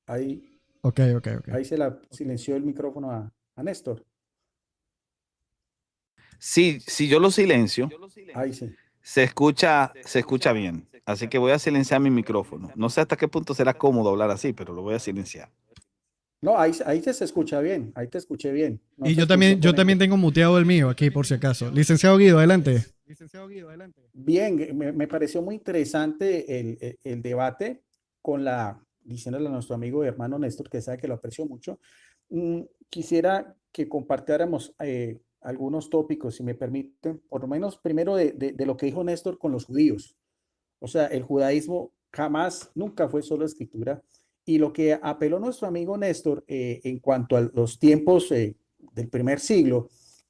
Ahí, Ok, ok, ok. ahí se la silenció el micrófono a Néstor. Si yo lo silencio, Ahí sí. se escucha bien. Así que voy a silenciar mi micrófono. No sé hasta qué punto será cómodo hablar así, pero lo voy a silenciar. No, ahí se escucha bien. Ahí te escuché bien. No Y se escuchó yo con también tengo muteado el mío aquí por si acaso. Licenciado Guido, adelante. Bien, me pareció muy interesante el debate diciéndole a nuestro amigo y hermano Néstor, que sabe que lo aprecio mucho. Quisiera que compartiéramos algunos tópicos, si me permiten, por lo menos primero de lo que dijo Néstor con los judíos. O sea, el judaísmo jamás, nunca fue solo escritura. Y lo que apeló nuestro amigo Néstor en cuanto a los tiempos del primer siglo,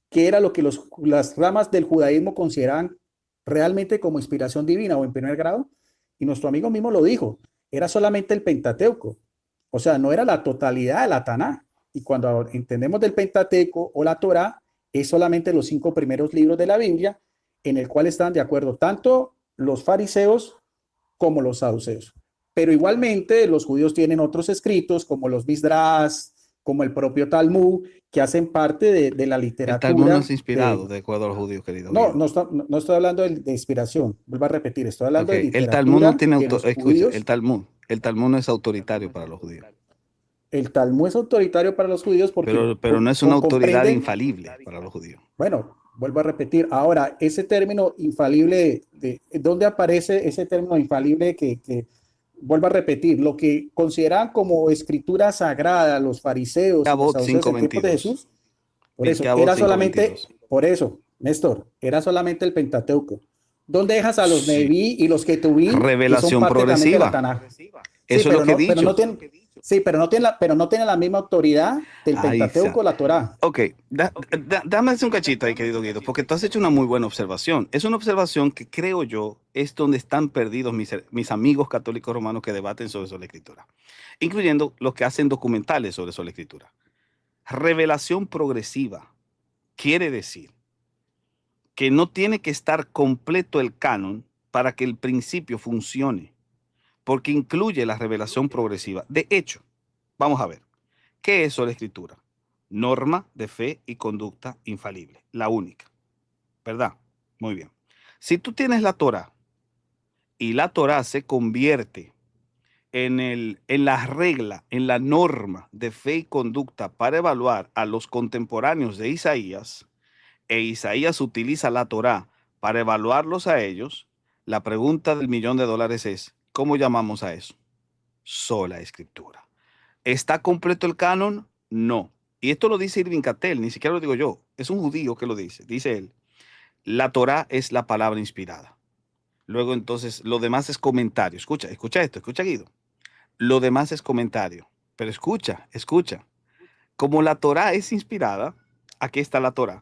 que era lo que las ramas del judaísmo consideraban realmente como inspiración divina o en primer grado, y nuestro amigo mismo lo dijo, era solamente el Pentateuco, o sea, no era la totalidad de la Taná. Y cuando entendemos del Pentateuco o la Torá, es solamente los 5 primeros libros de la Biblia en el cual están de acuerdo tanto los fariseos como los saduceos. Pero igualmente los judíos tienen otros escritos como los Misdras, como el propio Talmud, que hacen parte de la El Talmud no literatura es inspirado, de... de acuerdo a los judíos, querido No, Guido. no estoy hablando de inspiración, vuelvo a repetir, estoy hablando Ok, de el Talmud no literatura tiene que los escucha, judíos, El Talmud no es autoritario para los judíos, el Talmud es autoritario para los judíos porque pero no es una autoridad comprenden, infalible para los judíos. bueno, vuelvo a repetir, ahora, ese término infalible, ¿dónde aparece ese término infalible que vuelvo a repetir, lo que consideraban como escritura sagrada los fariseos y los Abot saduceos en tiempos de 5:22. Jesús? Por eso, Pirkei Avot era solamente, 5:22. por eso, Néstor, era solamente el Pentateuco. ¿Dónde dejas a los Sí. Neví y los Ketubín, que son Revelación parte también de la progresiva. Tanaj? Sí, Eso es lo que he pero no dicho. tienen, sí, pero no tienen la misma autoridad del Ahí Pentateuco está. o la Torá. Ok, dame un cachito ahí, querido Guido, porque tú has hecho una muy buena observación. Es una observación que creo yo es donde están perdidos mis amigos católicos romanos que debaten sobre la escritura, incluyendo los que hacen documentales sobre la escritura. Revelación progresiva quiere decir que no tiene que estar completo el canon para que el principio funcione, porque incluye la revelación progresiva. De hecho, vamos a ver, ¿qué es la escritura? Norma de fe y conducta infalible, la única, ¿verdad? Muy bien. Si tú tienes la Torah y la Torah se convierte en la regla, en la norma de fe y conducta para evaluar a los contemporáneos de Isaías, e Isaías utiliza la Torá para evaluarlos a ellos, la pregunta del $1.000.000 es, ¿cómo llamamos a eso? Sola escritura. ¿Está completo el canon? No. Y esto lo dice Irving Cattell, ni siquiera lo digo yo, es un judío que lo dice. Dice él, la Torá es la palabra inspirada. Luego entonces lo demás es comentario. Escucha esto, escucha Guido. Lo demás es comentario. Pero escucha. Como la Torá es inspirada, aquí está la Torá.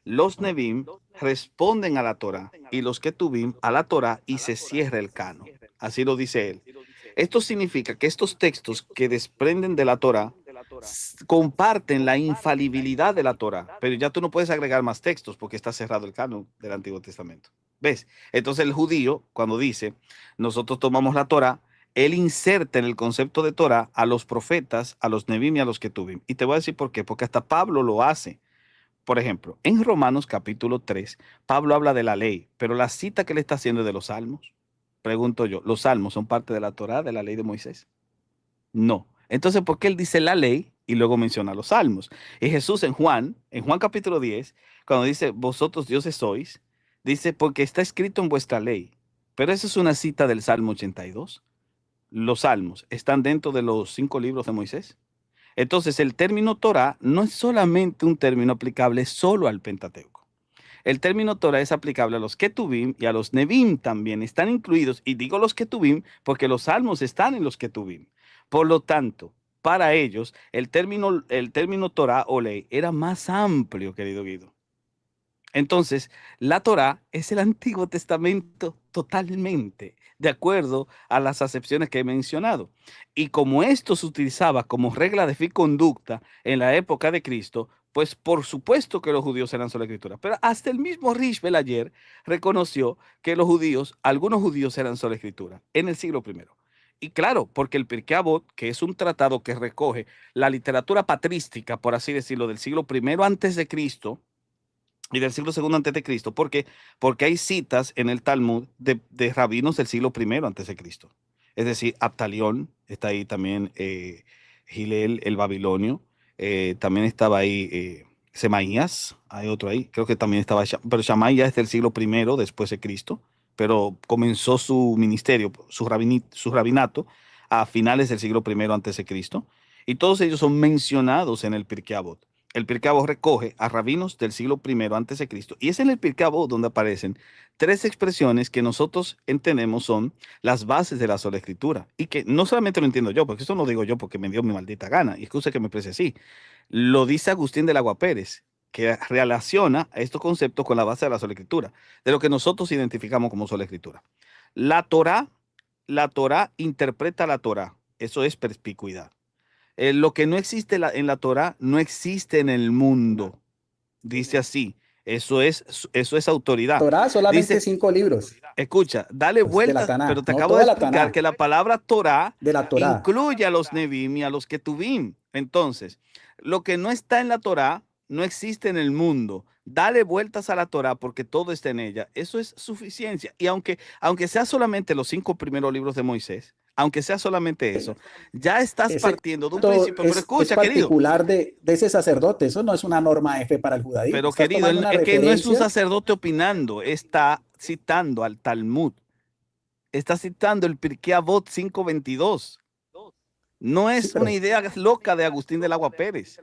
Los Nevim responden a la Torá y los Ketubim a la Torá y se cierra el canon. Así lo dice él. Esto significa que estos textos que desprenden de la Torá comparten la infalibilidad de la Torá, pero ya tú no puedes agregar más textos porque está cerrado el canon del Antiguo Testamento. ¿Ves? Entonces el judío, cuando dice, nosotros tomamos la Torá, él inserta en el concepto de Torá a los profetas, a los Nevim y a los Ketubim. Y te voy a decir por qué, porque hasta Pablo lo hace. Por ejemplo, en Romanos capítulo 3, Pablo habla de la ley, pero la cita que le está haciendo es de los salmos. Pregunto yo, ¿los salmos son parte de la Torá, de la ley de Moisés? No. Entonces, ¿por qué él dice la ley y luego menciona los salmos? Y Jesús en Juan capítulo 10, cuando dice, vosotros dioses sois, dice, porque está escrito en vuestra ley. Pero esa es una cita del Salmo 82. Los salmos están dentro de los 5 libros de Moisés. Entonces, el término Torah no es solamente un término aplicable solo al Pentateuco. El término Torah es aplicable a los Ketubim y a los Nevim también. Están incluidos, y digo los Ketubim porque los salmos están en los Ketubim. Por lo tanto, para ellos, el término Torah o ley era más amplio, querido Guido. Entonces, la Torá es el Antiguo Testamento totalmente, de acuerdo a las acepciones que he mencionado. Y como esto se utilizaba como regla de fe y conducta en la época de Cristo, pues por supuesto que los judíos eran sola escritura. Pero hasta el mismo Rishbel ayer reconoció que los judíos, algunos judíos eran sola escritura en el siglo primero. Y claro, porque el Pirkei Avot, que es un tratado que recoge la literatura patrística, por así decirlo, del siglo primero antes de Cristo y del siglo segundo antes de Cristo. ¿Por qué? Porque hay citas en el Talmud de rabinos del siglo primero antes de Cristo. Es decir, Abtalión, está ahí también Gilel el babilonio, también estaba ahí Semaías, hay otro ahí, creo que también estaba, pero Shammai ya es del siglo primero después de Cristo, pero comenzó su ministerio, su rabinato a finales del siglo primero antes de Cristo, y todos ellos son mencionados en el Pirkei Avot. El Pirkei Avot recoge a rabinos del siglo primero antes de Cristo, y es en el Pirkei Avot donde aparecen tres expresiones que nosotros entendemos son las bases de la sola escritura, y que no solamente lo entiendo yo, porque esto no lo digo yo porque me dio mi maldita gana, y excusa que me exprese así, lo dice Agustín del Agua Pérez, que relaciona estos conceptos con la base de la sola escritura, de lo que nosotros identificamos como sola escritura. La Torá interpreta la Torá, eso es perspicuidad. Lo que no existe en la Torá no existe en el mundo, dice así. Eso es autoridad. Torá solamente Dice, 5 libros escucha, dale pues, de la vueltas, Taná, pero te no acabo de toda la explicar Taná, que la palabra Torá de la Torá. incluye a los Nevim y a los Ketuvim. Entonces, lo que no está en la Torá no existe en el mundo. Dale vueltas a la Torá porque todo está en ella. Eso es suficiencia. Y aunque sea solamente los 5 primeros libros de Moisés, aunque sea solamente eso, ya estás Ese partiendo de un principio. Pero es escucha, querido, particular de ese sacerdote. Eso no es una norma de fe para el judaísmo. pero Estás querido, tomando una es que no es un referencia. sacerdote opinando, está citando al Talmud. Está citando el Pirkei Avot 5:22. No Sí, es una idea loca de Agustín del Agua Pérez.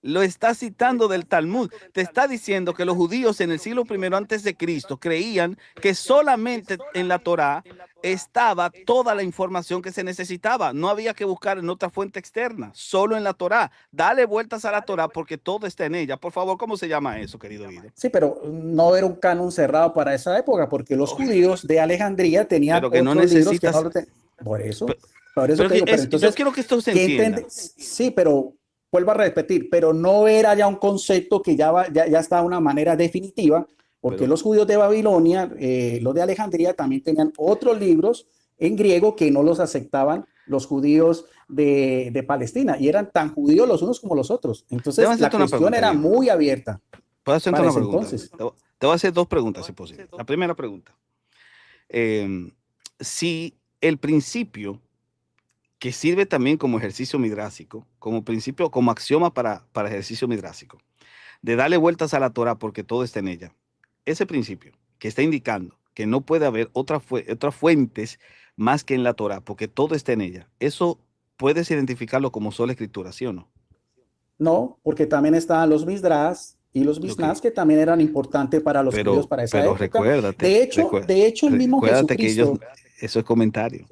Lo está citando del Talmud. Te está diciendo que los judíos en el siglo primero antes de Cristo creían que solamente en la Torá estaba toda la información que se necesitaba. No había que buscar en otra fuente externa, solo en la Torá. Dale vueltas a la Torá porque todo está en ella. Por favor, ¿cómo se llama eso, querido Guido? sí, pero no era un canon cerrado para esa época, porque los judíos de Alejandría tenían Pero que no otros libros que necesitas. no lo tenían. Por eso Pero te digo, pero yo entonces, quiero que esto se ¿qué entienda. sí, pero vuelvo a repetir, pero no era ya un concepto que ya está de una manera definitiva, porque Pero- los judíos de Babilonia, los de Alejandría, también tenían otros libros en griego que no los aceptaban los judíos de Palestina, y eran tan judíos los unos como los otros. Entonces, Déjame la hacerte una cuestión pregunta, era Guido. muy abierta ¿Puedo hacerte para una ese pregunta? entonces. Te voy a hacer dos preguntas, si es posible. La primera pregunta. Si el principio que sirve también como ejercicio midrásico, como principio, como axioma para ejercicio midrásico, de darle vueltas a la Torah porque todo está en ella, ese principio que está indicando que no puede haber otras fuentes más que en la Torah porque todo está en ella, eso puedes identificarlo como sola escritura, ¿sí o no? No, porque también estaban los Misdras y los Ok. Misnás, que también eran importantes para los judíos para esa época. Recuérdate, De hecho, el mismo recuérdate que ellos, Jesucristo, eso es comentario.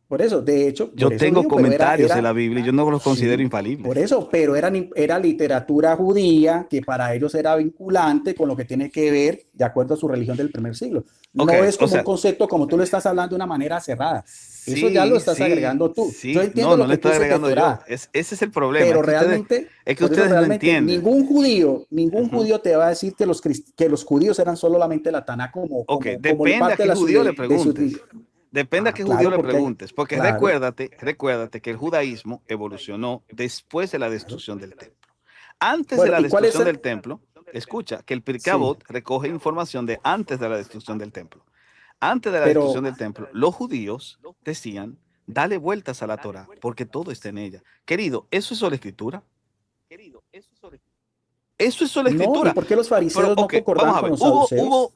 por eso, de hecho, Yo por eso tengo digo, pero comentarios en la Biblia y yo no los considero sí, infalibles. por eso, pero era literatura judía que para ellos era vinculante con lo que tiene que ver de acuerdo a su religión del primer siglo. Ok, No es o como sea, un concepto como tú lo estás hablando de una manera cerrada. Eso ya lo estás agregando tú. Yo entiendo No, lo no le que tú estoy dices de agregando yo. Torah, Ese es el problema. pero Es que realmente, por eso ustedes no realmente entienden. ningún Ujú. judío te va a decir que los judíos eran solamente la Taná Ok, como depende a parte qué judío le de su preguntes. Depende a qué judío claro, le porque preguntes. Porque claro, recuérdate que el judaísmo evolucionó después de la destrucción del templo. Antes de bueno, la ¿y cuál es destrucción el? del templo, escucha que el Pirkei Sí, Avot recoge información de antes de la destrucción del templo. Antes de la pero destrucción del templo, los judíos decían, dale vueltas a la Torah, porque todo está en ella. Querido, ¿eso es sola escritura? Eso es sola no, ¿y escritura. por qué los Pero, fariseos no ok, vamos concordaban a con ver. los saduceos?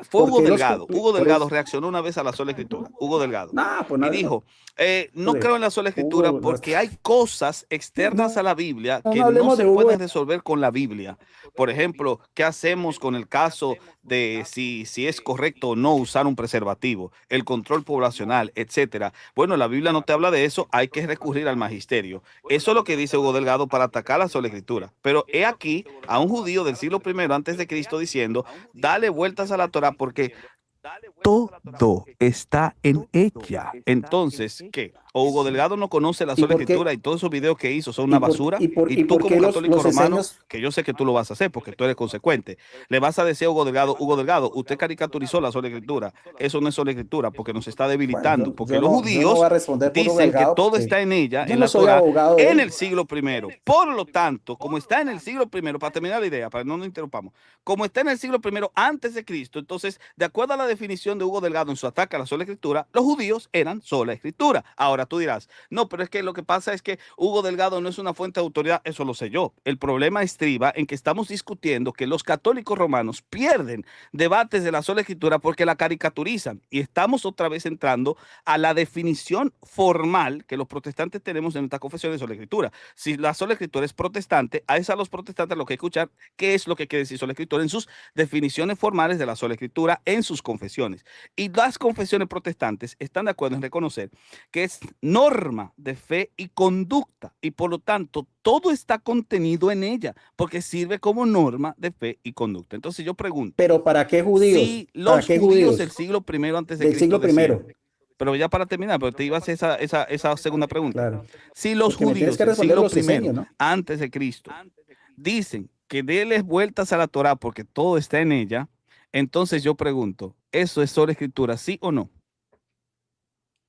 Fue ¿Por Hugo qué Delgado. Hugo por Delgado eso? reaccionó una vez a la sola escritura. Hugo Delgado. Nah, pues Y nada, dijo, no Hugo, creo en la sola escritura Hugo, porque hay cosas externas a no, la Biblia no que no hablemos se de Hugo. pueden resolver con la Biblia. Por ejemplo, ¿qué hacemos con el caso de si es correcto o no usar un preservativo, el control poblacional, etcétera? Bueno, la Biblia no te habla de eso, hay que recurrir al magisterio. Eso es lo que dice Hugo Delgado para atacar la sola escritura. Pero he aquí a un judío del siglo primero antes de Cristo diciendo, dale vueltas a la Torah porque Todo está en ella. Entonces, ¿qué? ¿O Hugo Delgado no conoce la ¿Y sola por qué? escritura y todos esos videos que hizo son ¿Y una por, basura? y por, Y y tú por como qué católico los romano, esenios? que yo sé que tú lo vas a hacer porque tú eres consecuente, le vas a decir a Hugo Delgado, usted caricaturizó la sola escritura. Eso no es sola escritura porque nos está Bueno, debilitando. Porque yo los no voy judíos a responder por Hugo dicen que Delgado todo porque está en ella, yo en no la soy Torá, abogado de en él. el siglo primero. Por lo tanto, como está en el siglo primero, para terminar la idea, para no nos interrumpamos, como está en el siglo primero antes de Cristo, entonces, de acuerdo a la definición de Hugo Delgado en su ataque a la sola escritura, los judíos eran sola escritura. Ahora tú dirás, no, pero es que lo que pasa es que Hugo Delgado no es una fuente de autoridad, eso lo sé yo. El problema estriba en que estamos discutiendo que los católicos romanos pierden debates de la sola escritura porque la caricaturizan y estamos otra vez entrando a la definición formal que los protestantes tenemos en nuestra confesión de sola escritura. Si la sola escritura es protestante, a esa los protestantes lo que hay que escuchar qué es lo que quiere decir sola escritura en sus definiciones formales de la sola escritura en sus confesiones. Y las confesiones protestantes están de acuerdo en reconocer que es norma de fe y conducta y por lo tanto todo está contenido en ella porque sirve como norma de fe y conducta. Entonces yo pregunto, Pero ¿para qué judíos? si ¿Para los qué judíos del judíos? siglo primero antes de Del Cristo siglo decían, primero, pero ya para terminar, pero te iba a hacer esa segunda pregunta. claro. Si los Porque me tienes judíos que del responder siglo los primero esenios, ¿no? antes de Cristo dicen que déles vueltas a la Torá porque todo está en ella, entonces yo pregunto, ¿eso es sola escritura, sí o no?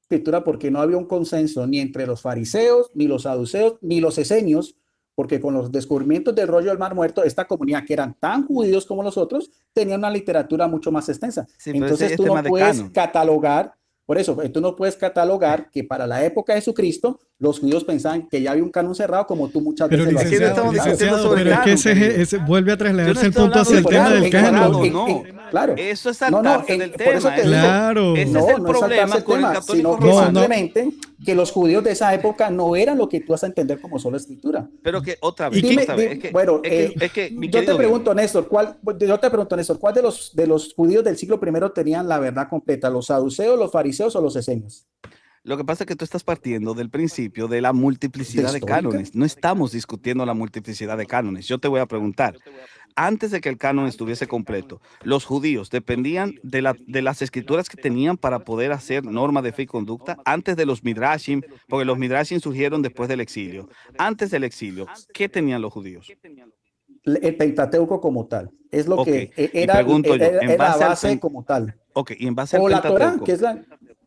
Escritura porque no había un consenso ni entre los fariseos, ni los saduceos, ni los esenios, porque con los descubrimientos del rollo del Mar Muerto, esta comunidad que eran tan judíos como los otros, tenía una literatura mucho más extensa. Sí, pero ese Entonces es tú tema no de puedes canon. catalogar, por eso, tú no puedes catalogar que para la época de Jesucristo, los judíos pensaban que ya había un canon cerrado, como tú muchas Pero veces lo has Es que no licenciado, estamos interpretado. discutiendo licenciado, sobre pero es que canon, querido. ese vuelve a Yo no trasladarse el estoy punto hablando hacia de el Por tema eso, canon del cuadrado, canon. no. claro, Eso es no, saltarse del por eso tema. te digo, Ese Claro. es el no es saltarse problema el con el tema, católico sino que No, romano. no. simplemente que los judíos de esa época no eran lo que tú vas a entender como solo escritura. Pero que ¿Y qué? otra vez, Bueno, es que, mi yo te querido Guido, pregunto, Néstor, ¿cuál de los judíos del siglo primero tenían la verdad completa? ¿Los saduceos, los fariseos o los esenios? lo que pasa es que tú estás partiendo del principio de la ¿De multiplicidad de histórica? cánones. No estamos discutiendo la multiplicidad de cánones. Yo te voy a preguntar, antes de que el canon estuviese completo, los judíos dependían de las escrituras que tenían para poder hacer norma de fe y conducta antes de los midrashim, porque los midrashim surgieron después del exilio. Antes del exilio, ¿qué tenían los judíos? El Pentateuco como tal. Es lo Ok, que y pregunto yo, en era la base base como tal. ok, y en base al O la Torá, Pentateuco, que es la...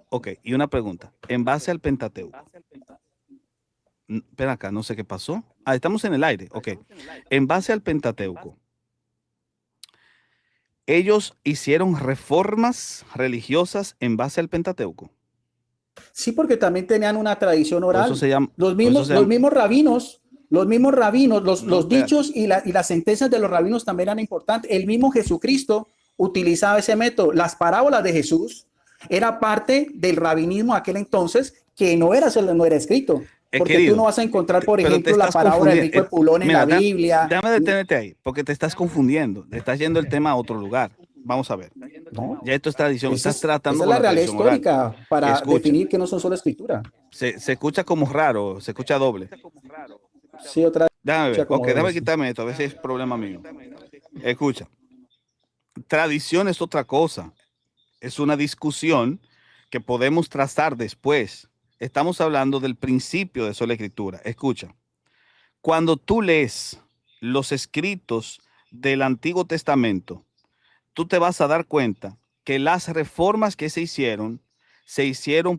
ok, y una pregunta, en base al Pentateuco, espera acá, no sé qué pasó. Ah, estamos en el aire, ok. En base al Pentateuco, ellos hicieron reformas religiosas en base al Pentateuco. Sí, porque también tenían una tradición O eso oral. se llama, Los o eso mismos, se los llama, mismos rabinos, no, los espérate. dichos y las sentencias de los rabinos también eran importantes. El mismo Jesucristo utilizaba ese método. Las parábolas de Jesús era parte del rabinismo aquel entonces que no era escrito. Porque tú no Querido, vas a encontrar, por pero te ejemplo, la estás parábola del confundiendo. rico de Pulón en la Mira, Biblia. déjame detenerte ahí, porque te estás confundiendo, te estás yendo el tema a otro lugar. Vamos a ver. No, Ya esto es tradición, estás esa tratando es con la la realidad tradición oral. histórica para Escucha, definir que no son solo escritura. se escucha como raro, se escucha doble. Sí, otra Déjame ver, vez, ok, como doble, déjame sí. quitarme esto, a ver si es problema mío. Escucha, tradición es otra cosa, es una discusión que podemos trazar después. Estamos hablando del principio de sola escritura. Escucha, cuando tú lees los escritos del Antiguo Testamento, tú te vas a dar cuenta que las reformas que se hicieron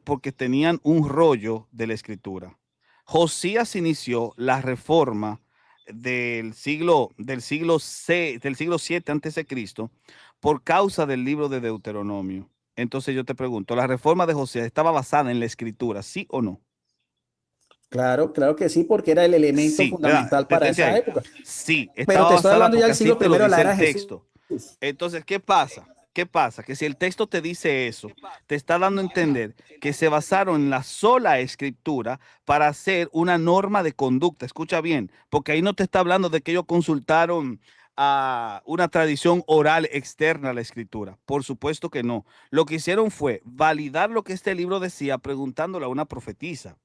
porque tenían un rollo de la escritura. Josías inició la reforma del siglo 7 antes de Cristo por causa del libro de Deuteronomio. Entonces yo te pregunto, ¿la reforma de Josías estaba basada en la escritura, sí o no? Claro, claro que sí, porque era el elemento Sí, ¿verdad? fundamental para Detente esa ahí. época. Sí, Pero estaba te estoy basada hablando ya porque del así siglo te lo primero de la dice era el de Jesús. texto. Entonces, ¿qué pasa? ¿Qué pasa? Que si el texto te dice eso, te está dando a entender que se basaron en la sola escritura para hacer una norma de conducta. Escucha bien, porque ahí no te está hablando de que ellos consultaron a una tradición oral externa a la escritura. Por supuesto que no. Lo que hicieron fue validar lo que este libro decía preguntándole a una profetisa.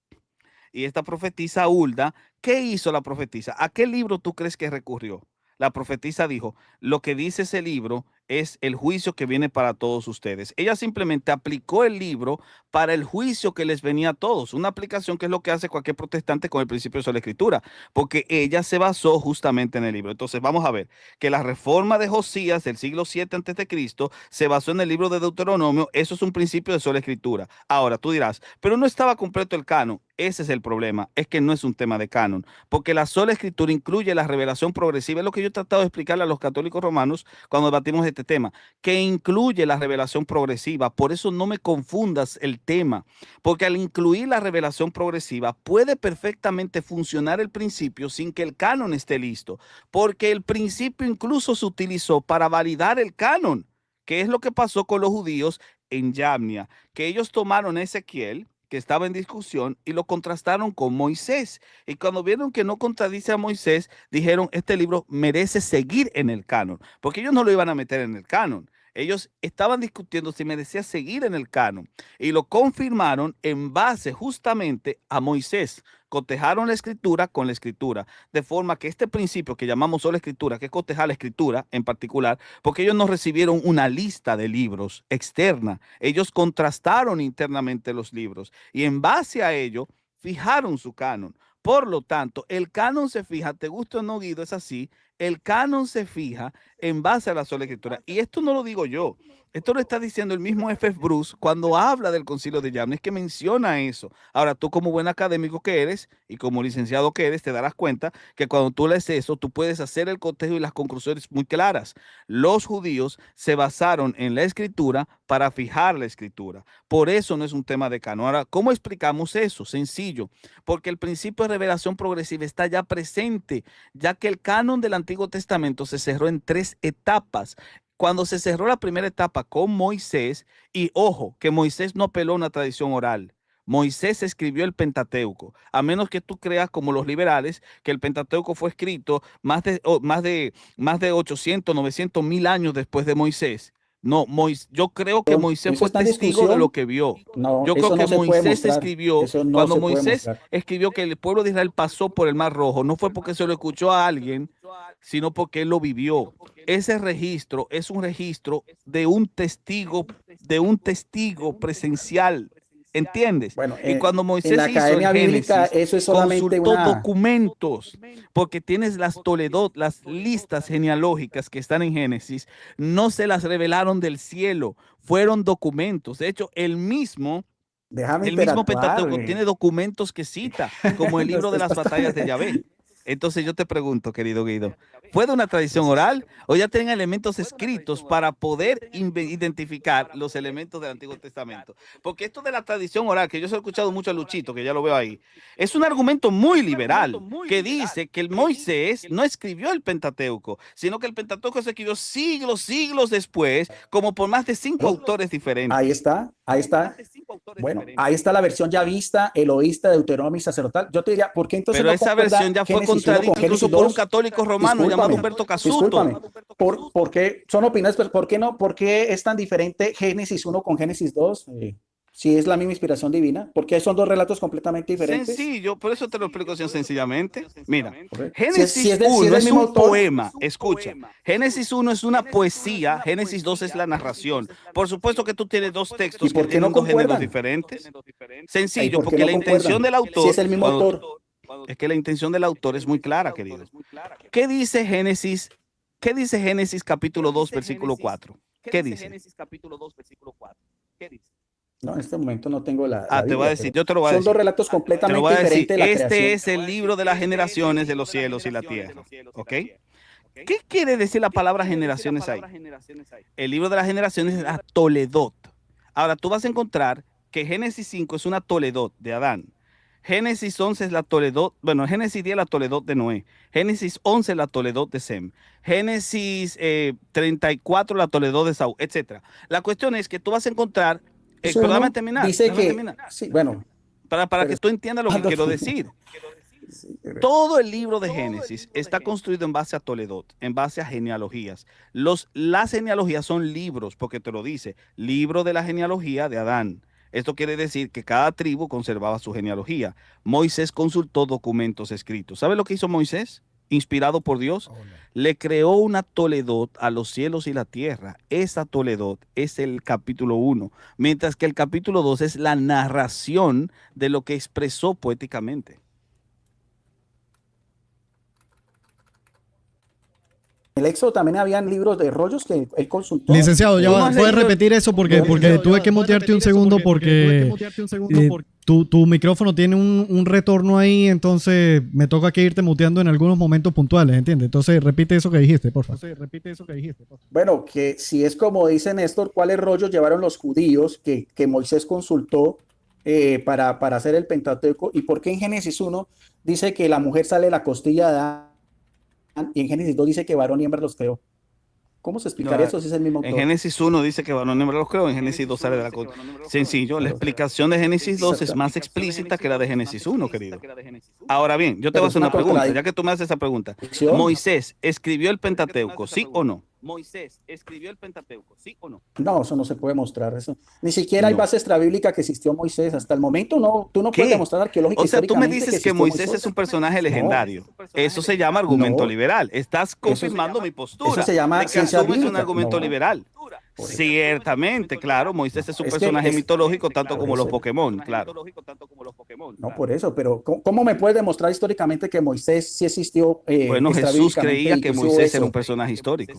Y esta profetisa Hulda, ¿qué hizo la profetisa? ¿A qué libro tú crees que recurrió? La profetisa dijo, lo que dice ese libro es el juicio que viene para todos ustedes. Ella simplemente aplicó el libro para el juicio que les venía a todos. Una aplicación que es lo que hace cualquier protestante con el principio de sola escritura, porque ella se basó justamente en el libro. Entonces vamos a ver que la reforma de Josías del siglo 7 antes de Cristo se basó en el libro de Deuteronomio. Eso es un principio de sola escritura. Ahora tú dirás, pero no estaba completo el canon. Ese es el problema, es que no es un tema de canon, porque la sola escritura incluye la revelación progresiva. Es lo que yo he tratado de explicarle a los católicos romanos cuando debatimos este tema, que incluye la revelación progresiva. Por eso no me confundas el tema, porque al incluir la revelación progresiva puede perfectamente funcionar el principio sin que el canon esté listo, porque el principio incluso se utilizó para validar el canon, que es lo que pasó con los judíos en Yamnia, que ellos tomaron Ezequiel, que estaba en discusión, y lo contrastaron con Moisés. Y cuando vieron que no contradice a Moisés, dijeron, este libro merece seguir en el canon, porque ellos no lo iban a meter en el canon. Ellos estaban discutiendo si merecía seguir en el canon y lo confirmaron en base justamente a Moisés. Cotejaron la escritura con la escritura, de forma que este principio que llamamos sola escritura, que es cotejar la escritura en particular, porque ellos no recibieron una lista de libros externa, ellos contrastaron internamente los libros y en base a ello fijaron su canon. Por lo tanto, el canon se fija, te gusta o no, Guido, es así, el canon se fija en base a la sola escritura. Y esto no lo digo yo, esto lo está diciendo el mismo F.F. Bruce cuando habla del Concilio de Yamna, es que menciona eso. Ahora, tú como buen académico que eres y como licenciado que eres, te darás cuenta que cuando tú lees eso, tú puedes hacer el cotejo y las conclusiones muy claras. Los judíos se basaron en la escritura para fijar la escritura. Por eso no es un tema de canon. Ahora, ¿cómo explicamos eso? Sencillo, porque el principio de revelación progresiva está ya presente, ya que el canon del Antiguo Testamento se cerró en 3 etapas. Cuando se cerró la primera etapa con Moisés, y ojo, que Moisés no apeló a una tradición oral. Moisés escribió el Pentateuco, a menos que tú creas como los liberales que el Pentateuco fue escrito más de 800, 900 mil años después de Moisés. No, yo creo que Moisés Eso fue está en testigo de discusión. lo que vio. No, Yo creo eso no que se puede Moisés mostrar. escribió, Eso no cuando se puede Moisés mostrar. escribió que el pueblo de Israel pasó por el Mar Rojo, no fue porque se lo escuchó a alguien, sino porque él lo vivió. Ese registro es un registro de un testigo presencial. ¿Entiendes? Bueno, Y cuando en la Moisés hizo el academia bíblica Génesis, eso es solamente consultó una... documentos, porque tienes las las listas genealógicas que están en Génesis, no se las revelaron del cielo, fueron documentos. De hecho, Déjame el mismo interactuar. Pentateuco tiene documentos que cita, como el No, libro de las estás- batallas de Yahvé. Entonces yo te pregunto, querido Guido, ¿fue de una tradición oral o ya tienen elementos escritos para poder identificar los elementos del Antiguo Testamento? Porque esto de la tradición oral, que yo se lo he escuchado mucho a Luchito, que ya lo veo ahí, es un argumento muy liberal que dice que el Moisés no escribió el Pentateuco, sino que el Pentateuco se escribió siglos después, como por más de 5 autores diferentes. Ahí está, ahí está. Bueno, ahí está la versión ya vista, eloísta, Deuteronomio y sacerdotal. Yo te diría, ¿por qué entonces Pero no esa concuerda versión ya fue Génesis 1 contradicta con incluso Génesis por un 2? católico romano llamado Humberto Casuto. Discúlpame. ¿Por qué son opiniones? Pues, ¿por qué no? ¿Por qué es tan diferente Génesis 1 con Génesis 2? Si es la misma inspiración divina, porque son dos relatos completamente diferentes. Sencillo, por eso te lo explico sencillamente. Mira, Ok. Génesis Si 1 del es mismo un autor. poema, escucha. Génesis 1 es una poesía, Génesis 2 es la narración. Por supuesto que tú tienes dos ¿Y textos que por qué no tienen dos géneros concuerdan? diferentes. ¿Y Sencillo, por qué porque no la intención concuerdan? del Si es autor, el mismo autor. es que la intención del autor es muy clara, querido. ¿Qué dice Génesis? ¿Qué dice Génesis capítulo 2, versículo 4? ¿Qué dice? No, en este momento no tengo la Te voy a Biblia, decir, pero yo te lo voy a son decir. dos relatos Te lo completamente voy a decir, diferentes de la este creación. es el libro de las generaciones de los cielos y la tierra. ¿Ok? ¿Qué quiere decir la palabra generaciones ahí? El libro de las generaciones es la Toledot. Ahora tú vas a encontrar que Génesis 5 es una Toledot de Adán. Génesis 11 es la Toledot, bueno, Génesis 10 la Toledot de Noé. Génesis 11 la Toledot de Sem. Génesis 34 la Toledot de Saúl, etc. La cuestión es que tú vas a encontrar, Eso pero déjame uno terminar, dice que, sí, bueno, para pero que tú entiendas lo que quiero decir. Todo el libro de Génesis está construido en base a Toledot, en base a genealogías. Las genealogías son libros, porque te lo dice, libro de la genealogía de Adán. Esto quiere decir que cada tribu conservaba su genealogía. Moisés consultó documentos escritos. ¿Sabe lo que hizo Moisés? inspirado por Dios, le creó una Toledot a los cielos y la tierra. Esa Toledot es el capítulo 1, mientras que el capítulo 2 es la narración de lo que expresó poéticamente. En el Éxodo también habían libros de rollos que él consultó. Licenciado, ya ¿Tú no va. has ¿Puedes leído- repetir eso? Porque tuve que mutearte un segundo porque tu micrófono tiene un retorno ahí, entonces me toca que irte muteando en algunos momentos puntuales, ¿entiendes? Entonces repite eso que dijiste, por favor. Bueno, que si es como dice Néstor, ¿cuáles rollos llevaron los judíos que Moisés consultó para hacer el Pentateuco? ¿Y por qué en Génesis 1 dice que la mujer sale de la costilla de Adán y en Génesis 2 dice que varón y hembra los creó? ¿Cómo se explicaría No, eso si es el mismo En autor? Génesis 1 dice que varón y hembra los creó, en Génesis 2 sale de la cosa. Sencillo, la explicación de Génesis 2 es más explícita que la de Génesis 1, querido. Ahora bien, yo te Pero voy a es hacer una una pregunta, contradicción. ya que tú me haces esa pregunta. Moisés escribió el Pentateuco, ¿sí o no? Moisés escribió el Pentateuco, ¿sí o no? No, eso no se puede mostrar. Eso. Ni siquiera hay No. base extrabíblica que existió Moisés. Hasta el momento no, tú no puedes ¿Qué? demostrar arqueológica O sea, tú me históricamente dices que existió Moisés es un personaje legendario. Eso se llama argumento No. liberal. Estás confirmando mi postura. Eso se llama de que ciencia asumes un bíblica. argumento No. liberal. Por eso. Ciertamente, claro, Moisés es un Es que personaje es- mitológico tanto por como los eso. Pokémon, claro. No, por eso, pero ¿cómo me puedes demostrar históricamente que Moisés sí existió Bueno, Jesús extrabíblicamente creía y que sí hubo Moisés eso? era un personaje histórico.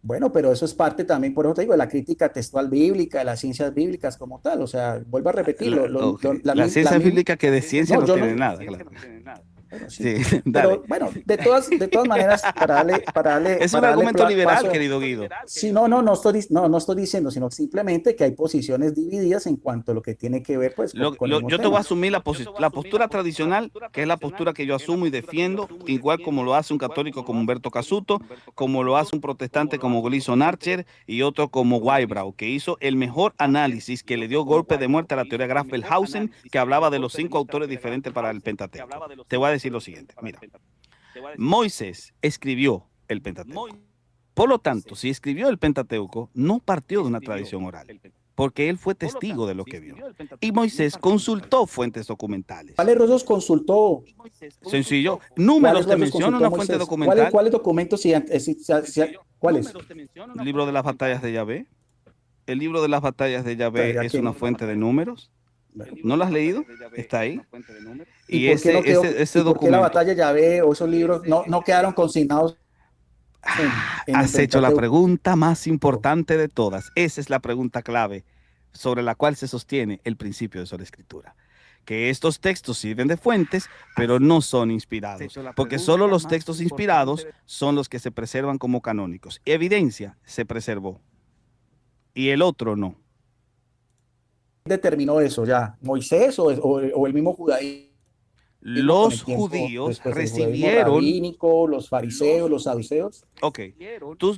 Bueno, pero eso es parte también, por eso te digo, de la crítica textual bíblica, de las ciencias bíblicas como tal. O sea, vuelvo a repetirlo. Ok. La ciencia bíblica que de ciencia no yo tiene nada, claro. Bueno, sí. Sí, Pero dale. bueno, de todas maneras, para darle Es un para darle argumento liberal, paso- querido Guido. Sí, no estoy diciendo, sino simplemente que hay posiciones divididas en cuanto a lo que tiene que ver, pues, con el mismo Yo te voy a tema. asumir la postura tradicional, que es la postura que yo asumo y defiendo, igual como lo hace un católico como Humberto Casuto, como lo hace un protestante como Gleason Archer y otro como Wybrow, que hizo el mejor análisis, que le dio golpe de muerte a la teoría Graf-Felhausen, que hablaba de los 5 autores diferentes para el Pentateuco. Te voy a decir lo siguiente, mira. Moisés escribió el Pentateuco. Por lo tanto, si escribió el Pentateuco, no partió de una tradición oral, porque él fue testigo de lo que vio. Y Moisés consultó fuentes documentales. ¿Cuáles rollos consultó? Sencillo. Números te rollos menciona consultó una fuente Moisés? documental. ¿Cuáles documentos? ¿Cuáles? El libro de las batallas de Yahvé. El libro de las batallas de Yahvé Pero ya es que- una fuente de números. ¿No lo has leído? Está ahí. ¿Y Y por qué no quedó- ese y por qué la documento. batalla de Yahvé o esos libros no quedaron consignados en el Has hecho la Pentateuco? pregunta más importante de todas. Esa es la pregunta clave sobre la cual se sostiene el principio de sola escritura. Que estos textos sirven de fuentes, pero no son inspirados, porque solo los textos inspirados son los que se preservan como canónicos. Evidencia se preservó y el otro no. Determinó eso ya? ¿Moisés o el mismo judaísmo? Con Los el tiempo, judíos después del judaísmo recibieron. rabínico, los fariseos, los saduceos. Ok,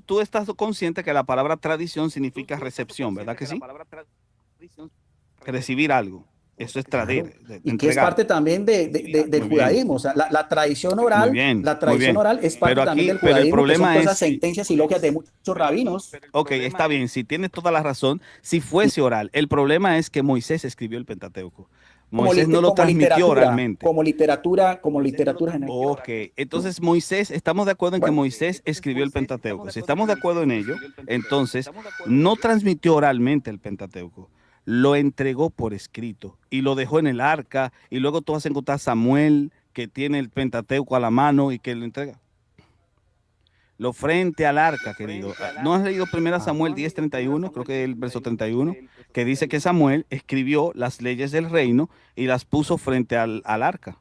tú estás consciente que la palabra tradición significa recepción, ¿verdad que sí? Recibir algo. Eso es traer, Y que es entregar. parte también del Muy bien. judaísmo. O sea, la tradición oral, Muy bien, la tradición muy bien. oral es parte Pero también aquí- del pero el judaísmo, que son problema todas esas es- sentencias y logias de muchos rabinos. Ok, está bien, si tienes toda la razón, si fuese oral. El problema es que Moisés escribió el Pentateuco. Moisés no lo transmitió oralmente. Como literatura general. Ok, entonces Moisés, estamos de acuerdo en que Moisés escribió el Pentateuco. Si estamos de acuerdo en ello, entonces no transmitió oralmente el Pentateuco. Lo entregó por escrito y lo dejó en el arca, y luego tú vas a encontrar a Samuel, que tiene el Pentateuco a la mano y que lo entrega. Lo frente al arca, querido. ¿No has leído 1 Samuel 10:31? Creo que es el verso 31, que dice que Samuel escribió las leyes del reino y las puso frente al arca.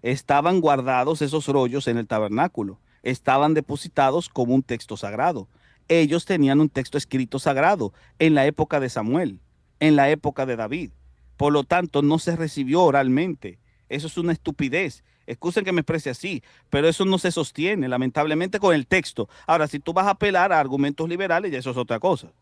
Estaban guardados esos rollos en el tabernáculo. Estaban depositados como un texto sagrado. Ellos tenían un texto escrito sagrado en la época de Samuel, en la época de David. Por lo tanto, no se recibió oralmente. Eso es una estupidez. Excusen que me exprese así, pero eso no se sostiene, lamentablemente, con el texto. Ahora, si tú vas a apelar a argumentos liberales, ya eso es otra cosa.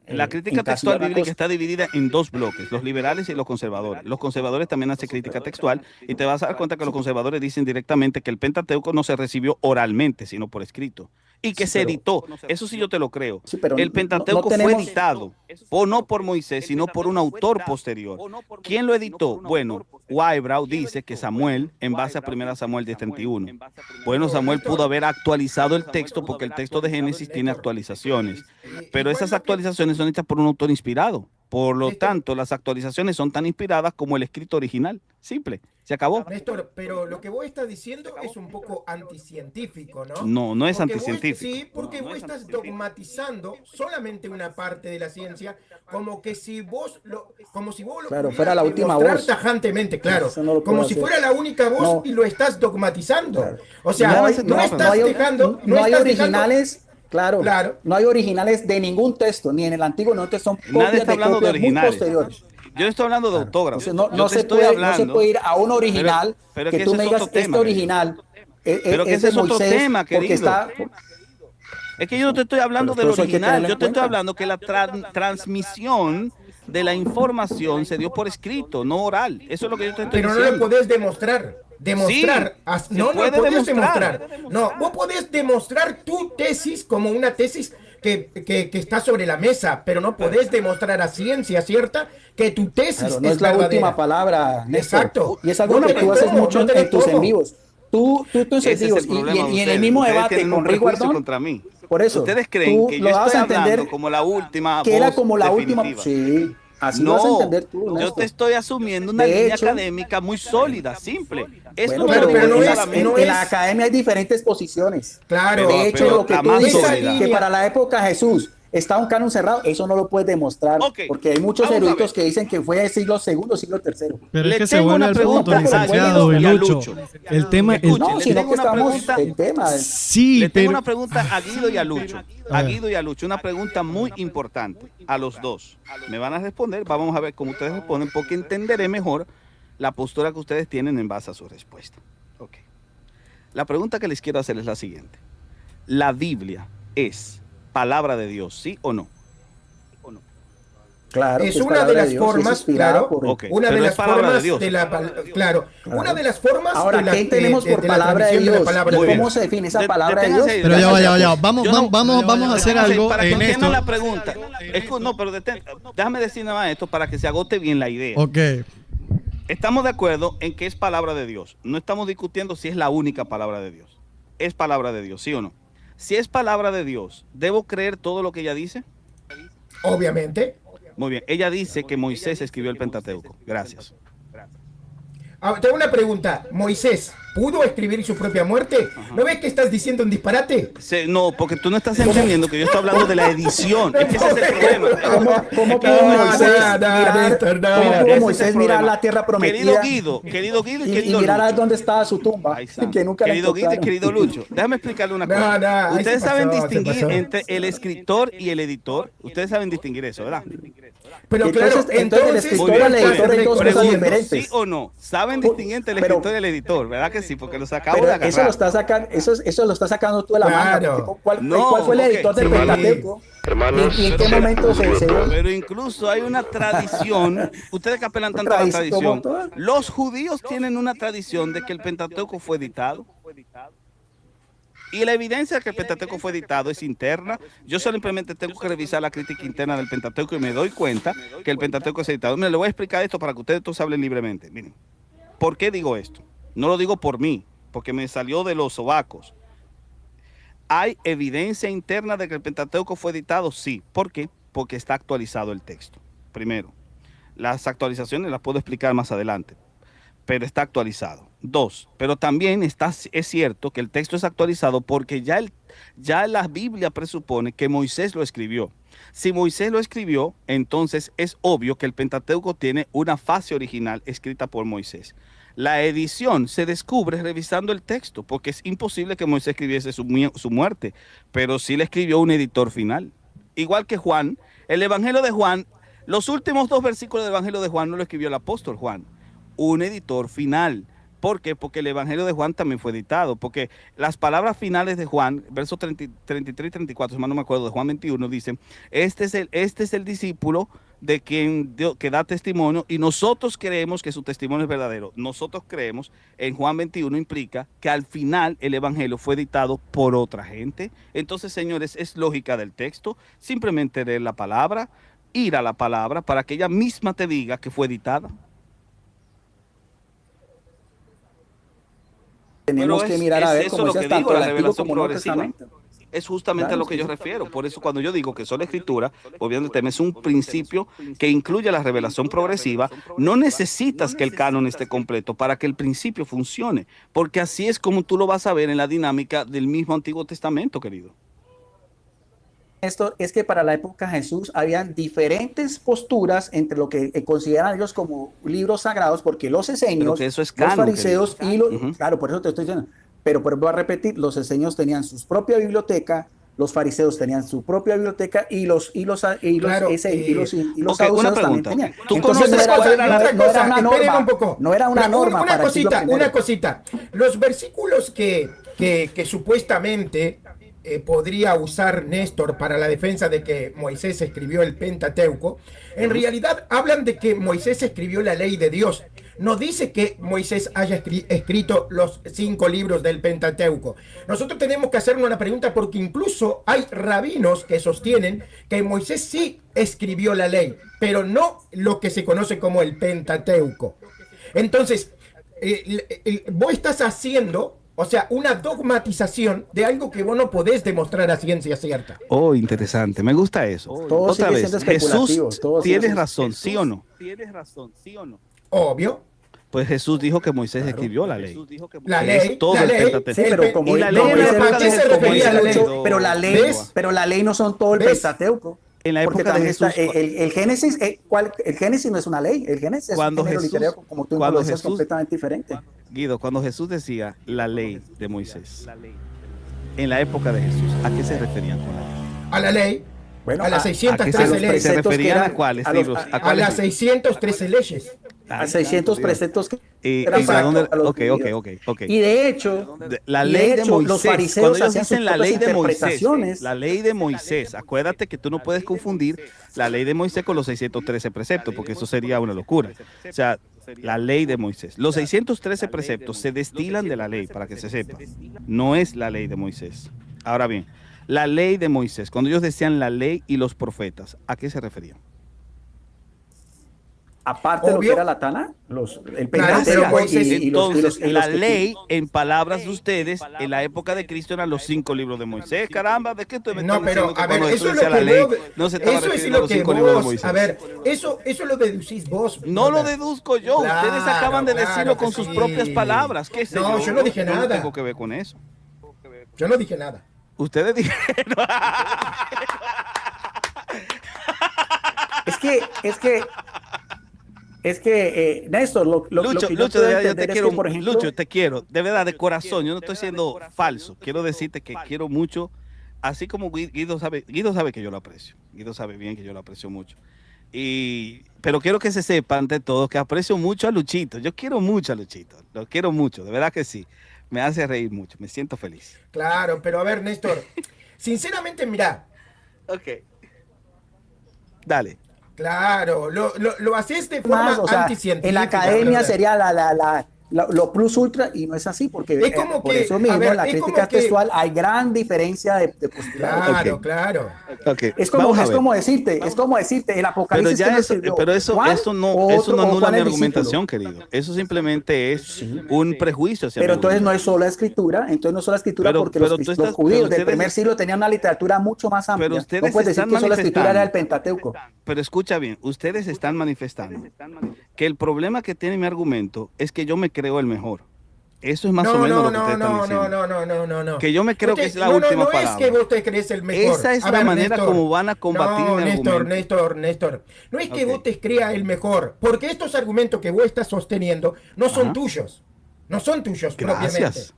La crítica textual bíblica está dividida en dos bloques, los liberales y los conservadores. Los conservadores también hacen crítica textual y te vas a dar cuenta que los conservadores dicen directamente que el Pentateuco no se recibió oralmente, sino por escrito. y que se editó. Eso sí yo te lo creo. Sí, pero El Pentateuco fue tenemos... editado, no por Moisés, sino por un autor posterior. ¿Quién lo editó? Bueno, Wybrow dice que Samuel, en base a 1 Samuel 10:31. Bueno, Samuel pudo haber actualizado el texto porque el texto de Génesis tiene actualizaciones, pero esas actualizaciones son hechas por un autor inspirado. Por lo tanto, las actualizaciones son tan inspiradas como el escrito original. Simple, se acabó. Néstor, pero lo que vos estás diciendo es un poco anticientífico, ¿no? No, no es Porque anticientífico. sí, porque vos estás dogmatizando solamente una parte de la ciencia, como que si vos lo Claro, fuera la última demostrar voz. tajantemente, claro, Eso no lo como puedo si hacer. fuera la única voz No. y lo estás dogmatizando. Claro. O sea, No no, hay- estás no hay- dejando, no hay estás originales, claro, Claro. no hay originales de ningún texto, ni en el Antiguo Nuevo Testamento, son Nadie copias está de hablando de copias muy originales. posteriores. Yo estoy hablando de autógrafos. Entonces, Yo no te se estoy puede, hablando. no se puede ir a un original pero que que tú ese me es digas, otro tema, este querido. original Pero que es ese de es otro Moisés, tema, porque querido. está... Es que yo no te estoy hablando Pero del eso hay que original, tenerlo yo en te estoy cuenta. hablando que la transmisión de la información se dio por escrito, no oral. Eso es lo que yo te estoy Pero no lo diciendo. podés demostrar. Demostrar. Sí, No, se no puede podés demostrar. demostrar. No, vos podés demostrar tu tesis como una tesis que está sobre la mesa, pero no podés demostrar a ciencia cierta que tu tesis Claro, no es la verdadera. última palabra, Néstor. Exacto. Y es algo Vos no que tenés tú haces cómo, mucho no tenés en tus cómo. en vivos. Tú tus Ese en es el vivos problema de y en el ustedes. mismo Ustedes debate tienen un con Rick prejuicio Guardón, contra mí. por eso, Ustedes creen tú que lo yo das estoy a entender hablando como la última que era voz como la última... definitiva. Sí, así lo vas a No, entender tú, yo Néstor. te estoy asumiendo una De línea hecho- académica muy sólida, simple. Esto Bueno, me lo pero digo no yo es- solamente. no en la es- academia hay diferentes posiciones. Claro. De hecho, pero lo que la tú más dices, sólida. que para la época de Jesús está un canon cerrado, eso no lo puedes demostrar, Ok, porque hay muchos vamos a eruditos ver. que dicen que fue siglo segundo, siglo tercero. Pero Le es que se tengo vuelve una al pregunta punto, a licenciado Guido y y a Lucho. Lucho. El tema, Escuche, No, le sino tengo que una estamos pregunta. el tema. sí, Le tengo pero una pregunta a Guido y a Lucho. A A ver. Guido y a Lucho, una pregunta muy importante a los dos. Me van a responder, vamos a ver cómo ustedes responden, porque entenderé mejor la postura que ustedes tienen en base a su respuesta. Ok. La pregunta que les quiero hacer es la siguiente. ¿La Biblia es palabra de Dios, sí o no? Claro, Es que es una de palabra las Dios, y es formas, inspirada claro, por- Ok, una pero de es las palabra de formas Dios. de la claro, una de las formas Ahora, de la, ¿qué entendemos por de la palabra de transmisión Dios? palabra Muy de bien. ¿Cómo se define esa palabra de Deténganse Dios? ahí, Pero ya va, deténganse ya va, ahí. Vamos, Yo vamos, vamos a hacer Deténganse ahí algo para que en entiendan esto. la pregunta. No, pero déjame decir nada más esto para que se agote bien la idea. Ok. Estamos de acuerdo en que es palabra de Dios. No estamos discutiendo si es la única palabra de Dios. Es palabra de Dios, ¿sí o no? Si es palabra de Dios, ¿debo creer todo lo que ella dice? Obviamente. Muy bien. Ella dice que Moisés escribió el Pentateuco. Gracias. Tengo una pregunta. ¿Moisés pudo escribir su propia muerte? ¿No ves que estás diciendo un disparate? No, porque tú no estás entendiendo que yo estoy hablando de la edición. Es que ese es el problema. ¿Cómo pudo No, Moisés Néstor, no. cómo Ese pudo es Moisés el mirar problema. la tierra Querido prometida Guido y y querido mirar a Lucho. dónde estaba su tumba? Ahí está. Que nunca la Querido Guido y encontraron. querido Lucho, déjame explicarle una No, cosa. no, ahí Ustedes se saben pasó, se distinguir pasó. entre el escritor y el editor. Ustedes saben distinguir eso, ¿verdad? Pero Entonces- claro, entonces el escritor y el editor hay dos cosas diferentes. ¿Sí o no? ¿Saben distinguir entre el Pero- escritor y el editor? ¿Verdad que sí? Porque los acabo Pero de agarrar. eso lo está sacando, eso lo está sacando tú de la Claro. manga. porque ¿Cuál, No, cuál fue el ok. editor del Sí. Pentateuco? ¿Y en qué momento se dio? Pero incluso hay una tradición, ustedes que apelan tanto a la Tradición, tradición, como toda. los judíos tienen una tradición de que el Pentateuco fue editado. Y la evidencia de que el Pentateuco fue editado es interna. Yo simplemente tengo que revisar la crítica interna del Pentateuco y me doy cuenta que el Pentateuco es editado. Miren, le voy a explicar esto para que ustedes todos hablen libremente. Miren, ¿por qué digo esto? No lo digo por mí, porque me salió de los sobacos. ¿Hay evidencia interna de que el Pentateuco fue editado? Sí. ¿Por qué? Porque está actualizado el texto. Primero, las actualizaciones las puedo explicar más adelante, pero está actualizado. Dos, pero también es cierto que el texto es actualizado porque ya la Biblia presupone que Moisés lo escribió. Si Moisés lo escribió, entonces es obvio que el Pentateuco tiene una fase original escrita por Moisés. La edición se descubre revisando el texto, porque es imposible que Moisés escribiese su muerte, pero sí le escribió un editor final. Igual que Juan, el Evangelio de Juan, los últimos 2 versículos del Evangelio de Juan no lo escribió el apóstol Juan, un editor final. ¿Por qué? Porque el Evangelio de Juan también fue editado, porque las palabras finales de Juan, versos 33 y 34, si mal no me acuerdo, de Juan 21, dicen, este es el discípulo de quien que da testimonio y nosotros creemos que su testimonio es verdadero. Nosotros creemos, en Juan 21 implica que al final el evangelio fue dictado por otra gente. Entonces, señores, es lógica del texto, simplemente leer la palabra, ir a la palabra para que ella misma te diga que fue dictada. Tenemos que mirar a ver cómo es tanto el Antiguo como el Nuevo progresiva. Testamento. Es justamente a lo que yo refiero. Por eso cuando yo digo que sola escritura, obviamente es un principio que incluye la revelación progresiva. No necesitas que el canon esté completo para que el principio funcione, porque así es como tú lo vas a ver en la dinámica del mismo Antiguo Testamento, querido. Esto es que para la época de Jesús habían diferentes posturas entre lo que consideran ellos como libros sagrados, porque los esenios, eso es los canon, fariseos querido. y los, claro, por eso te estoy diciendo, pero voy a repetir, los esenios tenían su propia biblioteca, los fariseos tenían su propia biblioteca y los saduceos también tenían. ¿Tú Entonces conoces no era una esperen norma, un poco. no era una norma Una para el siglo cosita, primero. una cosita. Los versículos que supuestamente podría usar Néstor para la defensa de que Moisés escribió el Pentateuco, en realidad hablan de que Moisés escribió la ley de Dios. No dice que Moisés haya escrito los 5 libros del Pentateuco. Nosotros tenemos que hacernos una pregunta porque incluso hay rabinos que sostienen que Moisés sí escribió la ley, pero no lo que se conoce como el Pentateuco. Entonces, vos estás haciendo, o sea, una dogmatización de algo que vos no podés demostrar a ciencia cierta. Oh, interesante. Me gusta eso. Todo Otra sigue vez, siendo especulativo, Jesús, todo sigue ¿tienes siendo- razón, sí o no? Obvio. Pues Jesús dijo que Moisés escribió la ley. La Que ley, es todo la el ley. Pentateuco. Sí, pero como Y la como ley en la dice época Lucho, de se Jesús, refería como a la dice ley. Lucho, pero la ley, ¿Ves? pero la ley no son todo el ¿Ves? Pentateuco. En la Porque época de también está Jesús, el Génesis, el Génesis no es una ley, el Génesis es Cuando un género Jesús- literario, como tú cuando lo decías, Jesús- completamente diferente. Guido, cuando Jesús decía la ley de Moisés, en la época de Jesús, ¿a qué se referían con la ley? A la ley, Bueno, a las ¿A qué 613 se leyes. se referían eran- a cuáles a los- libros? a A cuáles las libros? 613 leyes. A 600 preceptos que eran ¿Y de para dónde? a los Ok. judíos. Y de hecho, La y ley de de hecho, los Moisés, fariseos cuando ellos hacían sus dicen la propias ley de Moisés, interpretaciones. la ley de Moisés, acuérdate que tú no puedes confundir la ley de Moisés con los 613 preceptos, porque eso sería una locura. O sea, la ley de Moisés. Los 613 preceptos se destilan de la ley, para que se sepa. No es la ley de Moisés. Ahora bien, la ley de Moisés, cuando ellos decían la ley y los profetas, ¿a qué se referían? Aparte de lo que Obvio. era la Tana, el Claro, Pentateuco pero Moisés- Entonces, y los la que- ley, en palabras de ustedes, en la época de Cristo eran los 5 libros de Moisés. Caramba, ¿de qué estoy me No, estás pero diciendo que a ver, cuando eso Jesús es decía lo la que ley, vos, no se estaba eso es refiriendo a lo los que 5 libros de vos, Moisés? a ver, eso lo deducís vos. No lo brother. deduzco yo, Claro, ustedes acaban de claro decirlo que con sus sí. propias palabras. ¿Qué sé No, yo no dije Yo no nada. tengo que ver con eso. Yo no dije nada. Ustedes dijeron. es que Néstor, lo Lucho, que yo Lucho, puedo yo entender te es quiero, que, por ejemplo, Lucho, te quiero, de verdad, de corazón, yo no estoy siendo falso, quiero decirte que quiero mucho, así como Guido sabe que yo lo aprecio, Guido sabe bien que yo lo aprecio mucho, pero quiero que se sepa ante todo que aprecio mucho a Luchito, yo quiero mucho a Luchito, lo quiero mucho, de verdad que sí, me hace reír mucho, me siento feliz. Claro, pero a ver, Néstor, sinceramente, mira, Ok. Dale. claro, lo haces de forma más, o sea, anticientífica. en la academia brother. sería lo plus ultra y no es así porque Es como por que, eso a mismo ver, en la es como crítica que- textual hay gran diferencia de postulados. Claro, Ok. claro. Okay. Es como, Vamos a es ver. como decirte, el Pero Apocalipsis ya que no eso, escribió pero eso, Juan eso no, o eso no otro- o anula Juan mi el discípulo. argumentación, querido. Eso simplemente es un prejuicio hacia Pero mi entonces no argumento. es solo la escritura, entonces no es solo la escritura Pero- porque pero los, tú los estás- judíos pero del ustedes- primer siglo tenían una literatura mucho más amplia. Pero ustedes No puedes decir están que solo la escritura era el manifestando. Pentateuco. Pero escucha bien, ustedes están manifestando que el problema que tiene mi argumento es que yo me creo el mejor. Eso es más o menos lo que ustedes están diciendo. No. Que yo me creo Usted- que es la no, última no, no palabra. es que vos te crees el mejor. Esa es A la ver, manera Néstor. como van a combatir No, mi argumento. Néstor. No es que Ok. vos te creas el mejor, porque estos argumentos que vos estás sosteniendo no son Ajá. tuyos. No son tuyos propiamente. Gracias.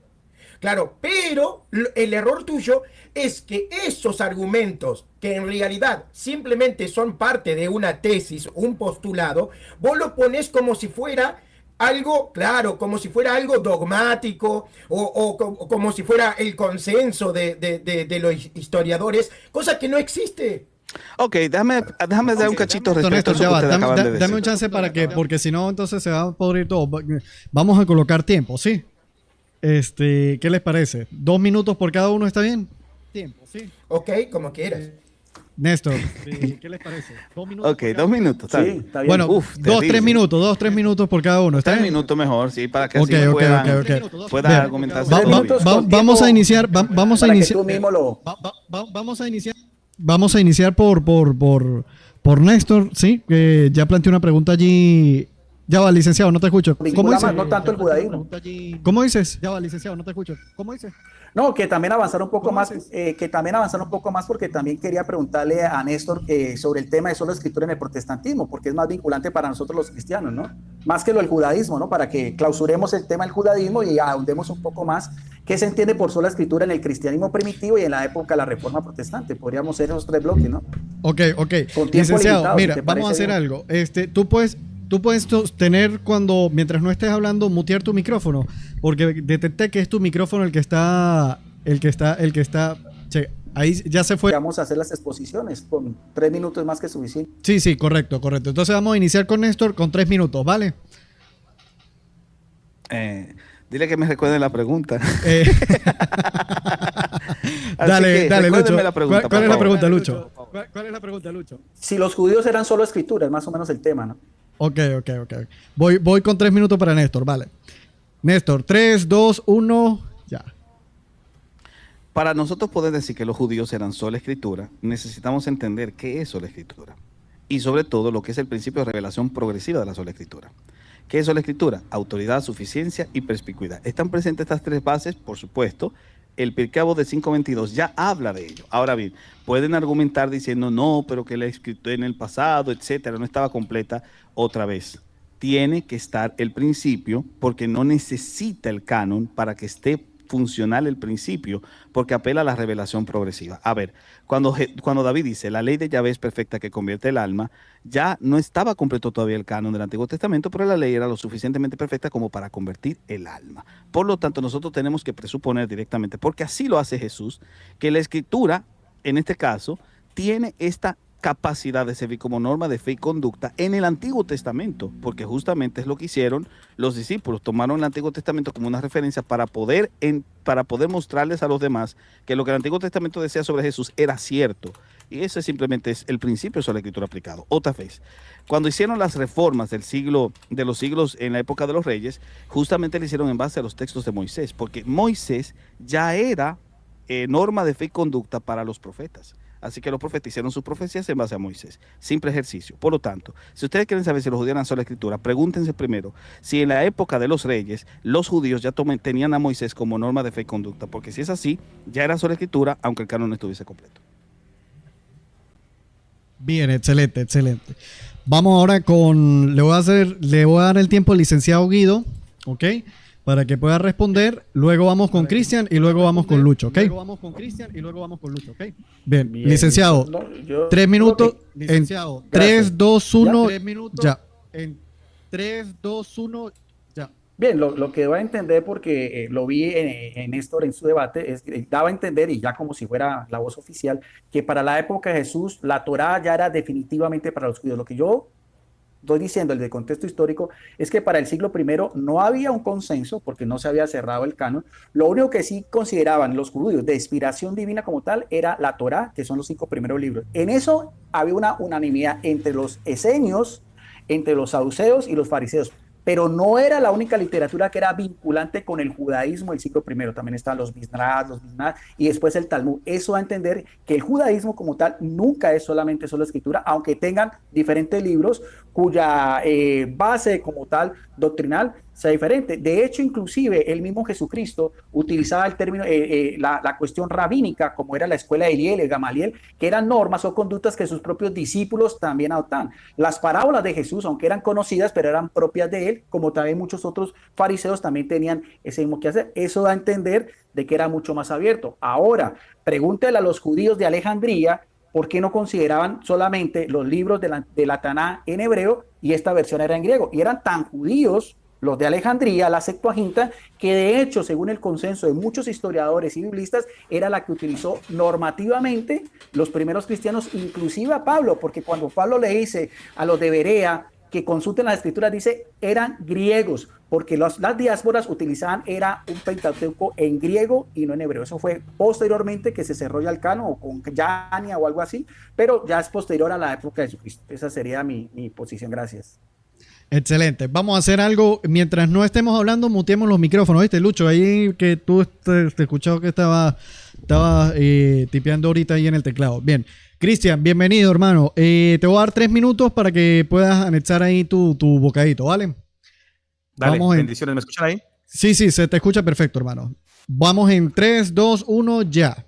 Claro, pero el error tuyo es que esos argumentos, que en realidad simplemente son parte de una tesis, un postulado, vos lo pones como si fuera algo, claro, como si fuera algo dogmático o como si fuera el consenso de los historiadores, cosa que no existe. Ok, déjame dar un cachito respecto a Néstor, eso ya que va. ustedes acaban de Dame decir. un chance para que, porque si no, entonces se va a podrir todo. Vamos a colocar tiempo, ¿sí? ¿Qué les parece? 2 minutos por cada uno, ¿está bien? Tiempo, sí. Ok, como quieras. Néstor, ¿qué les parece? 2 minutos. Ok, 2 minutos, está Sí, bien. está bien. Bueno, Uf, 2, 3 terrible. minutos, 2, 3 minutos por cada uno, ¿está 3 bien? minutos mejor, sí, para que Ok, así ok, puedan, ok. puedan Bien. argumentarse Tres todo bien. minutos con Vamos a tiempo iniciar, vamos a para que iniciar. tú mismo lo... Vamos a iniciar por Néstor, ¿sí? Que ya planteó una pregunta allí. Ya va, licenciado, no te escucho. ¿Cómo vincula dices? más, no tanto el judaísmo. ¿Cómo dices? Ya va, licenciado, no te escucho. ¿Cómo dices? No, que también avanzar un poco más, porque también quería preguntarle a Néstor sobre el tema de solo escritura en el protestantismo, porque es más vinculante para nosotros los cristianos, ¿no? Más que lo del judaísmo, ¿no? Para que clausuremos el tema del judaísmo y ahondemos un poco más qué se entiende por sola escritura en el cristianismo primitivo y en la época de la Reforma Protestante. Podríamos ser esos 3 bloques, ¿no? Ok. Con tiempo Licenciado, limitado, si mira, te vamos a parece hacer bien. algo. Tú puedes tener mientras no estés hablando, mutear tu micrófono, porque detecté que es tu micrófono el que está, che, ahí ya se fue. Vamos a hacer las exposiciones con 3 minutos más que suficiente. Sí, correcto. Entonces vamos a iniciar con Néstor con 3 minutos, ¿vale? Dile que me recuerde la pregunta. Eh, Así que dale, Lucho. recuérdenme la pregunta, ¿Cuál por es la favor. pregunta, Lucho? ¿Cuál es la pregunta, Lucho? Si los judíos eran solo escritura, es más o menos el tema, ¿no? Ok. Voy con 3 minutos para Néstor, vale. Néstor, 3, 2, 1, ya. Para nosotros poder decir que los judíos eran sola escritura, necesitamos entender qué es sola escritura. Y sobre todo lo que es el principio de revelación progresiva de la sola escritura. ¿Qué es sola escritura? Autoridad, suficiencia y perspicuidad. Están presentes estas 3 bases, por supuesto. El Pirkei Avot de 5.22 ya habla de ello. Ahora bien, pueden argumentar diciendo no, pero que la escritura en el pasado, etcétera, no estaba completa. Otra vez, tiene que estar el principio porque no necesita el canon para que esté funcional el principio, porque apela a la revelación progresiva. A ver, cuando David dice la ley de Yahvé es perfecta que convierte el alma, ya no estaba completo todavía el canon del Antiguo Testamento, pero la ley era lo suficientemente perfecta como para convertir el alma. Por lo tanto, nosotros tenemos que presuponer directamente, porque así lo hace Jesús, que la escritura, en este caso, tiene esta capacidad de servir como norma de fe y conducta en el Antiguo Testamento, porque justamente es lo que hicieron los discípulos, tomaron el Antiguo Testamento como una referencia para poder mostrarles a los demás que lo que el Antiguo Testamento decía sobre Jesús era cierto, y ese simplemente es el principio sobre la escritura aplicado. Otra vez, cuando hicieron las reformas de los siglos en la época de los reyes, justamente lo hicieron en base a los textos de Moisés, porque Moisés ya era norma de fe y conducta para los profetas. Así que los profetas hicieron sus profecías en base a Moisés. Simple ejercicio. Por lo tanto, si ustedes quieren saber si los judíos eran sola escritura, pregúntense primero si en la época de los reyes, los judíos ya tenían a Moisés como norma de fe y conducta. Porque si es así, ya era sola escritura, aunque el canon no estuviese completo. Bien, excelente. Vamos ahora le voy a dar el tiempo al licenciado Guido, ¿ok? Para que pueda responder. Luego vamos con Cristian y luego vamos con Lucho, ¿ok? Bien, licenciado, No, yo 3 minutos. creo que- En Gracias. 3, 2, 1. 3 minutos. Ya. En 3, 2, 1. Ya. Bien, lo que doy a entender, porque lo vi en Néstor en su debate, es que daba a entender, y ya como si fuera la voz oficial, que para la época de Jesús la Torá ya era definitivamente para los judíos. Lo que yo estoy diciendo, el de contexto histórico, es que para el siglo I no había un consenso, porque no se había cerrado el canon. Lo único que sí consideraban los judíos de inspiración divina como tal era la Torá, que son los 5 primeros libros. En eso había una unanimidad entre los esenios, entre los saduceos y los fariseos, pero no era la única literatura que era vinculante con el judaísmo del siglo I. También estaban los Mishnah, y después el Talmud. Eso da a entender que el judaísmo como tal nunca es solamente solo escritura, aunque tengan diferentes libros cuya base como tal doctrinal sea diferente. De hecho, inclusive el mismo Jesucristo utilizaba el término, la cuestión rabínica, como era la escuela de Eliel, Gamaliel, que eran normas o conductas que sus propios discípulos también adoptaban. Las parábolas de Jesús, aunque eran conocidas, pero eran propias de él, como también muchos otros fariseos también tenían ese mismo que hacer. Eso da a entender de que era mucho más abierto. Ahora, pregúntele a los judíos de Alejandría por qué no consideraban solamente los libros de la Taná en hebreo y esta versión era en griego. Y eran tan judíos los de Alejandría, la Septuaginta, que de hecho, según el consenso de muchos historiadores y biblistas, era la que utilizó normativamente los primeros cristianos, inclusive a Pablo, porque cuando Pablo le dice a los de Berea que consulten las escrituras, dice, eran griegos, porque las diásporas utilizaban, era un Pentateuco en griego y no en hebreo. Eso fue posteriormente que se cerró ya el canon, o con Yania o algo así, pero ya es posterior a la época de Jesucristo. Esa sería mi posición. Gracias. Excelente. Vamos a hacer algo. Mientras no estemos hablando, muteemos los micrófonos. ¿Viste, Lucho? Ahí que tú te escuchado que estaba tipeando ahorita ahí en el teclado. Bien. Cristian, bienvenido, hermano. Te voy a dar 3 minutos para que puedas anexar ahí tu bocadito, ¿vale? Dale, bendiciones. ¿Me escuchan ahí? Sí, se te escucha perfecto, hermano. Vamos en 3, 2, 1, ya.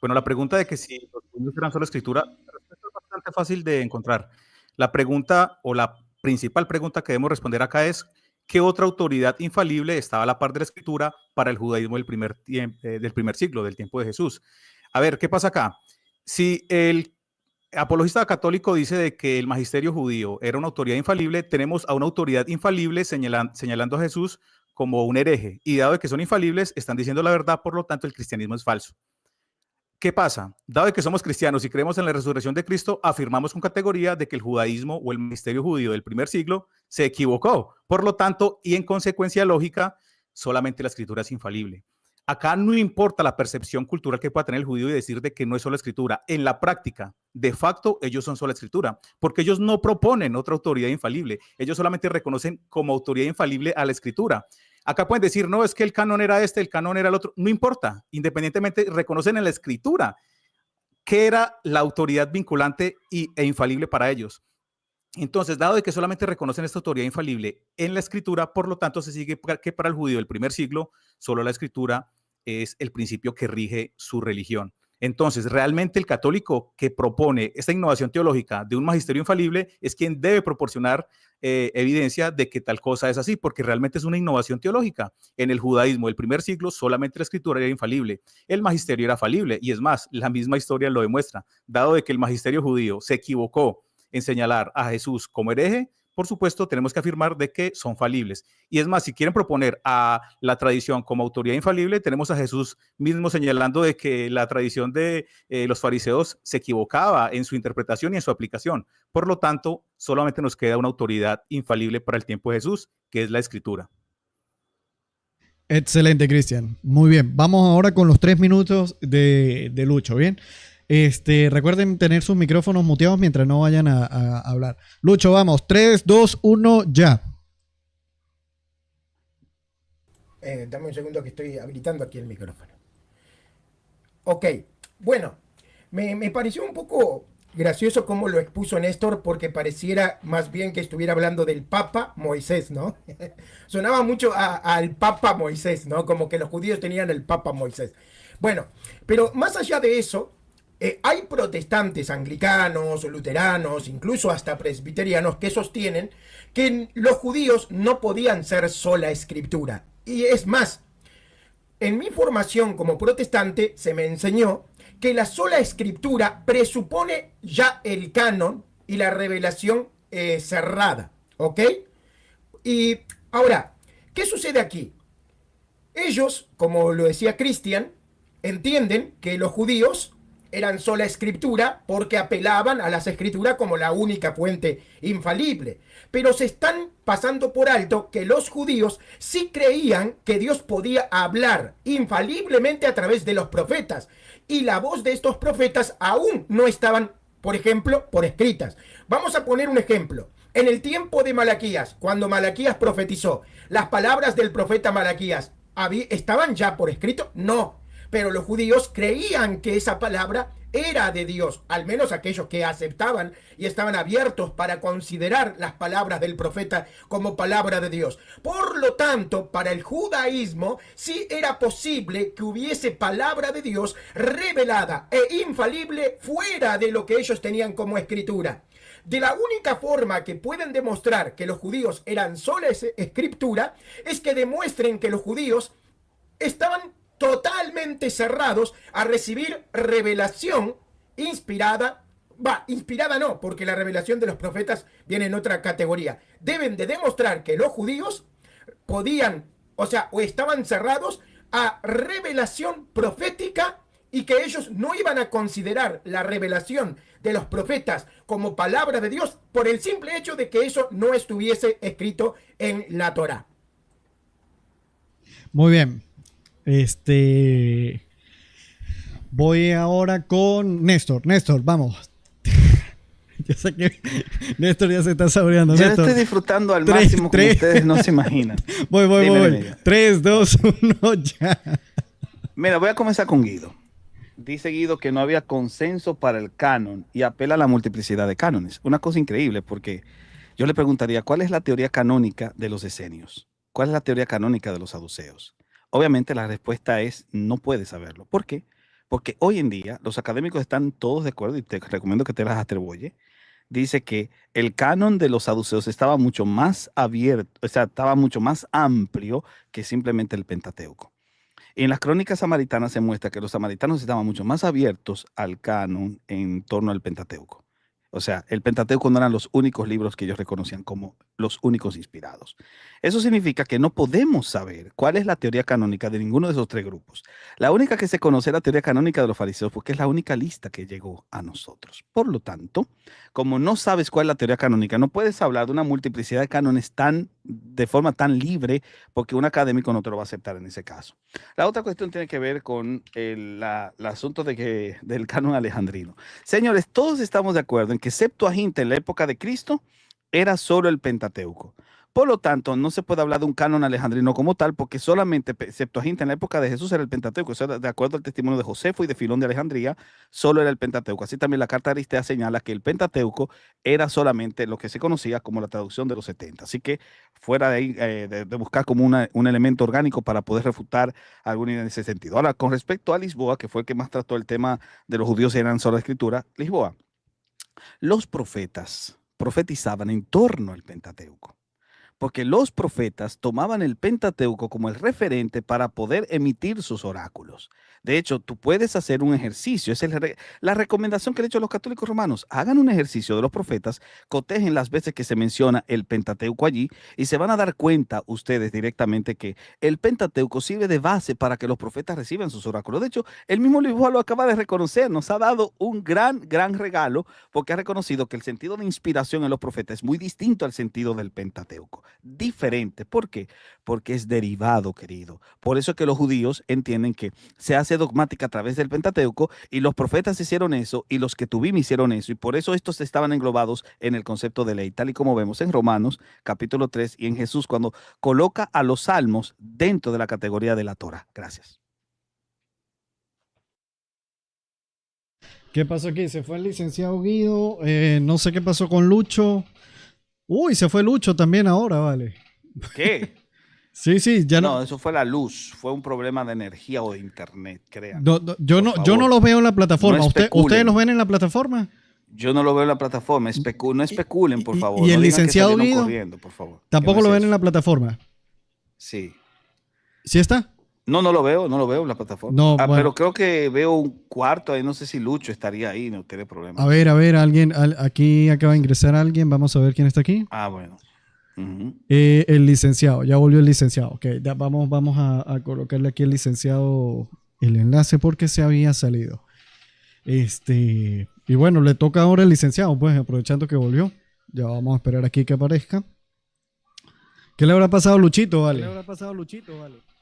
Bueno, la pregunta de que si los judíos eran solo escritura, la respuesta es bastante fácil de encontrar. La pregunta o la principal pregunta que debemos responder acá es ¿qué otra autoridad infalible estaba a la par de la escritura para el judaísmo del primer siglo, del tiempo de Jesús? A ver, ¿qué pasa acá? Si el apologista católico dice de que el magisterio judío era una autoridad infalible, tenemos a una autoridad infalible señalando a Jesús como un hereje. Y dado que son infalibles, están diciendo la verdad, por lo tanto el cristianismo es falso. ¿Qué pasa? Dado que somos cristianos y creemos en la resurrección de Cristo, afirmamos con categoría de que el judaísmo o el ministerio judío del primer siglo se equivocó. Por lo tanto, y en consecuencia lógica, solamente la escritura es infalible. Acá no importa la percepción cultural que pueda tener el judío y decir de que no es solo escritura. En la práctica, de facto, ellos son solo escritura, porque ellos no proponen otra autoridad infalible. Ellos solamente reconocen como autoridad infalible a la escritura. Acá pueden decir, no, es que el canon era este, el canon era el otro. No importa, independientemente, reconocen en la escritura que era la autoridad vinculante e infalible para ellos. Entonces, dado de que solamente reconocen esta autoridad infalible en la escritura, por lo tanto, se sigue que para el judío del primer siglo, solo la escritura es el principio que rige su religión. Entonces, realmente el católico que propone esta innovación teológica de un magisterio infalible es quien debe proporcionar evidencia de que tal cosa es así, porque realmente es una innovación teológica. En el judaísmo del primer siglo, solamente la escritura era infalible. El magisterio era falible, y es más, la misma historia lo demuestra. Dado de que el magisterio judío se equivocó en señalar a Jesús como hereje, por supuesto, tenemos que afirmar de que son falibles. Y es más, si quieren proponer a la tradición como autoridad infalible, tenemos a Jesús mismo señalando de que la tradición de los fariseos se equivocaba en su interpretación y en su aplicación. Por lo tanto, solamente nos queda una autoridad infalible para el tiempo de Jesús, que es la escritura. Excelente, Cristian. Muy bien. Vamos ahora con los 3 minutos de Lucho, ¿bien? Recuerden tener sus micrófonos muteados mientras no vayan a hablar. Lucho, vamos. 3, 2, 1, ya. Dame un segundo que estoy habilitando aquí el micrófono. Ok, bueno, me pareció un poco gracioso cómo lo expuso Néstor, porque pareciera más bien que estuviera hablando del Papa Moisés, ¿no? Sonaba mucho al Papa Moisés, ¿no? Como que los judíos tenían el Papa Moisés. Bueno, pero más allá de eso, hay protestantes anglicanos, luteranos, incluso hasta presbiterianos que sostienen que los judíos no podían ser sola escritura. Y es más, en mi formación como protestante se me enseñó que la sola escritura presupone ya el canon y la revelación cerrada, ¿ok? Y ahora, ¿qué sucede aquí? Ellos, como lo decía Cristian, entienden que los judíos eran sola escritura porque apelaban a las escrituras como la única fuente infalible. Pero se están pasando por alto que los judíos sí creían que Dios podía hablar infaliblemente a través de los profetas. Y la voz de estos profetas aún no estaban, por ejemplo, por escritas. Vamos a poner un ejemplo. En el tiempo de Malaquías, cuando Malaquías profetizó, ¿las palabras del profeta Malaquías estaban ya por escrito? No. Pero los judíos creían que esa palabra era de Dios, al menos aquellos que aceptaban y estaban abiertos para considerar las palabras del profeta como palabra de Dios. Por lo tanto, para el judaísmo sí era posible que hubiese palabra de Dios revelada e infalible fuera de lo que ellos tenían como escritura. De la única forma que pueden demostrar que los judíos eran sola escritura es que demuestren que los judíos estaban totalmente cerrados a recibir revelación inspirada inspirada no, porque la revelación de los profetas viene en otra categoría. Deben de demostrar que los judíos podían, o estaban cerrados a revelación profética y que ellos no iban a considerar la revelación de los profetas como palabra de Dios por el simple hecho de que eso no estuviese escrito en la Torá. Muy bien. Voy ahora con Néstor. Néstor, vamos. Yo sé que Néstor ya se está saboreando. Yo Néstor, estoy disfrutando al máximo como ustedes no se imaginan. Voy. Dime. 3, 2, 1, ya. Mira, voy a comenzar con Guido. Dice Guido que no había consenso para el canon y apela a la multiplicidad de cánones. Una cosa increíble, porque yo le preguntaría, ¿cuál es la teoría canónica de los esenios? ¿Cuál es la teoría canónica de los saduceos? Obviamente la respuesta es no puedes saberlo. ¿Por qué? Porque hoy en día los académicos están todos de acuerdo, y te recomiendo que te las atribuye. Dice que el canon de los saduceos estaba mucho más abierto, o sea, estaba mucho más amplio que simplemente el Pentateuco. Y en las crónicas samaritanas se muestra que los samaritanos estaban mucho más abiertos al canon en torno al Pentateuco. O sea, el Pentateuco no eran los únicos libros que ellos reconocían como los únicos inspirados. Eso significa que no podemos saber cuál es la teoría canónica de ninguno de esos tres grupos. La única que se conoce es la teoría canónica de los fariseos, porque es la única lista que llegó a nosotros. Por lo tanto, como no sabes cuál es la teoría canónica, no puedes hablar de una multiplicidad de cánones de forma tan libre, porque un académico no te lo va a aceptar en ese caso. La otra cuestión tiene que ver con el asunto del canon alejandrino. Señores, todos estamos de acuerdo en que Septuaginta en la época de Cristo era solo el Pentateuco. Por lo tanto, no se puede hablar de un canon alejandrino como tal, porque solamente Septuaginta en la época de Jesús era el Pentateuco. Eso era de acuerdo al testimonio de Josefo y de Filón de Alejandría, solo era el Pentateuco. Así también la carta de Aristea señala que el Pentateuco era solamente lo que se conocía como la traducción de los 70. Así que fuera de ahí, de buscar como un elemento orgánico para poder refutar alguna idea en ese sentido. Ahora, con respecto a Lisboa, que fue el que más trató el tema de los judíos y eran sola escritura, Lisboa, los profetas profetizaban en torno al Pentateuco, porque los profetas tomaban el Pentateuco como el referente para poder emitir sus oráculos. De hecho, tú puedes hacer un ejercicio, la recomendación que le he hecho a los católicos romanos: hagan un ejercicio de los profetas, cotejen las veces que se menciona el Pentateuco allí y se van a dar cuenta ustedes directamente que el Pentateuco sirve de base para que los profetas reciban sus oráculos. De hecho, el mismo Lisboa lo acaba de reconocer, nos ha dado un gran regalo, porque ha reconocido que el sentido de inspiración en los profetas es muy distinto al sentido del Pentateuco. Diferente. ¿Por qué? Porque es derivado, querido. Por eso es que los judíos entienden que se hace dogmática a través del Pentateuco, y los profetas hicieron eso, y los que tuvimos hicieron eso, y por eso estos estaban englobados en el concepto de ley, tal y como vemos en Romanos capítulo 3 y en Jesús cuando coloca a los salmos dentro de la categoría de la Torá. Gracias. ¿Qué pasó aquí? Se fue el licenciado Guido. No sé qué pasó con Lucho. Uy, se fue Lucho también ahora, vale. ¿Qué? Sí, ya no. No, eso fue la luz, fue un problema de energía o de internet, crean. Yo no los veo en la plataforma. No ¿Ustedes los ven en la plataforma? Yo no lo veo en la plataforma. No especulen, por favor. ¿Y el no licenciado Guido? Corriendo, por favor. Tampoco no lo es ven eso. en la plataforma. Sí. ¿Sí está? No lo veo en la plataforma. No, bueno. Pero creo que veo un cuarto ahí, no sé si Lucho estaría ahí, no tiene problema. A ver, aquí acaba de ingresar alguien. Vamos a ver quién está aquí. Bueno. Uh-huh. El licenciado, ya volvió el licenciado. Ok, vamos a colocarle aquí el licenciado el enlace porque se había salido. Y bueno, le toca ahora el licenciado, pues aprovechando que volvió. Ya vamos a esperar aquí que aparezca. ¿Qué le habrá pasado a Luchito, vale?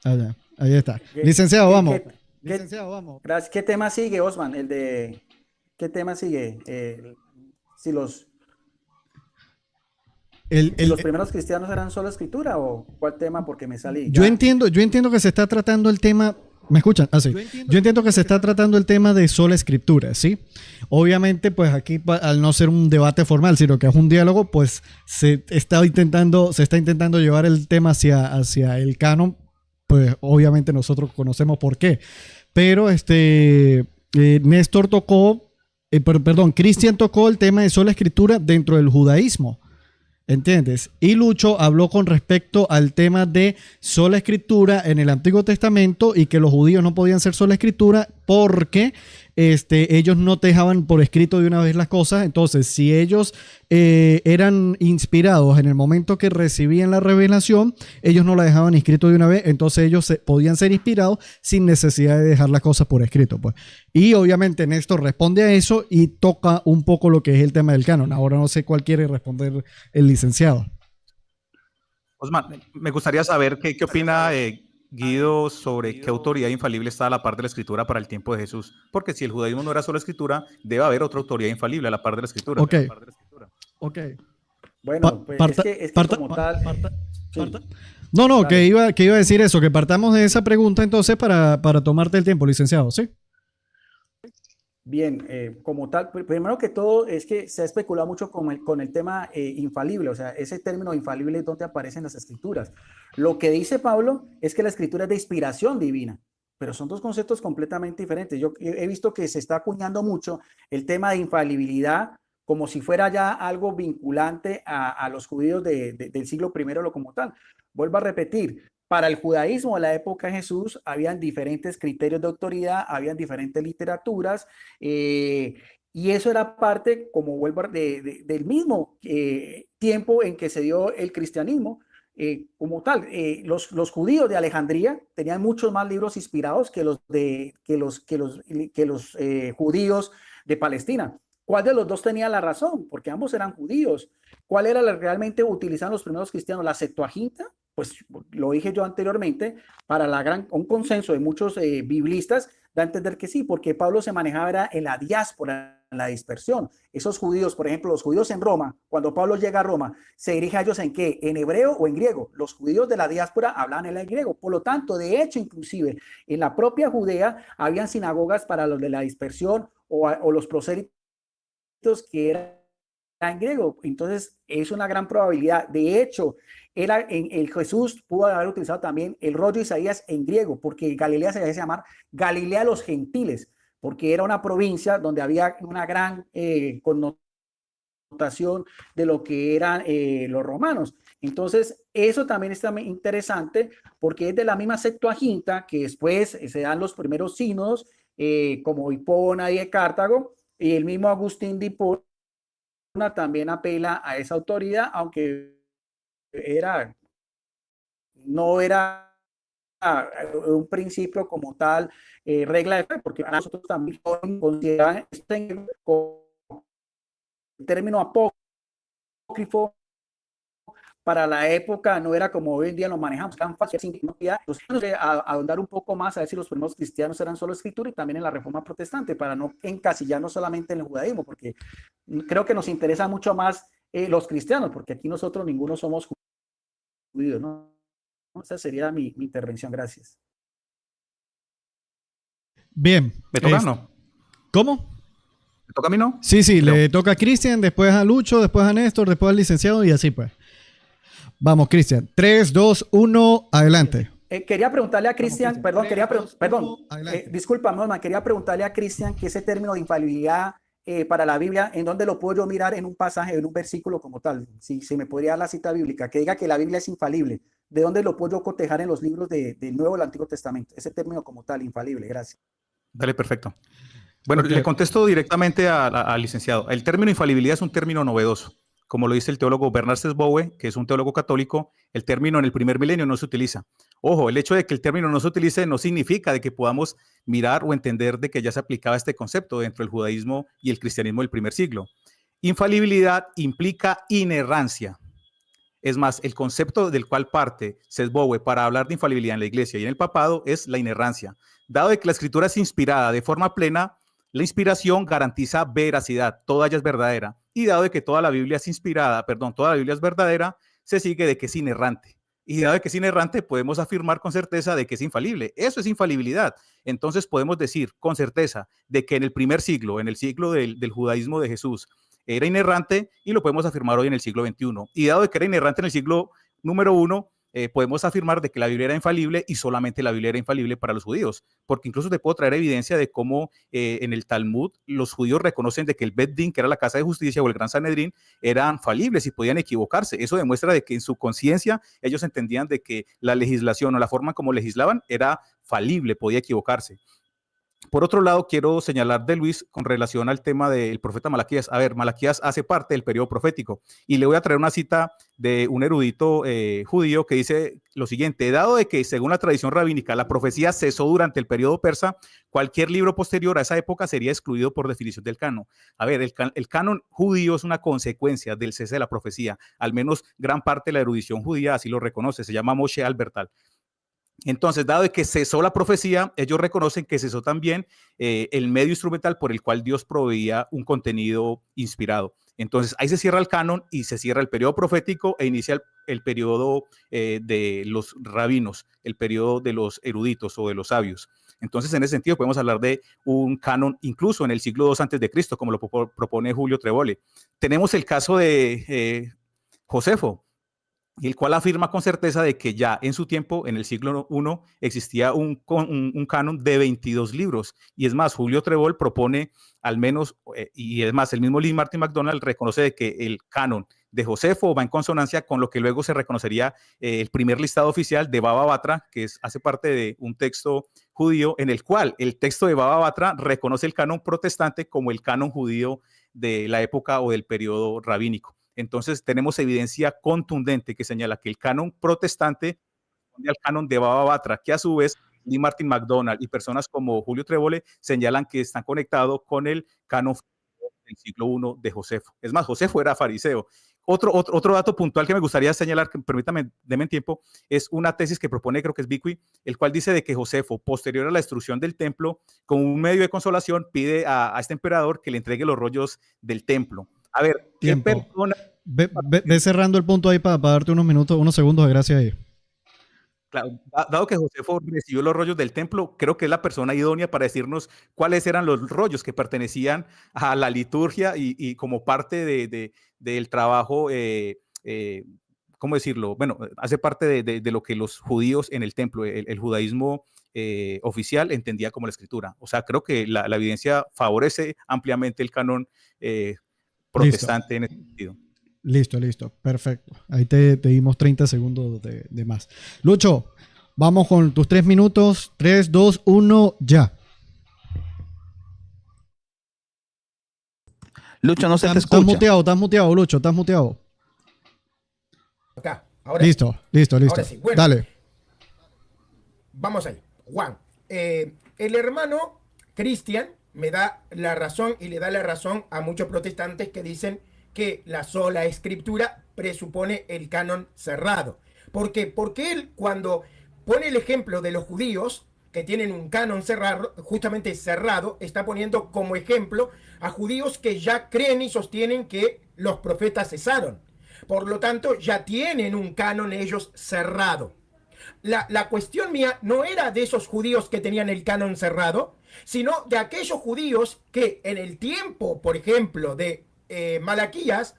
Ya, ahí está. Licenciado, vamos. Licenciado, vamos. Gracias. ¿Qué tema sigue, Osman? ¿Qué tema sigue? Si los primeros cristianos eran solo escritura, o ¿cuál tema? Porque me salí. Yo entiendo que se está tratando el tema. ¿Me escuchan? Sí. Yo entiendo que se está tratando el tema de sola escritura, ¿sí? Obviamente, pues aquí, al no ser un debate formal, sino que es un diálogo, pues se está intentando llevar el tema hacia el canon. Pues obviamente nosotros conocemos por qué. Pero Néstor tocó, Cristian tocó el tema de sola escritura dentro del judaísmo. ¿Entiendes? Y Lucho habló con respecto al tema de sola escritura en el Antiguo Testamento y que los judíos no podían ser sola escritura porque ellos no te dejaban por escrito de una vez las cosas. Entonces, si ellos eran inspirados en el momento que recibían la revelación, ellos no la dejaban escrito de una vez, entonces ellos podían ser inspirados sin necesidad de dejar las cosas por escrito, pues. Y obviamente Néstor responde a eso y toca un poco lo que es el tema del canon. Ahora no sé cuál quiere responder el licenciado. Osman, me gustaría saber qué opina Guido sobre qué autoridad infalible está a la par de la escritura para el tiempo de Jesús. Porque si el judaísmo no era solo escritura, debe haber otra autoridad infalible a la par de la escritura. Ok. Ok. Bueno, pues es que como tal... sí. No, Dale. que iba a decir eso, que partamos de esa pregunta entonces para tomarte el tiempo, licenciado, ¿sí? Bien, como tal, primero que todo es que se ha especulado mucho con el tema infalible, o sea, ese término infalible es donde aparecen las escrituras. Lo que dice Pablo es que la escritura es de inspiración divina, pero son dos conceptos completamente diferentes. Yo he visto que se está acuñando mucho el tema de infalibilidad como si fuera ya algo vinculante a los judíos del siglo primero, lo como tal. Vuelvo a repetir, para el judaísmo de la época de Jesús habían diferentes criterios de autoridad, habían diferentes literaturas, y eso era parte, como vuelvo del mismo tiempo en que se dio el cristianismo. Como tal, los judíos de Alejandría tenían muchos más libros inspirados que los judíos de Palestina. ¿Cuál de los dos tenía la razón? Porque ambos eran judíos. ¿Cuál era la realmente utilizaban los primeros cristianos? ¿La Septuaginta? Pues lo dije yo anteriormente, para un consenso de muchos biblistas, da a entender que sí, porque Pablo se manejaba era en la diáspora, en la dispersión. Esos judíos, por ejemplo, los judíos en Roma, cuando Pablo llega a Roma, ¿se dirige a ellos en qué? ¿En hebreo o en griego? Los judíos de la diáspora hablan en el griego. Por lo tanto, de hecho, inclusive en la propia Judea habían sinagogas para los de la dispersión o los prosélitos que eran en griego. Entonces, es una gran probabilidad. De hecho, el Jesús pudo haber utilizado también el rollo Isaías en griego, porque Galilea se hace llamar Galilea de los Gentiles, porque era una provincia donde había una gran connotación de lo que eran los romanos. Entonces, eso también está interesante, porque es de la misma Septuaginta que después se dan los primeros sínodos, como Hipona y de Cartago, y el mismo Agustín de Hipona también apela a esa autoridad, aunque no era un principio como tal, regla de fe, porque para nosotros también consideran este término apócrifo. Para la época no era como hoy en día lo manejamos tan fácil, sin identidad. Entonces, ahondar un poco más a ver si los primeros cristianos eran solo escritura y también en la Reforma Protestante, para no encasillarnos solamente en el judaísmo, porque creo que nos interesa mucho más los cristianos, porque aquí nosotros ninguno somos judíos, ¿no? Esa sería mi intervención. Gracias. Bien. ¿Me toca o no? ¿Cómo? ¿Me toca a mí, no? Sí, Creo. le toca a Cristian, después a Lucho, después a Néstor, después al licenciado y así pues. Vamos, Cristian. 3, 2, 1, adelante. Quería preguntarle a Cristian, disculpa, Norma, quería preguntarle a Cristian que ese término de infalibilidad para la Biblia, ¿en dónde lo puedo yo mirar en un pasaje, en un versículo como tal? Si me podría dar la cita bíblica, que diga que la Biblia es infalible. ¿De dónde lo puedo yo cotejar en los libros del Nuevo y el Antiguo Testamento? Ese término como tal, infalible. Gracias. Dale, perfecto. Bueno, Okay. Le contesto directamente al licenciado. El término infalibilidad es un término novedoso. Como lo dice el teólogo Bernard Sesbowe, que es un teólogo católico, el término en el primer milenio no se utiliza. Ojo, el hecho de que el término no se utilice no significa de que podamos mirar o entender de que ya se aplicaba este concepto dentro del judaísmo y el cristianismo del primer siglo. Infalibilidad implica inerrancia. Es más, el concepto del cual parte Sesbowe para hablar de infalibilidad en la iglesia y en el papado es la inerrancia. Dado de que la escritura es inspirada de forma plena, la inspiración garantiza veracidad, toda ella es verdadera. Y dado de que toda la Biblia es toda la Biblia es verdadera, se sigue de que es inerrante. Y dado de que es inerrante, podemos afirmar con certeza de que es infalible. Eso es infalibilidad. Entonces podemos decir con certeza de que en el primer siglo, en el siglo del judaísmo de Jesús, era inerrante y lo podemos afirmar hoy en el siglo XXI. Y dado de que era inerrante en el siglo número 1, podemos afirmar de que la Biblia era infalible y solamente la Biblia era infalible para los judíos, porque incluso te puedo traer evidencia de cómo en el Talmud los judíos reconocen de que el Bet Din, que era la casa de justicia, o el Gran Sanedrín, eran falibles y podían equivocarse. Eso demuestra de que en su conciencia ellos entendían de que la legislación o la forma como legislaban era falible, podía equivocarse. Por otro lado, quiero señalar de Luis con relación al tema del profeta Malaquías. A ver, Malaquías hace parte del periodo profético y le voy a traer una cita de un erudito judío que dice lo siguiente: dado de que según la tradición rabínica la profecía cesó durante el periodo persa, cualquier libro posterior a esa época sería excluido por definición del canon. A ver, el canon judío es una consecuencia del cese de la profecía, al menos gran parte de la erudición judía así lo reconoce, se llama Moshe Albertal. Entonces, dado de que cesó la profecía, ellos reconocen que cesó también el medio instrumental por el cual Dios proveía un contenido inspirado. Entonces, ahí se cierra el canon y se cierra el periodo profético e inicia el periodo de los rabinos, el periodo de los eruditos o de los sabios. Entonces, en ese sentido, podemos hablar de un canon incluso en el siglo II antes de Cristo, como lo propone Julio Trevole. Tenemos el caso de Josefo, el cual afirma con certeza de que ya en su tiempo, en el siglo I, existía un canon de 22 libros. Y es más, Julio Trevole propone al menos, y es más, el mismo Lee Martin McDonald reconoce de que el canon de Josefo va en consonancia con lo que luego se reconocería el primer listado oficial de Baba Batra, que hace parte de un texto judío en el cual el texto de Baba Batra reconoce el canon protestante como el canon judío de la época o del periodo rabínico. Entonces tenemos evidencia contundente que señala que el canon protestante responde al canon de Baba Batra, que a su vez Lee Martin McDonald y personas como Julio Trevole señalan que están conectados con el canon del siglo I de Josefo. Es más, Josefo era fariseo. Otro dato puntual que me gustaría señalar, que permítame, denme tiempo, es una tesis que propone, creo que es Bicui, el cual dice de que Josefo, posterior a la destrucción del templo, como un medio de consolación, pide a este emperador que le entregue los rollos del templo. A ver, ¿qué persona? Ve cerrando el punto ahí para darte unos minutos, unos segundos de gracia ahí. Claro, dado que Josefo recibió los rollos del templo, creo que es la persona idónea para decirnos cuáles eran los rollos que pertenecían a la liturgia y como parte del trabajo, ¿cómo decirlo? Bueno, hace parte de lo que los judíos en el templo, el judaísmo oficial entendía como la escritura. O sea, creo que la evidencia favorece ampliamente el canon protestante en ese sentido. Listo, perfecto. Ahí te dimos 30 segundos de más. Lucho, vamos con tus 3 minutos. 3, 2, 1, ya. Lucho, no se te escucha. Estás muteado, Lucho, estás muteado. Acá, ahora Listo. Ahora sí. Bueno, dale. Vamos ahí. Juan, el hermano Cristian me da la razón y le da la razón a muchos protestantes que dicen que la sola escritura presupone el canon cerrado. ¿Por qué? Porque él, cuando pone el ejemplo de los judíos que tienen un canon cerrado, justamente cerrado, está poniendo como ejemplo a judíos que ya creen y sostienen que los profetas cesaron. Por lo tanto, ya tienen un canon ellos cerrado. La cuestión mía no era de esos judíos que tenían el canon cerrado, sino de aquellos judíos que en el tiempo, por ejemplo, de Malaquías,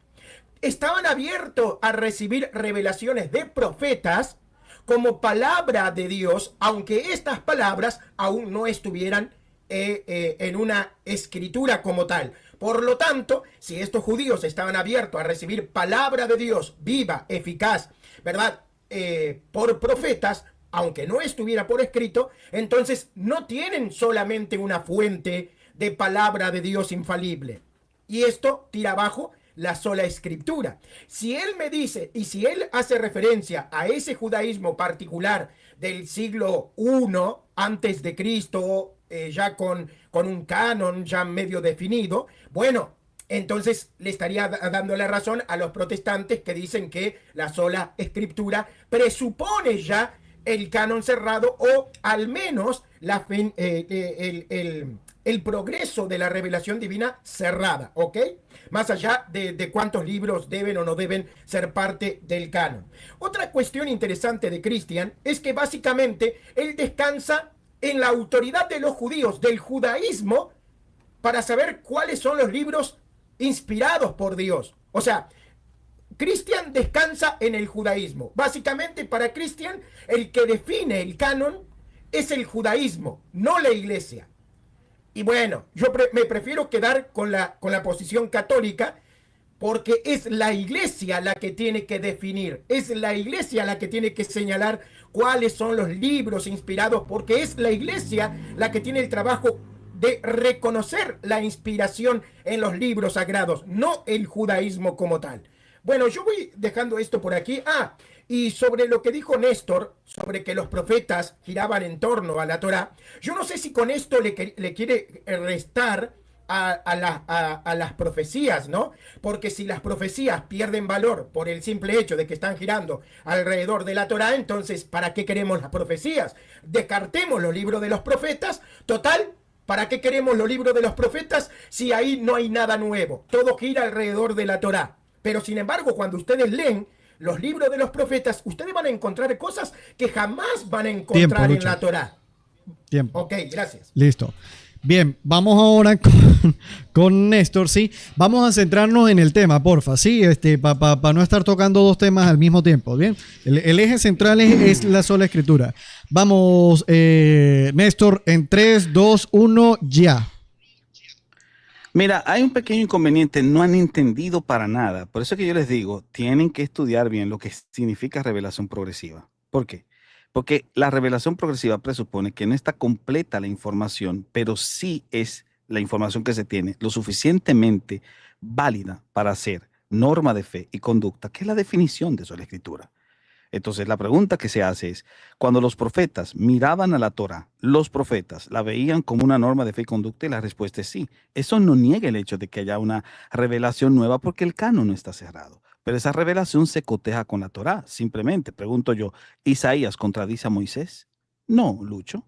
estaban abiertos a recibir revelaciones de profetas como palabra de Dios, aunque estas palabras aún no estuvieran en una escritura como tal. Por lo tanto, si estos judíos estaban abiertos a recibir palabra de Dios viva, eficaz, ¿verdad? Por profetas, aunque no estuviera por escrito, entonces no tienen solamente una fuente de palabra de Dios infalible. Y esto tira abajo la sola escritura. Si él me dice, y si él hace referencia a ese judaísmo particular del siglo I antes de Cristo, ya con un canon ya medio definido, bueno, entonces le estaría dando la razón a los protestantes que dicen que la sola escritura presupone ya el canon cerrado o al menos el progreso de la revelación divina cerrada, ¿ok? Más allá de cuántos libros deben o no deben ser parte del canon. Otra cuestión interesante de Cristian es que básicamente él descansa en la autoridad de los judíos, del judaísmo, para saber cuáles son los libros inspirados por Dios. O sea, Cristian descansa en el judaísmo. Básicamente para Cristian el que define el canon es el judaísmo, no la iglesia. Y bueno, yo me prefiero quedar con la posición católica porque es la iglesia la que tiene que definir, es la iglesia la que tiene que señalar cuáles son los libros inspirados, porque es la iglesia la que tiene el trabajo de reconocer la inspiración en los libros sagrados, no el judaísmo como tal. Bueno, yo voy dejando esto por aquí. Y sobre lo que dijo Néstor, sobre que los profetas giraban en torno a la Torá, yo no sé si con esto le quiere restar a las profecías, ¿no? Porque si las profecías pierden valor por el simple hecho de que están girando alrededor de la Torá, entonces, ¿para qué queremos las profecías? Descartemos los libros de los profetas. Total, ¿para qué queremos los libros de los profetas si ahí no hay nada nuevo? Todo gira alrededor de la Torá. Pero sin embargo, cuando ustedes leen los libros de los profetas, ustedes van a encontrar cosas que jamás van a encontrar en la Torá. Tiempo. Ok, gracias. Listo. Bien, vamos ahora con Néstor, ¿sí? Vamos a centrarnos en el tema, porfa, ¿sí? Para no estar tocando dos temas al mismo tiempo, ¿bien? El eje central es la sola escritura. Vamos, Néstor, en 3, 2, 1, ya. Mira, hay un pequeño inconveniente, no han entendido para nada. Por eso que yo les digo, tienen que estudiar bien lo que significa revelación progresiva. ¿Por qué? Porque la revelación progresiva presupone que no está completa la información, pero sí es la información que se tiene lo suficientemente válida para hacer norma de fe y conducta, que es la definición de eso, la escritura. Entonces, la pregunta que se hace es, cuando los profetas miraban a la Torá, los profetas la veían como una norma de fe y conducta, y la respuesta es sí. Eso no niega el hecho de que haya una revelación nueva porque el canon no está cerrado. Pero esa revelación se coteja con la Torá. Simplemente, pregunto yo, ¿Isaías contradice a Moisés? No, Lucho.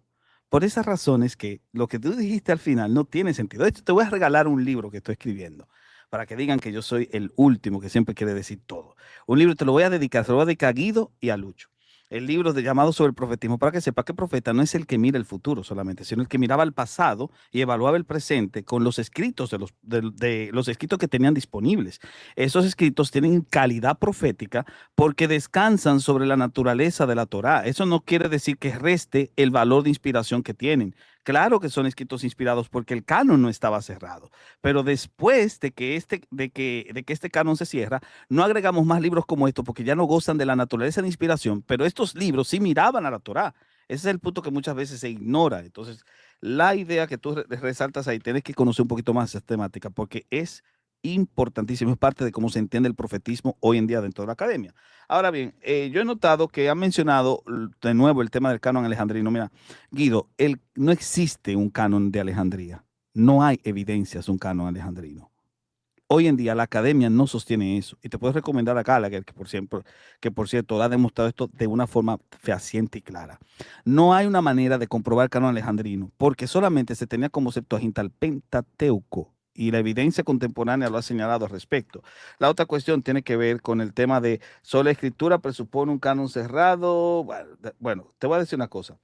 Por esas razones que lo que tú dijiste al final no tiene sentido. De hecho, te voy a regalar un libro que estoy escribiendo para que digan que yo soy el último que siempre quiere decir todo. Un libro te lo voy a dedicar, se lo voy a dedicar a Guido y a Lucho. El libro de llamado sobre el profetismo, para que sepa que el profeta no es el que mira el futuro solamente, sino el que miraba el pasado y evaluaba el presente con los escritos de los escritos que tenían disponibles. Esos escritos tienen calidad profética porque descansan sobre la naturaleza de la Torá. Eso no quiere decir que reste el valor de inspiración que tienen. Claro que son escritos inspirados porque el canon no estaba cerrado, pero después de que este canon se cierra, no agregamos más libros como estos porque ya no gozan de la naturaleza de inspiración, pero estos libros sí miraban a la Torá. Ese es el punto que muchas veces se ignora. Entonces, la idea que tú resaltas ahí, tienes que conocer un poquito más esa temática porque es importantísimo, es parte de cómo se entiende el profetismo hoy en día dentro de la academia. Ahora bien, yo he notado que han mencionado de nuevo el tema del canon alejandrino. Mira, Guido, no existe un canon de Alejandría. No hay evidencias de un canon alejandrino. Hoy en día la academia no sostiene eso. Y te puedo recomendar a Gallagher, que por cierto ha demostrado esto de una forma fehaciente y clara. No hay una manera de comprobar el canon alejandrino, porque solamente se tenía como Septuaginta el Pentateuco. Y la evidencia contemporánea lo ha señalado al respecto. La otra cuestión tiene que ver con el tema de sola escritura presupone un canon cerrado. Bueno, te voy a decir una cosa.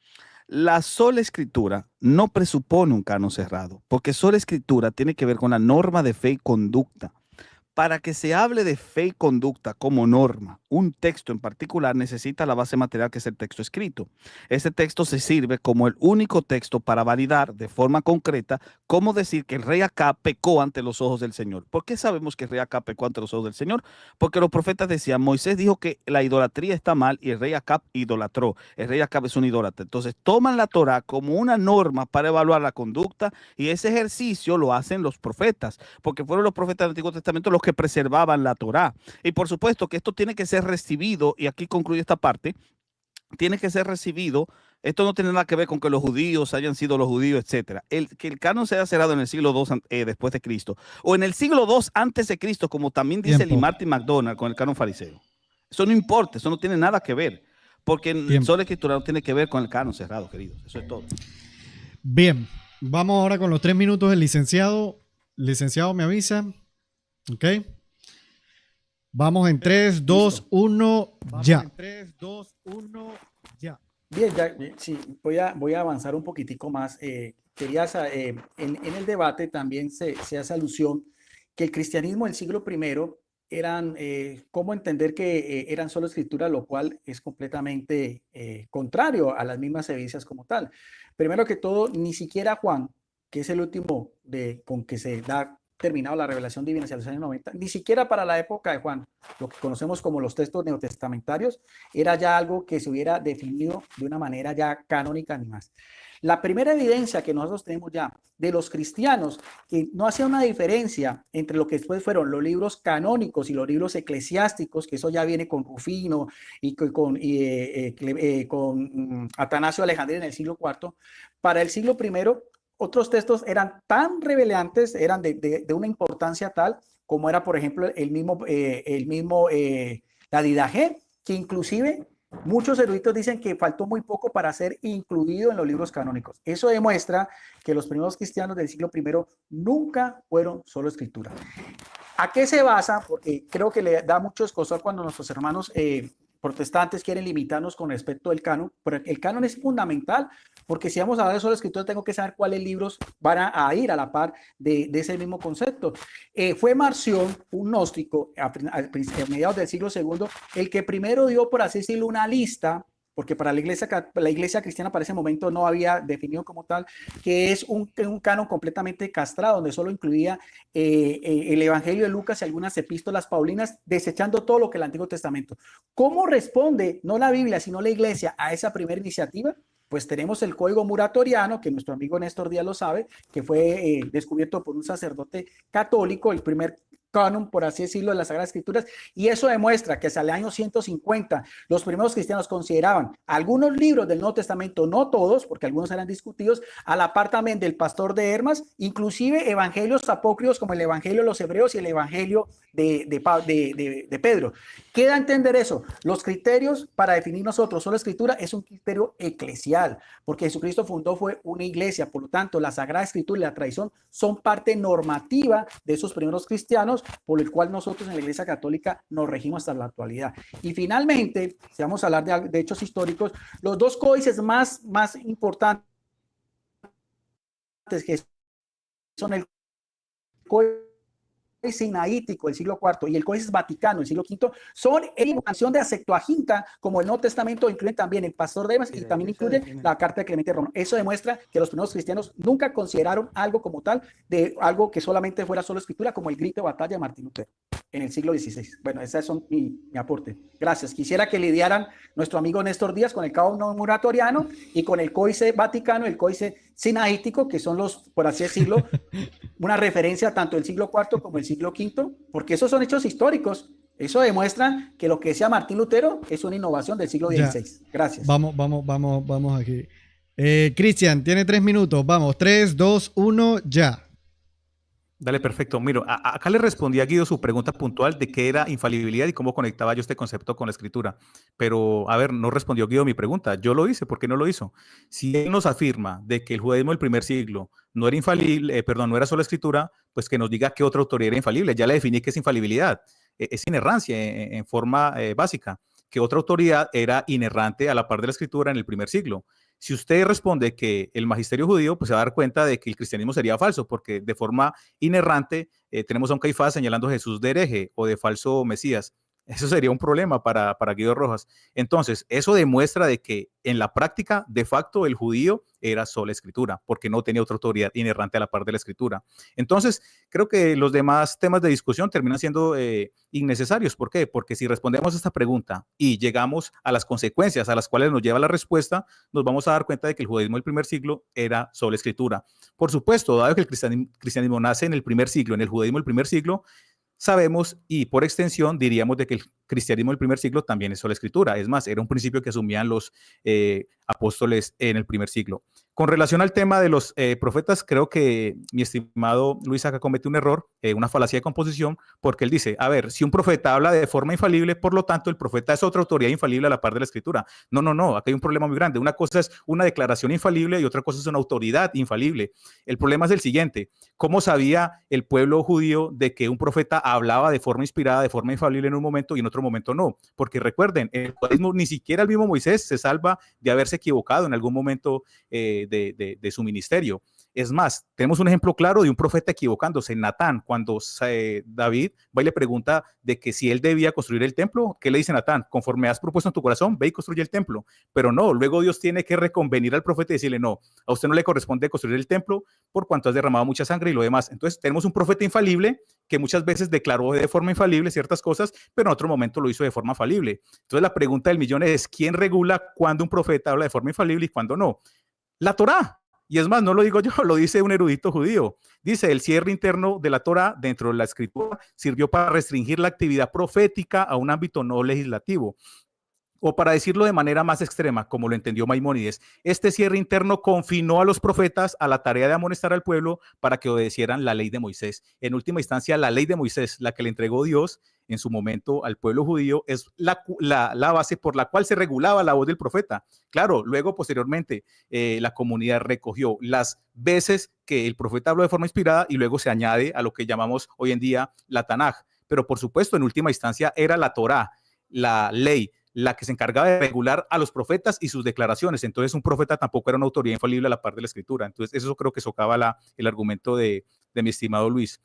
La sola escritura no presupone un canon cerrado, porque sola escritura tiene que ver con la norma de fe y conducta. Para que se hable de fe y conducta como norma, un texto en particular necesita la base material que es el texto escrito. Ese texto se sirve como el único texto para validar de forma concreta cómo decir que el rey Acab pecó ante los ojos del Señor. ¿Por qué sabemos que el rey Acab pecó ante los ojos del Señor? Porque los profetas decían, Moisés dijo que la idolatría está mal y el rey Acab idolatró. El rey Acab es un idólatra. Entonces toman la Torá como una norma para evaluar la conducta y ese ejercicio lo hacen los profetas, porque fueron los profetas del Antiguo Testamento los que preservaban la Torá. Y por supuesto que esto tiene que ser recibido, y aquí concluye esta parte, tiene que ser recibido. Esto no tiene nada que ver con que los judíos hayan sido los judíos, etcétera. Que el canon se haya cerrado en el siglo II después de Cristo, o en el siglo II antes de Cristo, como también dice Lee Martin McDonald con el canon fariseo. Eso no importa, eso no tiene nada que ver, porque el sola escritura no tiene que ver con el canon cerrado, queridos. Eso es todo. Bien, vamos ahora con los 3 minutos del licenciado. Licenciado, me avisa. Ok. Vamos en 3, 2, 1, ya. En 3, 2, 1, ya. Bien, ya, sí, voy a avanzar un poquitico más. En el debate también se hace alusión que el cristianismo del siglo I eran, cómo entender que eran solo escritura, lo cual es completamente contrario a las mismas evidencias como tal. Primero que todo, ni siquiera Juan, que es el último con que se da terminado la revelación divina hacia los años 90, ni siquiera para la época de Juan, lo que conocemos como los textos neotestamentarios, era ya algo que se hubiera definido de una manera ya canónica ni más. La primera evidencia que nosotros tenemos ya de los cristianos, que no hacía una diferencia entre lo que después fueron los libros canónicos y los libros eclesiásticos, que eso ya viene con Rufino y con Atanasio Alejandría en el siglo IV, para el siglo I, otros textos eran tan revelantes, eran de una importancia tal, como era, por ejemplo, la Didaje, que inclusive muchos eruditos dicen que faltó muy poco para ser incluido en los libros canónicos. Eso demuestra que los primeros cristianos del siglo I nunca fueron solo escritura. ¿A qué se basa? Porque creo que le da mucho escozor cuando nuestros hermanos protestantes quieren limitarnos con respecto al canon, pero el canon es fundamental, porque si vamos a hablar de solo escritura, tengo que saber cuáles libros van a ir a la par de ese mismo concepto. Fue Marción, un gnóstico, a mediados del siglo II, el que primero dio, por así decirlo, una lista, porque para la iglesia cristiana para ese momento no había definido como tal, que es un canon completamente castrado, donde solo incluía el Evangelio de Lucas y algunas epístolas paulinas, desechando todo lo que el Antiguo Testamento. ¿Cómo responde, no la Biblia, sino la iglesia, a esa primera iniciativa? Pues tenemos el Código Muratoriano, que nuestro amigo Néstor Díaz lo sabe, que fue descubierto por un sacerdote católico, el primer canon, por así decirlo, de las Sagradas Escrituras, y eso demuestra que hasta el año 150 los primeros cristianos consideraban algunos libros del Nuevo Testamento, no todos, porque algunos eran discutidos, a la par también del Pastor de Hermas, inclusive evangelios apócrifos como el Evangelio de los Hebreos y el Evangelio de Pedro. ¿Qué da a entender eso? Los criterios para definir nosotros solo escritura es un criterio eclesial, porque Jesucristo fue una iglesia, por lo tanto la Sagrada Escritura y la tradición son parte normativa de esos primeros cristianos, por el cual nosotros en la Iglesia Católica nos regimos hasta la actualidad. Y finalmente, si vamos a hablar de hechos históricos, los dos códices más importantes que son el Códice Sinaítico del siglo IV y el Códice Vaticano del siglo V son en invocación de la Septuaginta, como el Nuevo Testamento incluye también el Pastor de Hermas y también incluye la Carta de Clemente Romano. Eso demuestra que los primeros cristianos nunca consideraron algo como tal, de algo que solamente fuera solo escritura, como el grito de batalla de Martín Lutero en el siglo XVI. Bueno, ese es mi aporte. Gracias. Quisiera que lidiaran nuestro amigo Néstor Díaz con el Canon Muratoriano y con el Códice Vaticano, el Códice Sinaítico, que son los, por así decirlo, una referencia tanto del siglo IV como del siglo V, porque esos son hechos históricos. Eso demuestra que lo que decía Martín Lutero es una innovación del siglo XVI. Gracias. Vamos aquí. Cristian, tiene 3 minutos. Vamos, 3, 2, 1, ya. Dale, perfecto. Mira, acá le respondí a Guido su pregunta puntual de qué era infalibilidad y cómo conectaba yo este concepto con la escritura. Pero, a ver, no respondió Guido mi pregunta. Yo lo hice, ¿por qué no lo hizo? Si él nos afirma de que el judaísmo del primer siglo no era infalible, no era solo escritura, pues que nos diga qué otra autoridad era infalible. Ya le definí que es infalibilidad. Es inerrancia en forma básica. Que otra autoridad era inerrante a la par de la escritura en el primer siglo. Si usted responde que el magisterio judío, pues se va a dar cuenta de que el cristianismo sería falso, porque de forma inerrante tenemos a un Caifás señalando a Jesús de hereje o de falso Mesías. Eso sería un problema para Guido Rojas. Entonces, eso demuestra de que en la práctica, de facto, el judío era sola escritura, porque no tenía otra autoridad inerrante a la par de la escritura. Entonces, creo que los demás temas de discusión terminan siendo innecesarios. ¿Por qué? Porque si respondemos a esta pregunta y llegamos a las consecuencias a las cuales nos lleva la respuesta, nos vamos a dar cuenta de que el judaísmo del primer siglo era sola escritura. Por supuesto, dado que el cristianismo nace en el primer siglo, en el judaísmo del primer siglo, sabemos y por extensión diríamos de que el cristianismo del primer siglo también es sola escritura. Es más, era un principio que asumían los apóstoles en el primer siglo. Con relación al tema de los profetas, creo que mi estimado Luis acá comete un error, una falacia de composición, porque él dice, a ver, si un profeta habla de forma infalible, por lo tanto el profeta es otra autoridad infalible a la par de la escritura. No, acá hay un problema muy grande. Una cosa es una declaración infalible y otra cosa es una autoridad infalible. El problema es el siguiente, ¿cómo sabía el pueblo judío de que un profeta hablaba de forma inspirada, de forma infalible en un momento y en otro momento no? Porque recuerden, el judaísmo, ni siquiera el mismo Moisés se salva de haberse equivocado en algún momento de su ministerio. Es más, tenemos un ejemplo claro de un profeta equivocándose, Natán, cuando David va y le pregunta de que si él debía construir el templo. ¿Qué le dice Natán? Conforme has propuesto en tu corazón, ve y construye el templo. Pero no, luego Dios tiene que reconvenir al profeta y decirle, no, a usted no le corresponde construir el templo por cuanto has derramado mucha sangre y lo demás. Entonces tenemos un profeta infalible que muchas veces declaró de forma infalible ciertas cosas, pero en otro momento lo hizo de forma falible. Entonces la pregunta del millón es, ¿quién regula cuándo un profeta habla de forma infalible y cuándo no? La Torá. Y es más, no lo digo yo, lo dice un erudito judío. Dice, el cierre interno de la Torá dentro de la escritura sirvió para restringir la actividad profética a un ámbito no legislativo. O para decirlo de manera más extrema, como lo entendió Maimónides, este cierre interno confinó a los profetas a la tarea de amonestar al pueblo para que obedecieran la ley de Moisés. En última instancia, la ley de Moisés, la que le entregó Dios en su momento al pueblo judío, es la base por la cual se regulaba la voz del profeta. Claro, luego, posteriormente, la comunidad recogió las veces que el profeta habló de forma inspirada y luego se añade a lo que llamamos hoy en día la Tanaj. Pero, por supuesto, en última instancia, era la Torá, la ley, la que se encargaba de regular a los profetas y sus declaraciones. Entonces, un profeta tampoco era una autoridad infalible a la par de la escritura. Entonces, eso creo que socava el argumento de mi estimado Luis.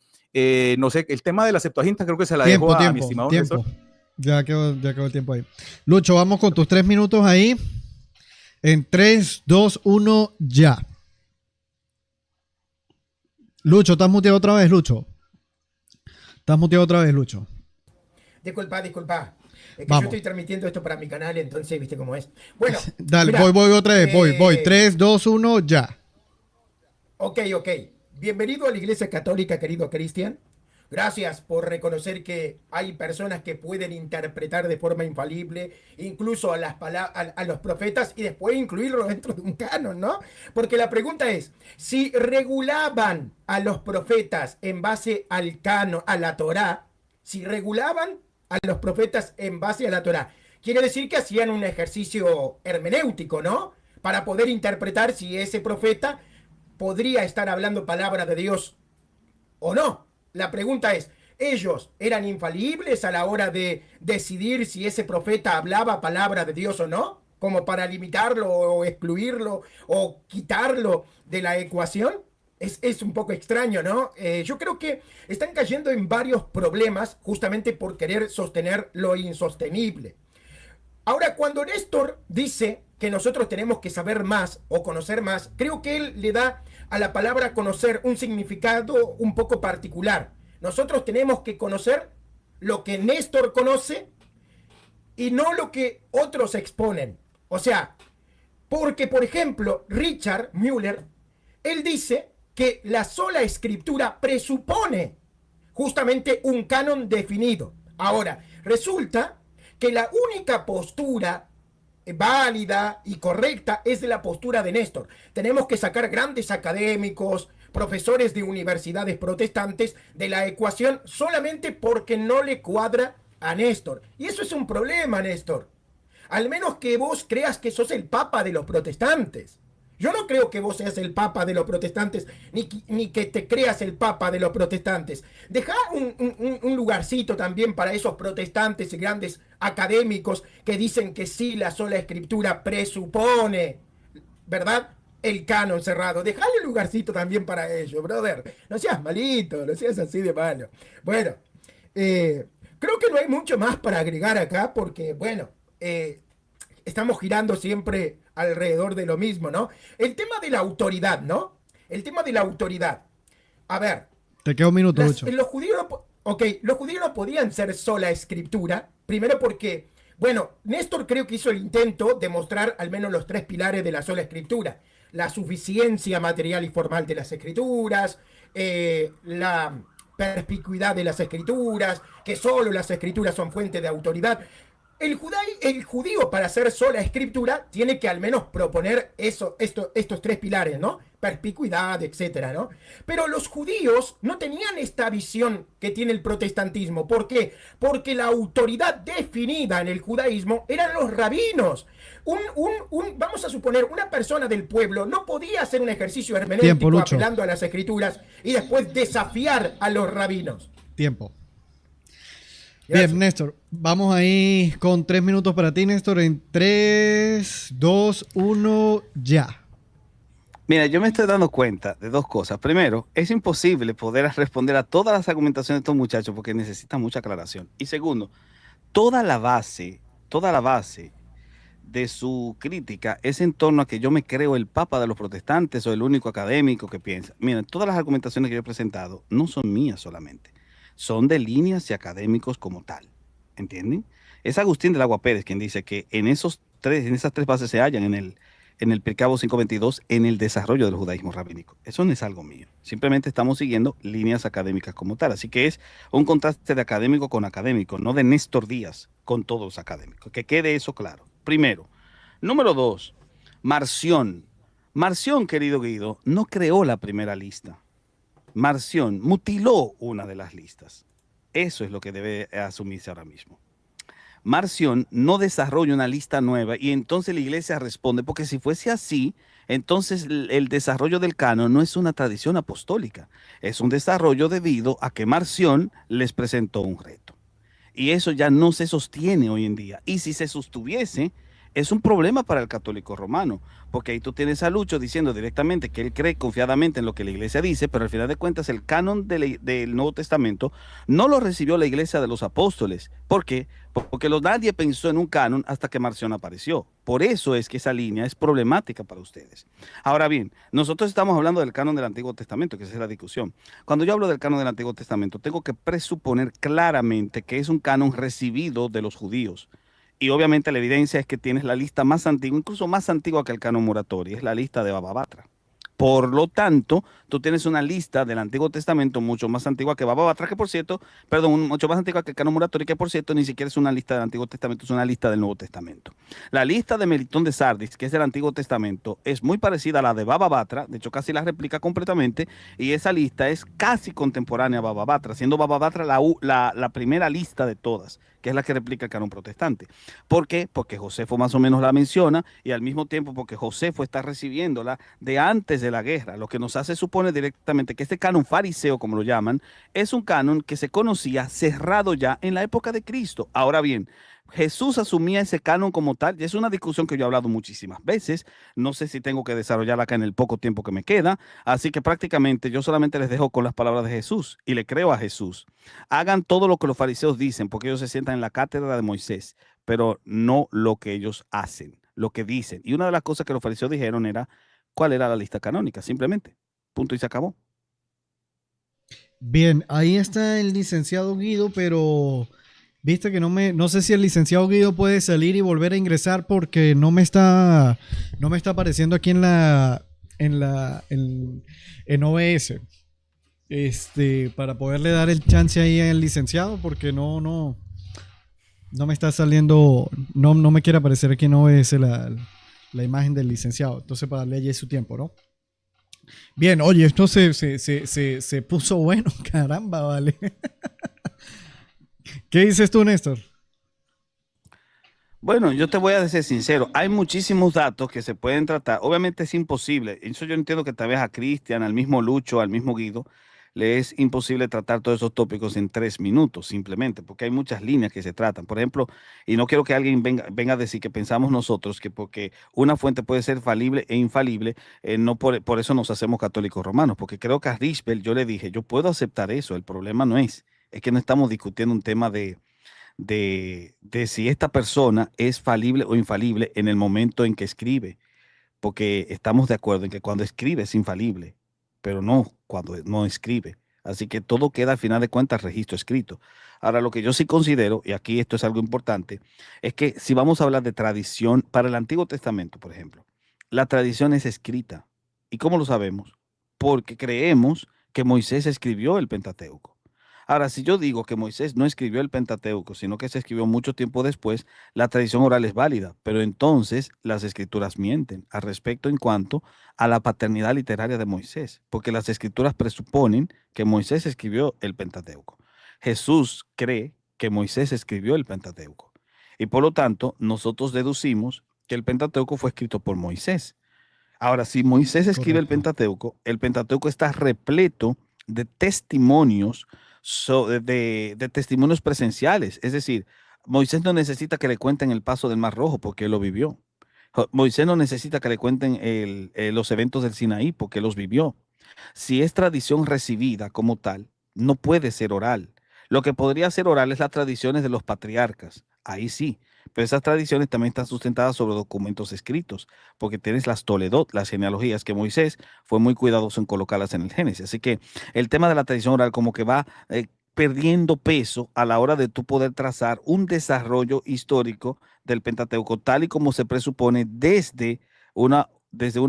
No sé, el tema de la Septuaginta creo que se la dejo a mi estimado Néstor. Ya quedó el tiempo ahí. Lucho, vamos con tus 3 minutos ahí. En 3, 2, 1, ya. Lucho, ¿estás muteado otra vez, Lucho? ¿Estás muteado otra vez, Lucho? Disculpa. Es que Vamos. yo estoy transmitiendo esto para mi canal, entonces viste cómo es. Bueno. Dale, mira, voy otra vez, voy. 3, 2, 1, ya. Ok. Bienvenido a la Iglesia Católica, querido Cristian. Gracias por reconocer que hay personas que pueden interpretar de forma infalible incluso a los profetas y después incluirlo dentro de un canon, ¿no? Porque la pregunta es, si regulaban a los profetas en base al canon, a la Torá, si regulaban a los profetas en base a la Torá, quiere decir que hacían un ejercicio hermenéutico, ¿no? Para poder interpretar si ese profeta podría estar hablando palabra de Dios o no. La pregunta es, ¿ellos eran infalibles a la hora de decidir si ese profeta hablaba palabra de Dios o no? Como para limitarlo o excluirlo o quitarlo de la ecuación. Es un poco extraño, ¿no? Yo creo que están cayendo en varios problemas justamente por querer sostener lo insostenible. Ahora, cuando Néstor dice que nosotros tenemos que saber más o conocer más, creo que él le da a la palabra conocer un significado un poco particular. Nosotros tenemos que conocer lo que Néstor conoce y no lo que otros exponen. O sea, porque, por ejemplo, Richard Müller, él dice que la sola escritura presupone justamente un canon definido. Ahora, resulta que la única postura válida y correcta es la postura de Néstor. Tenemos que sacar grandes académicos, profesores de universidades protestantes de la ecuación solamente porque no le cuadra a Néstor. Y eso es un problema, Néstor. Al menos que vos creas que sos el papa de los protestantes. Yo no creo que vos seas el papa de los protestantes, ni que te creas el papa de los protestantes. Dejá un lugarcito también para esos protestantes y grandes académicos que dicen que sí, la sola escritura presupone, ¿verdad?, el canon cerrado. Dejale un lugarcito también para ellos, brother. No seas malito, no seas así de malo. Bueno, creo que no hay mucho más para agregar acá porque, bueno, estamos girando siempre alrededor de lo mismo, ¿no? El tema de la autoridad, ¿no? El tema de la autoridad. A ver. Te queda un minuto, Lucho. Los judíos no podían ser sola escritura. Primero porque, bueno, Néstor creo que hizo el intento de mostrar al menos los 3 pilares de la sola escritura. La suficiencia material y formal de las escrituras, la perspicuidad de las escrituras, que solo las escrituras son fuente de autoridad. El judío, para hacer sola escritura, tiene que al menos proponer estos 3 pilares, ¿no? Perspicuidad, etcétera, ¿no? Pero los judíos no tenían esta visión que tiene el protestantismo. ¿Por qué? Porque la autoridad definida en el judaísmo eran los rabinos. Vamos a suponer, una persona del pueblo no podía hacer un ejercicio hermenéutico apelando a las escrituras y después desafiar a los rabinos. Tiempo. Bien, Néstor, vamos ahí con 3 minutos para ti, Néstor, en 3, 2, 1, ya. Mira, yo me estoy dando cuenta de dos cosas. Primero, es imposible poder responder a todas las argumentaciones de estos muchachos porque necesitan mucha aclaración. Y segundo, toda la base de su crítica es en torno a que yo me creo el papa de los protestantes o el único académico que piensa. Miren, todas las argumentaciones que yo he presentado no son mías solamente, son de líneas y académicos como tal. ¿Entienden? Es Agustín del Agua Pérez quien dice que en esas tres bases se hallan en el Pircabo 522 en el desarrollo del judaísmo rabínico. Eso no es algo mío. Simplemente estamos siguiendo líneas académicas como tal. Así que es un contraste de académico con académico, no de Néstor Díaz con todos los académicos. Que quede eso claro. Primero. Número dos, Marción. Marción, querido Guido, no creó la primera lista. Marción mutiló una de las listas. Eso es lo que debe asumirse ahora mismo. Marción no desarrolla una lista nueva y entonces la iglesia responde, porque si fuese así, entonces el desarrollo del canon no es una tradición apostólica, es un desarrollo debido a que Marción les presentó un reto. Y eso ya no se sostiene hoy en día. Y si se sostuviese, es un problema para el católico romano, porque ahí tú tienes a Lucho diciendo directamente que él cree confiadamente en lo que la iglesia dice, pero al final de cuentas el canon del Nuevo Testamento no lo recibió la iglesia de los apóstoles. ¿Por qué? Porque nadie pensó en un canon hasta que Marción apareció. Por eso es que esa línea es problemática para ustedes. Ahora bien, nosotros estamos hablando del canon del Antiguo Testamento, que esa es la discusión. Cuando yo hablo del canon del Antiguo Testamento, tengo que presuponer claramente que es un canon recibido de los judíos. Y obviamente la evidencia es que tienes la lista más antigua, incluso más antigua que el canon Muratori, es la lista de Baba Batra. Por lo tanto, tú tienes una lista del Antiguo Testamento mucho más antigua que Baba Batra, que por cierto, perdón, mucho más antigua que el canon Muratori, que por cierto ni siquiera es una lista del Antiguo Testamento, es una lista del Nuevo Testamento. La lista de Melitón de Sardis, que es del Antiguo Testamento, es muy parecida a la de Baba Batra, de hecho casi la replica completamente, y esa lista es casi contemporánea a Baba Batra, siendo Baba Batra la primera lista de todas, que es la que replica el canon protestante. ¿Por qué? Porque Josefo más o menos la menciona y al mismo tiempo porque Josefo está recibiéndola de antes de la guerra, lo que nos hace suponer directamente que este canon fariseo, como lo llaman, es un canon que se conocía cerrado ya en la época de Cristo. Ahora bien, Jesús asumía ese canon como tal, y es una discusión que yo he hablado muchísimas veces, no sé si tengo que desarrollarla acá en el poco tiempo que me queda, así que prácticamente yo solamente les dejo con las palabras de Jesús y le creo a Jesús. Hagan todo lo que los fariseos dicen, porque ellos se sientan en la cátedra de Moisés, pero no lo que ellos hacen, lo que dicen. Y una de las cosas que los fariseos dijeron era, ¿cuál era la lista canónica? Simplemente, punto y se acabó. Bien, ahí está el licenciado Guido, pero viste que no sé si el licenciado Guido puede salir y volver a ingresar porque no me está apareciendo aquí en OBS. Para poderle dar el chance ahí al licenciado porque no me está saliendo, no me quiere aparecer aquí en OBS la imagen del licenciado. Entonces para darle allí su tiempo, ¿no? Bien, oye, esto se puso bueno, caramba, vale. ¿Qué dices tú, Néstor? Bueno, yo te voy a ser sincero, hay muchísimos datos que se pueden tratar. Obviamente es imposible. Eso yo entiendo que tal vez a Cristian, al mismo Lucho, al mismo Guido, le es imposible tratar todos esos tópicos en 3 minutos, simplemente, porque hay muchas líneas que se tratan. Por ejemplo, y no quiero que alguien venga a decir que pensamos nosotros que porque una fuente puede ser falible e infalible, no por eso nos hacemos católicos romanos, porque creo que a Richbel yo le dije, yo puedo aceptar eso, el problema no es que no estamos discutiendo un tema de si esta persona es falible o infalible en el momento en que escribe, porque estamos de acuerdo en que cuando escribe es infalible, pero no cuando no escribe. Así que todo queda al final de cuentas registro escrito. Ahora, lo que yo sí considero, y aquí esto es algo importante, es que si vamos a hablar de tradición, para el Antiguo Testamento, por ejemplo, la tradición es escrita. ¿Y cómo lo sabemos? Porque creemos que Moisés escribió el Pentateuco. Ahora, si yo digo que Moisés no escribió el Pentateuco, sino que se escribió mucho tiempo después, la tradición oral es válida, pero entonces las escrituras mienten al respecto en cuanto a la paternidad literaria de Moisés, porque las escrituras presuponen que Moisés escribió el Pentateuco. Jesús cree que Moisés escribió el Pentateuco y por lo tanto nosotros deducimos que el Pentateuco fue escrito por Moisés. Ahora, si Moisés escribe el Pentateuco está repleto de testimonios de testimonios presenciales. Es decir, Moisés no necesita que le cuenten el paso del Mar Rojo porque él lo vivió. Moisés no necesita que le cuenten los eventos del Sinaí porque los vivió. Si es tradición recibida como tal, no puede ser oral. Lo que podría ser oral es las tradiciones de los patriarcas. Ahí sí. Pero esas tradiciones también están sustentadas sobre documentos escritos, porque tienes las Toledot, las genealogías, que Moisés fue muy cuidadoso en colocarlas en el Génesis. Así que el tema de la tradición oral como que va perdiendo peso a la hora de tú poder trazar un desarrollo histórico del Pentateuco, tal y como se presupone desde una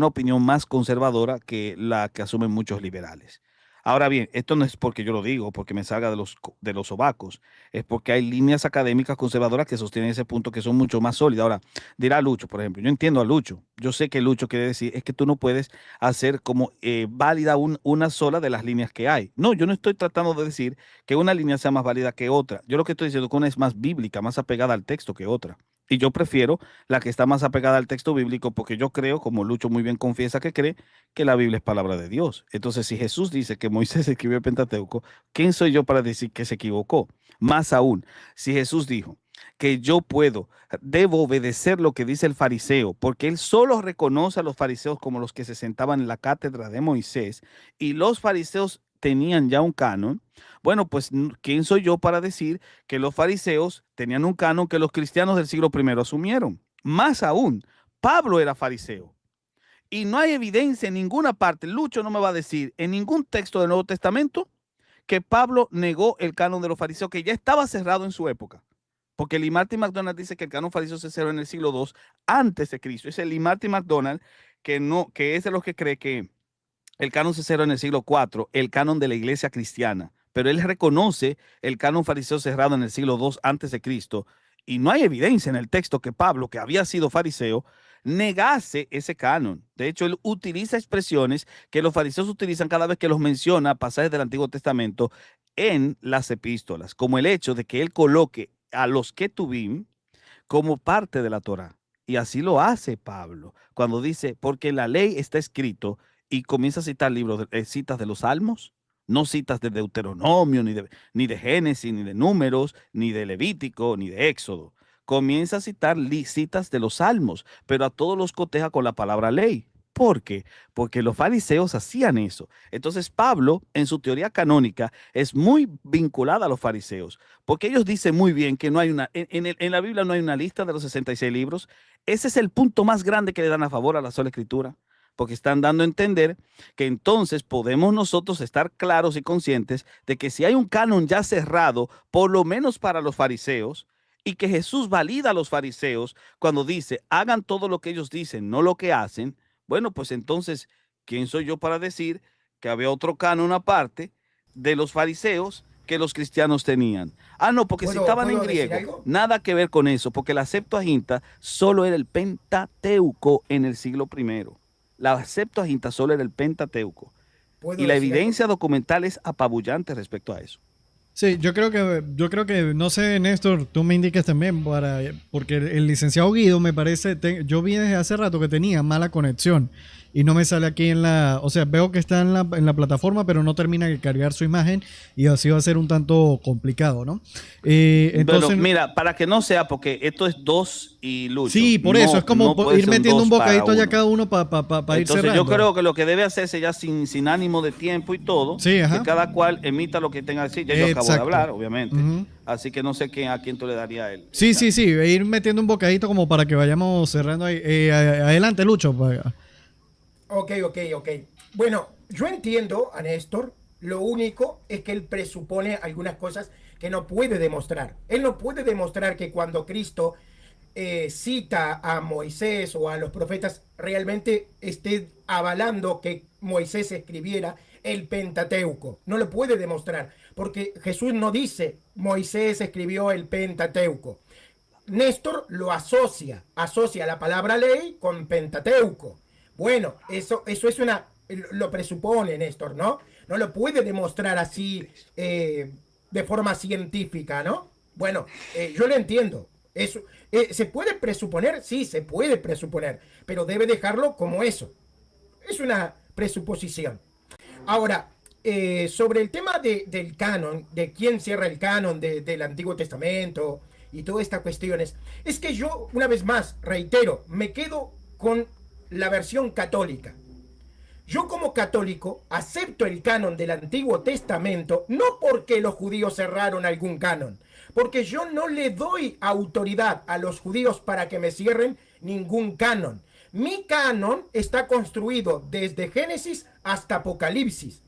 opinión más conservadora que la que asumen muchos liberales. Ahora bien, esto no es porque yo lo digo, porque me salga de los sobacos, es porque hay líneas académicas conservadoras que sostienen ese punto, que son mucho más sólidas. Ahora, dirá Lucho, por ejemplo, yo entiendo a Lucho, yo sé que Lucho quiere decir, es que tú no puedes hacer como válida una sola de las líneas que hay. No, yo no estoy tratando de decir que una línea sea más válida que otra. Yo lo que estoy diciendo es que una es más bíblica, más apegada al texto que otra. Y yo prefiero la que está más apegada al texto bíblico porque yo creo, como Lucho muy bien confiesa que cree, que la Biblia es palabra de Dios. Entonces, si Jesús dice que Moisés escribió el Pentateuco, ¿quién soy yo para decir que se equivocó? Más aún, si Jesús dijo que debo obedecer lo que dice el fariseo, porque él solo reconoce a los fariseos como los que se sentaban en la cátedra de Moisés, y los fariseos tenían ya un canon. Bueno, pues, ¿quién soy yo para decir que los fariseos tenían un canon que los cristianos del siglo I asumieron? Más aún, Pablo era fariseo. Y no hay evidencia en ninguna parte, Lucho no me va a decir, en ningún texto del Nuevo Testamento, que Pablo negó el canon de los fariseos, que ya estaba cerrado en su época. Porque Lee Martin McDonald dice que el canon fariseo se cerró en el siglo II antes de Cristo. Es el Lee Martin McDonald que es de los que cree que el canon se cerró en el siglo IV, el canon de la iglesia cristiana. Pero él reconoce el canon fariseo cerrado en el siglo II antes de Cristo. Y no hay evidencia en el texto que Pablo, que había sido fariseo, negase ese canon. De hecho, él utiliza expresiones que los fariseos utilizan cada vez que los menciona pasajes del Antiguo Testamento en las epístolas, como el hecho de que él coloque a los Ketubim como parte de la Torá. Y así lo hace Pablo, cuando dice, porque en la ley está escrito, y comienza a citar citas de los Salmos, no citas de Deuteronomio, ni de Génesis, ni de Números, ni de Levítico, ni de Éxodo. Comienza a citar citas de los Salmos, pero a todos los coteja con la palabra ley. ¿Por qué? Porque los fariseos hacían eso. Entonces Pablo, en su teoría canónica, es muy vinculada a los fariseos, porque ellos dicen muy bien que no hay en la Biblia no hay una lista de los 66 libros. Ese es el punto más grande que le dan a favor a la sola escritura, porque están dando a entender que entonces podemos nosotros estar claros y conscientes de que si hay un canon ya cerrado, por lo menos para los fariseos, y que Jesús valida a los fariseos cuando dice, hagan todo lo que ellos dicen, no lo que hacen. Bueno, pues entonces, ¿quién soy yo para decir que había otro canon aparte de los fariseos que los cristianos tenían? Ah, no, porque si estaban en griego, nada que ver con eso, porque la Septuaginta solo era el Pentateuco en el siglo I. La Septuaginta solo era el Pentateuco. Y la evidencia documental es apabullante respecto a eso. Sí, yo creo que, no sé, Néstor, tú me indiques también, porque el licenciado Guido me parece, yo vi desde hace rato que tenía mala conexión y no me sale aquí o sea, veo que está en la plataforma, pero no termina de cargar su imagen y así va a ser un tanto complicado, ¿no? Entonces, pero mira, para que no sea, porque esto es dos y Lucho. Sí, por eso, es como ir metiendo un bocadito ya cada uno para ir cerrando. Entonces yo creo que lo que debe hacerse ya sin ánimo de tiempo y todo, sí, que cada cual emita lo que tenga que decir. Ya yo acabo de hablar, obviamente. Así que no sé a quién tú le darías a él. Sí, ir metiendo un bocadito como para que vayamos cerrando ahí. Adelante, Lucho. Ok. Bueno, yo entiendo a Néstor, lo único es que él presupone algunas cosas que no puede demostrar. Él no puede demostrar que cuando Cristo cita a Moisés o a los profetas, realmente esté avalando que Moisés escribiera el Pentateuco. No lo puede demostrar, porque Jesús no dice Moisés escribió el Pentateuco. Néstor lo asocia la palabra ley con Pentateuco. Bueno, eso es lo presupone Néstor, ¿no? No lo puede demostrar así de forma científica, ¿no? Bueno, yo lo entiendo. Eso, ¿se puede presuponer? Sí, se puede presuponer, pero debe dejarlo como eso. Es una presuposición. Ahora, sobre el tema del canon, de quién cierra el canon del Antiguo Testamento y todas estas cuestiones, es que yo, una vez más, reitero, me quedo con la versión católica. Yo como católico acepto el canon del Antiguo Testamento no porque los judíos cerraron algún canon, porque yo no le doy autoridad a los judíos para que me cierren ningún canon. Mi canon está construido desde Génesis hasta Apocalipsis.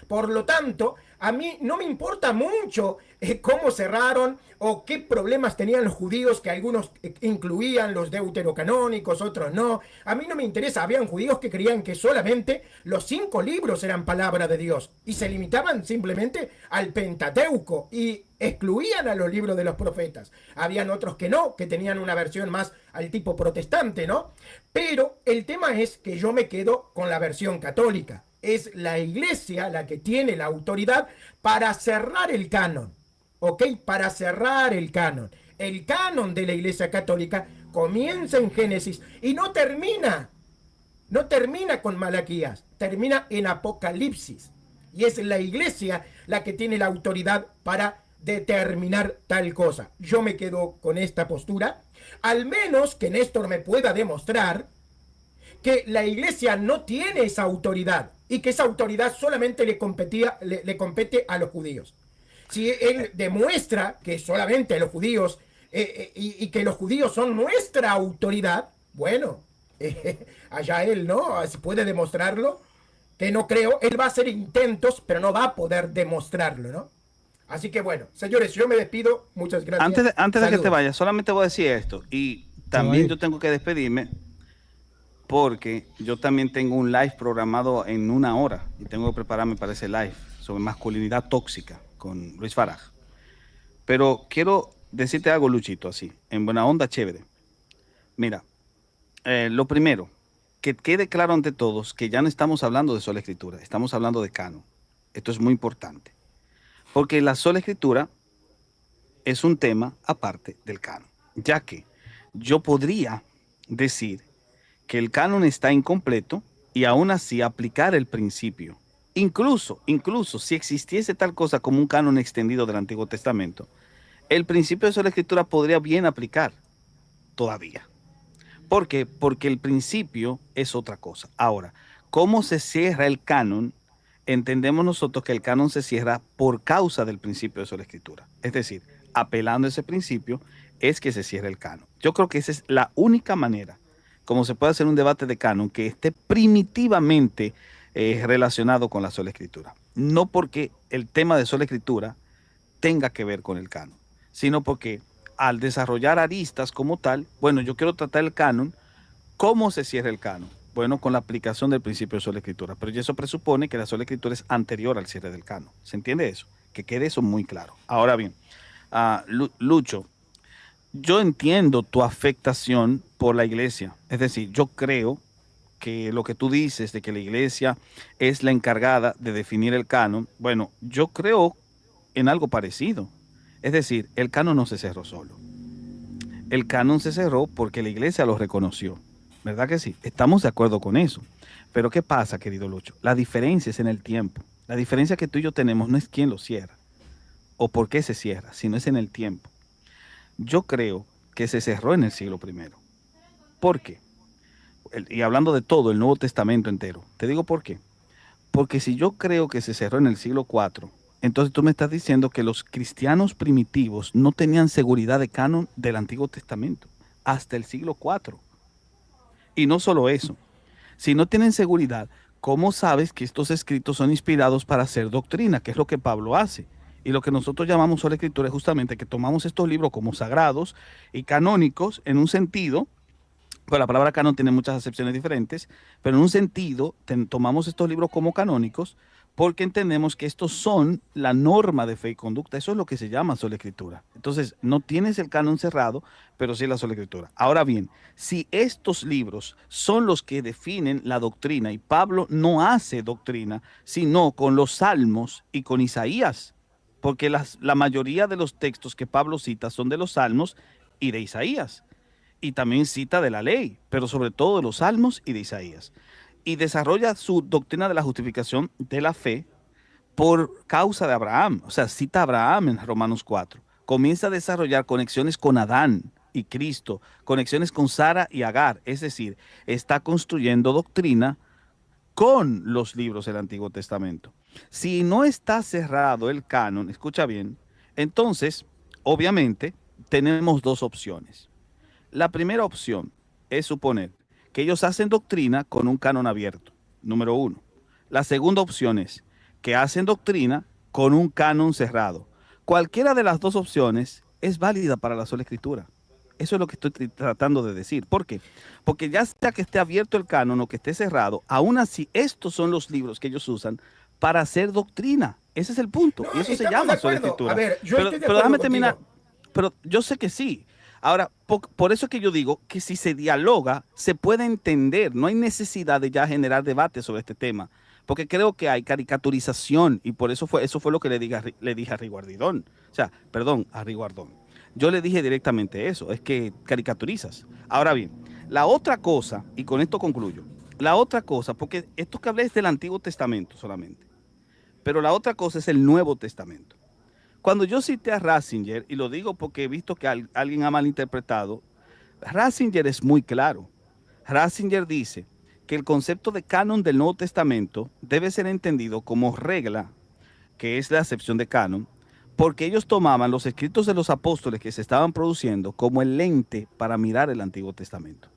Por lo tanto, a mí no me importa mucho cómo cerraron o qué problemas tenían los judíos, que algunos incluían los deuterocanónicos, otros no. A mí no me interesa. Habían judíos que creían que solamente los 5 libros eran palabra de Dios y se limitaban simplemente al Pentateuco y excluían a los libros de los profetas. Habían otros que no, que tenían una versión más al tipo protestante, ¿no? Pero el tema es que yo me quedo con la versión católica. Es la iglesia la que tiene la autoridad para cerrar el canon, ¿ok? Para cerrar el canon. El canon de la iglesia católica comienza en Génesis y no termina con Malaquías, termina en Apocalipsis. Y es la iglesia la que tiene la autoridad para determinar tal cosa. Yo me quedo con esta postura, al menos que Néstor me pueda demostrar que la iglesia no tiene esa autoridad y que esa autoridad solamente le compete a los judíos. Si él demuestra que solamente a los judíos y que los judíos son nuestra autoridad, bueno, allá él, ¿no? Si puede demostrarlo, que no creo, él va a hacer intentos, pero no va a poder demostrarlo, ¿no? Así que bueno, señores, yo me despido, muchas gracias. Antes de que te vayas, solamente voy a decir esto, y también yo tengo que despedirme, porque yo también tengo un live programado en 1 hora y tengo que prepararme para ese live sobre masculinidad tóxica con Luis Faraj. Pero quiero decirte algo, Luchito, así, en buena onda, chévere. Mira, lo primero, que quede claro ante todos que ya no estamos hablando de sola escritura, estamos hablando de canon. Esto es muy importante, porque la sola escritura es un tema aparte del canon, ya que yo podría decir que el canon está incompleto y aún así aplicar el principio. Incluso si existiese tal cosa como un canon extendido del Antiguo Testamento, el principio de sola escritura podría bien aplicar todavía. ¿Por qué? Porque el principio es otra cosa. Ahora, ¿cómo se cierra el canon? Entendemos nosotros que el canon se cierra por causa del principio de sola escritura. Es decir, apelando a ese principio es que se cierra el canon. Yo creo que esa es la única manera como se puede hacer un debate de canon que esté primitivamente relacionado con la sola escritura. No porque el tema de sola escritura tenga que ver con el canon, sino porque al desarrollar aristas como tal, bueno, yo quiero tratar el canon, ¿cómo se cierra el canon? Bueno, con la aplicación del principio de sola escritura, pero eso presupone que la sola escritura es anterior al cierre del canon. ¿Se entiende eso? Que quede eso muy claro. Ahora bien, Lucho, yo entiendo tu afectación por la iglesia. Es decir, yo creo que lo que tú dices de que la iglesia es la encargada de definir el canon, bueno, yo creo en algo parecido. Es decir, el canon no se cerró solo. El canon se cerró porque la iglesia lo reconoció. ¿Verdad que sí? Estamos de acuerdo con eso. Pero ¿qué pasa, querido Lucho? La diferencia es en el tiempo. La diferencia que tú y yo tenemos no es quién lo cierra o por qué se cierra, sino es en el tiempo. Yo creo que se cerró en el siglo I. ¿Por qué? Y hablando de todo, el Nuevo Testamento entero. Te digo por qué. Porque si yo creo que se cerró en el siglo IV, entonces tú me estás diciendo que los cristianos primitivos no tenían seguridad de canon del Antiguo Testamento hasta el siglo IV. Y no solo eso. Si no tienen seguridad, ¿cómo sabes que estos escritos son inspirados para hacer doctrina? Que es lo que Pablo hace. Y lo que nosotros llamamos sola escritura es justamente que tomamos estos libros como sagrados y canónicos en un sentido, pues la palabra canon tiene muchas acepciones diferentes, pero en un sentido tomamos estos libros como canónicos porque entendemos que estos son la norma de fe y conducta. Eso es lo que se llama sola escritura. Entonces, no tienes el canon cerrado, pero sí la sola escritura. Ahora bien, si estos libros son los que definen la doctrina, y Pablo no hace doctrina, sino con los salmos y con Isaías, porque la mayoría de los textos que Pablo cita son de los salmos y de Isaías, y también cita de la ley, pero sobre todo de los salmos y de Isaías. Y desarrolla su doctrina de la justificación de la fe por causa de Abraham. O sea, cita a Abraham en Romanos 4 comienza a desarrollar conexiones con Adán y Cristo, conexiones con Sara y Agar, es decir, está construyendo doctrina con los libros del Antiguo Testamento. Si no está cerrado el canon, escucha bien, entonces, obviamente, tenemos dos opciones. La primera opción es suponer que ellos hacen doctrina con un canon abierto, número uno. La segunda opción es que hacen doctrina con un canon cerrado. Cualquiera de las dos opciones es válida para la sola escritura. Eso es lo que estoy tratando de decir. ¿Por qué? Porque ya sea que esté abierto el canon o que esté cerrado, aún así estos son los libros que ellos usan para hacer doctrina. Ese es el punto. No, y eso se estamos de llama sola acuerdo. escritura. A ver, yo Pero, estoy de pero acuerdo déjame terminar. contigo. Pero yo sé que sí. Ahora, por eso es que yo digo que si se dialoga, se puede entender. No hay necesidad de ya generar debate sobre este tema. Porque creo que hay caricaturización y por eso fue lo que le dije a Riguardidón. O sea, perdón, a Riguardón. Yo le dije directamente eso, es que caricaturizas. Ahora bien, la otra cosa, y con esto concluyo, la otra cosa, porque esto que hablé es del Antiguo Testamento solamente, pero la otra cosa es el Nuevo Testamento. Cuando yo cité a Ratzinger, y lo digo porque he visto que alguien ha malinterpretado, Ratzinger es muy claro. Ratzinger dice que el concepto de canon del Nuevo Testamento debe ser entendido como regla, que es la acepción de canon, porque ellos tomaban los escritos de los apóstoles que se estaban produciendo como el lente para mirar el Antiguo Testamento.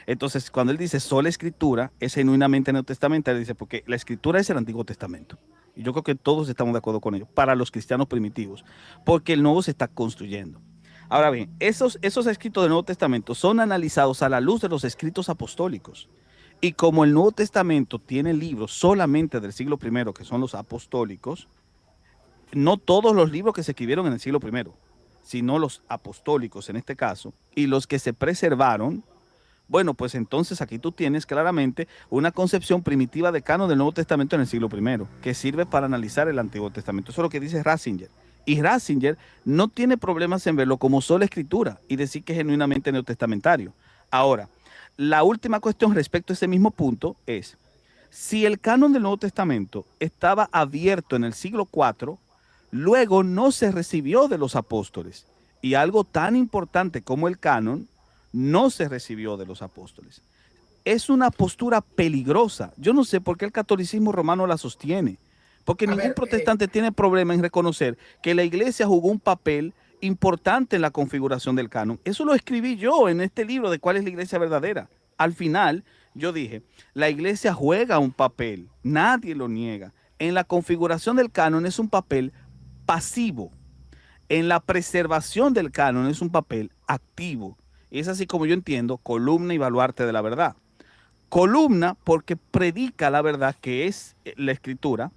Entonces, cuando él dice sola escritura, es genuinamente neotestamentario, dice, porque la escritura es el Antiguo Testamento. Y yo creo que todos estamos de acuerdo con ello, para los cristianos primitivos, porque el Nuevo se está construyendo. Ahora bien, esos escritos del Nuevo Testamento son analizados a la luz de los escritos apostólicos. Y como el Nuevo Testamento tiene libros solamente del siglo I, que son los apostólicos, no todos los libros que se escribieron en el siglo I, sino los apostólicos en este caso, y los que se preservaron, bueno, pues entonces aquí tú tienes claramente una concepción primitiva de canon del Nuevo Testamento en el siglo I, que sirve para analizar el Antiguo Testamento. Eso es lo que dice Ratzinger. Y Ratzinger no tiene problemas en verlo como sola escritura y decir que es genuinamente neotestamentario. Ahora, la última cuestión respecto a ese mismo punto es, si el canon del Nuevo Testamento estaba abierto en el siglo IV, luego no se recibió de los apóstoles. Y algo tan importante como el canon no se recibió de los apóstoles. Es una postura peligrosa. Yo no sé por qué el catolicismo romano la sostiene. Porque ningún protestante tiene problema en reconocer que la iglesia jugó un papel importante en la configuración del canon. Eso lo escribí yo en este libro de cuál es la iglesia verdadera. Al final, yo dije, la iglesia juega un papel, nadie lo niega. En la configuración del canon es un papel pasivo. En la preservación del canon es un papel activo. Y es así como yo entiendo columna y baluarte de la verdad. Columna porque predica la verdad que es la escritura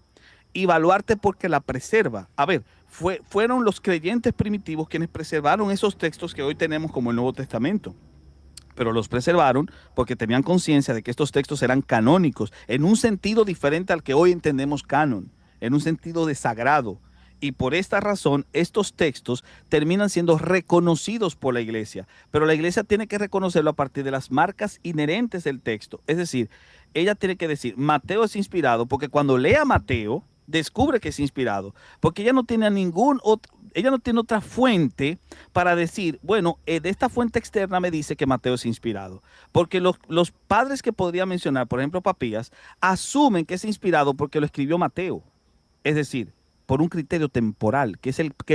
y baluarte porque la preserva. A ver, fueron los creyentes primitivos quienes preservaron esos textos que hoy tenemos como el Nuevo Testamento. Pero los preservaron porque tenían conciencia de que estos textos eran canónicos en un sentido diferente al que hoy entendemos canon, en un sentido de sagrado. Y por esta razón, estos textos terminan siendo reconocidos por la iglesia. Pero la iglesia tiene que reconocerlo a partir de las marcas inherentes del texto. Es decir, ella tiene que decir, Mateo es inspirado, porque cuando lea Mateo, descubre que es inspirado. Porque ella no tiene ella no tiene otra fuente para decir, bueno, de esta fuente externa me dice que Mateo es inspirado. Porque los padres que podría mencionar, por ejemplo, Papías, asumen que es inspirado porque lo escribió Mateo. Es decir, por un criterio temporal, que es el que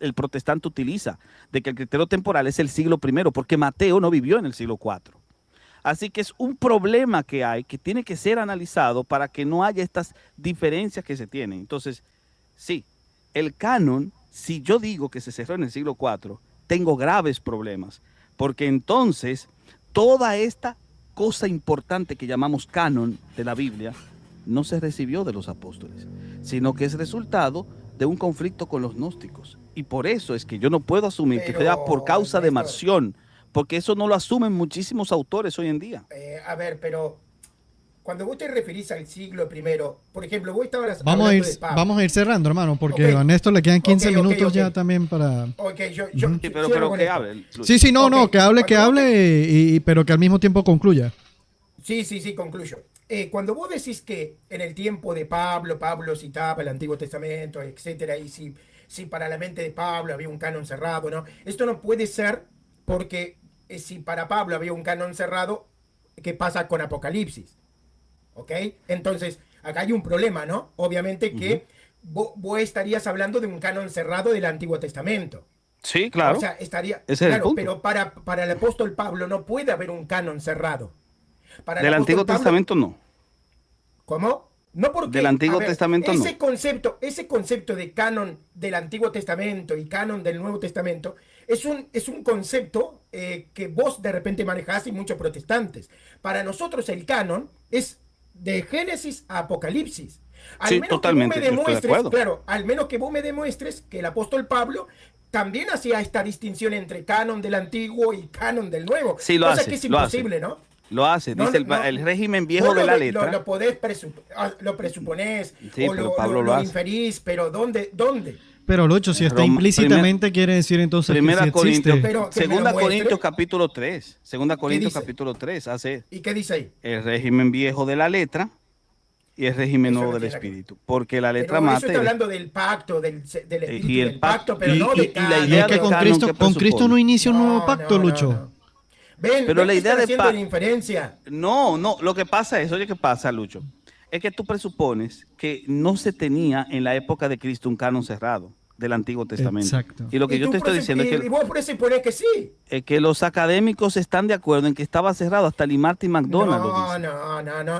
el protestante utiliza, de que el criterio temporal es el siglo I, porque Mateo no vivió en el siglo IV. Así que es un problema que hay, que tiene que ser analizado para que no haya estas diferencias que se tienen. Entonces, sí, el canon, si yo digo que se cerró en el siglo IV, tengo graves problemas, porque entonces toda esta cosa importante que llamamos canon de la Biblia no se recibió de los apóstoles, sino que es resultado de un conflicto con los gnósticos. Y por eso es que yo no puedo asumir que sea por causa de Marción, porque eso no lo asumen muchísimos autores hoy en día. A ver, pero cuando vos te referís al siglo I, por ejemplo, vos estabas vamos a ir cerrando, hermano, porque a Néstor le quedan 15 minutos ya también para... Sí, pero que hable. Sí, no, que hable, pero que al mismo tiempo concluya. Sí, concluyo. Cuando vos decís que en el tiempo de Pablo citaba el Antiguo Testamento, etcétera, y si si para la mente de Pablo había un canon cerrado, ¿no? Esto no puede ser porque si para Pablo había un canon cerrado, ¿qué pasa con Apocalipsis? ¿Ok? Entonces, acá hay un problema, ¿no? Obviamente que vos estarías hablando de un canon cerrado del Antiguo Testamento. Sí, claro. O sea, estaría, Ese es el claro, punto. pero para el apóstol Pablo no puede haber un canon cerrado. Para el Del apóstol Antiguo Pablo- Testamento no. ¿Cómo? No porque, Del Antiguo a ver, Testamento no. ese concepto de canon del Antiguo Testamento y canon del Nuevo Testamento es un concepto que vos de repente manejás y muchos protestantes. Para nosotros el canon es de Génesis a Apocalipsis. Sí, totalmente, yo estoy de demuestres, acuerdo. claro, al menos que vos me demuestres que el apóstol Pablo también hacía esta distinción entre canon del Antiguo y canon del Nuevo. Sí, lo cosa hace, que es lo hace. imposible, ¿no? Lo hace, No, dice no, el régimen viejo Vos de la lo letra. Lo podés lo presuponés Sí, o pero Pablo lo hace. inferís, pero ¿dónde? Pero Lucho, si está Roma- implícitamente, quiere decir entonces que Primera sí Corintios, existe. Pero que me lo Segunda muestre. Corintios capítulo 3. Segunda Corintios dice? capítulo 3 hace ¿Y qué dice ahí? el régimen viejo de la letra y el régimen Eso nuevo no del tiene que ver. espíritu. Porque la letra Pero eso mate. está hablando del pacto, del espíritu y el del pacto, pero y- no y- de y la canon. Y idea es que del con canon Cristo, que con Cristo no presupone. inicia un nuevo pacto, Lucho. no. Ven, Pero la que idea están de haciendo pa- la inferencia. No, lo que pasa es, oye, ¿qué pasa, Lucho? Es que tú presupones que no se tenía en la época de Cristo un canon cerrado del Antiguo Testamento. Exacto. Y lo que yo te estoy diciendo y vos presuponés que sí. es que los académicos están de acuerdo en que estaba cerrado, hasta Lee Martin McDonald lo dice.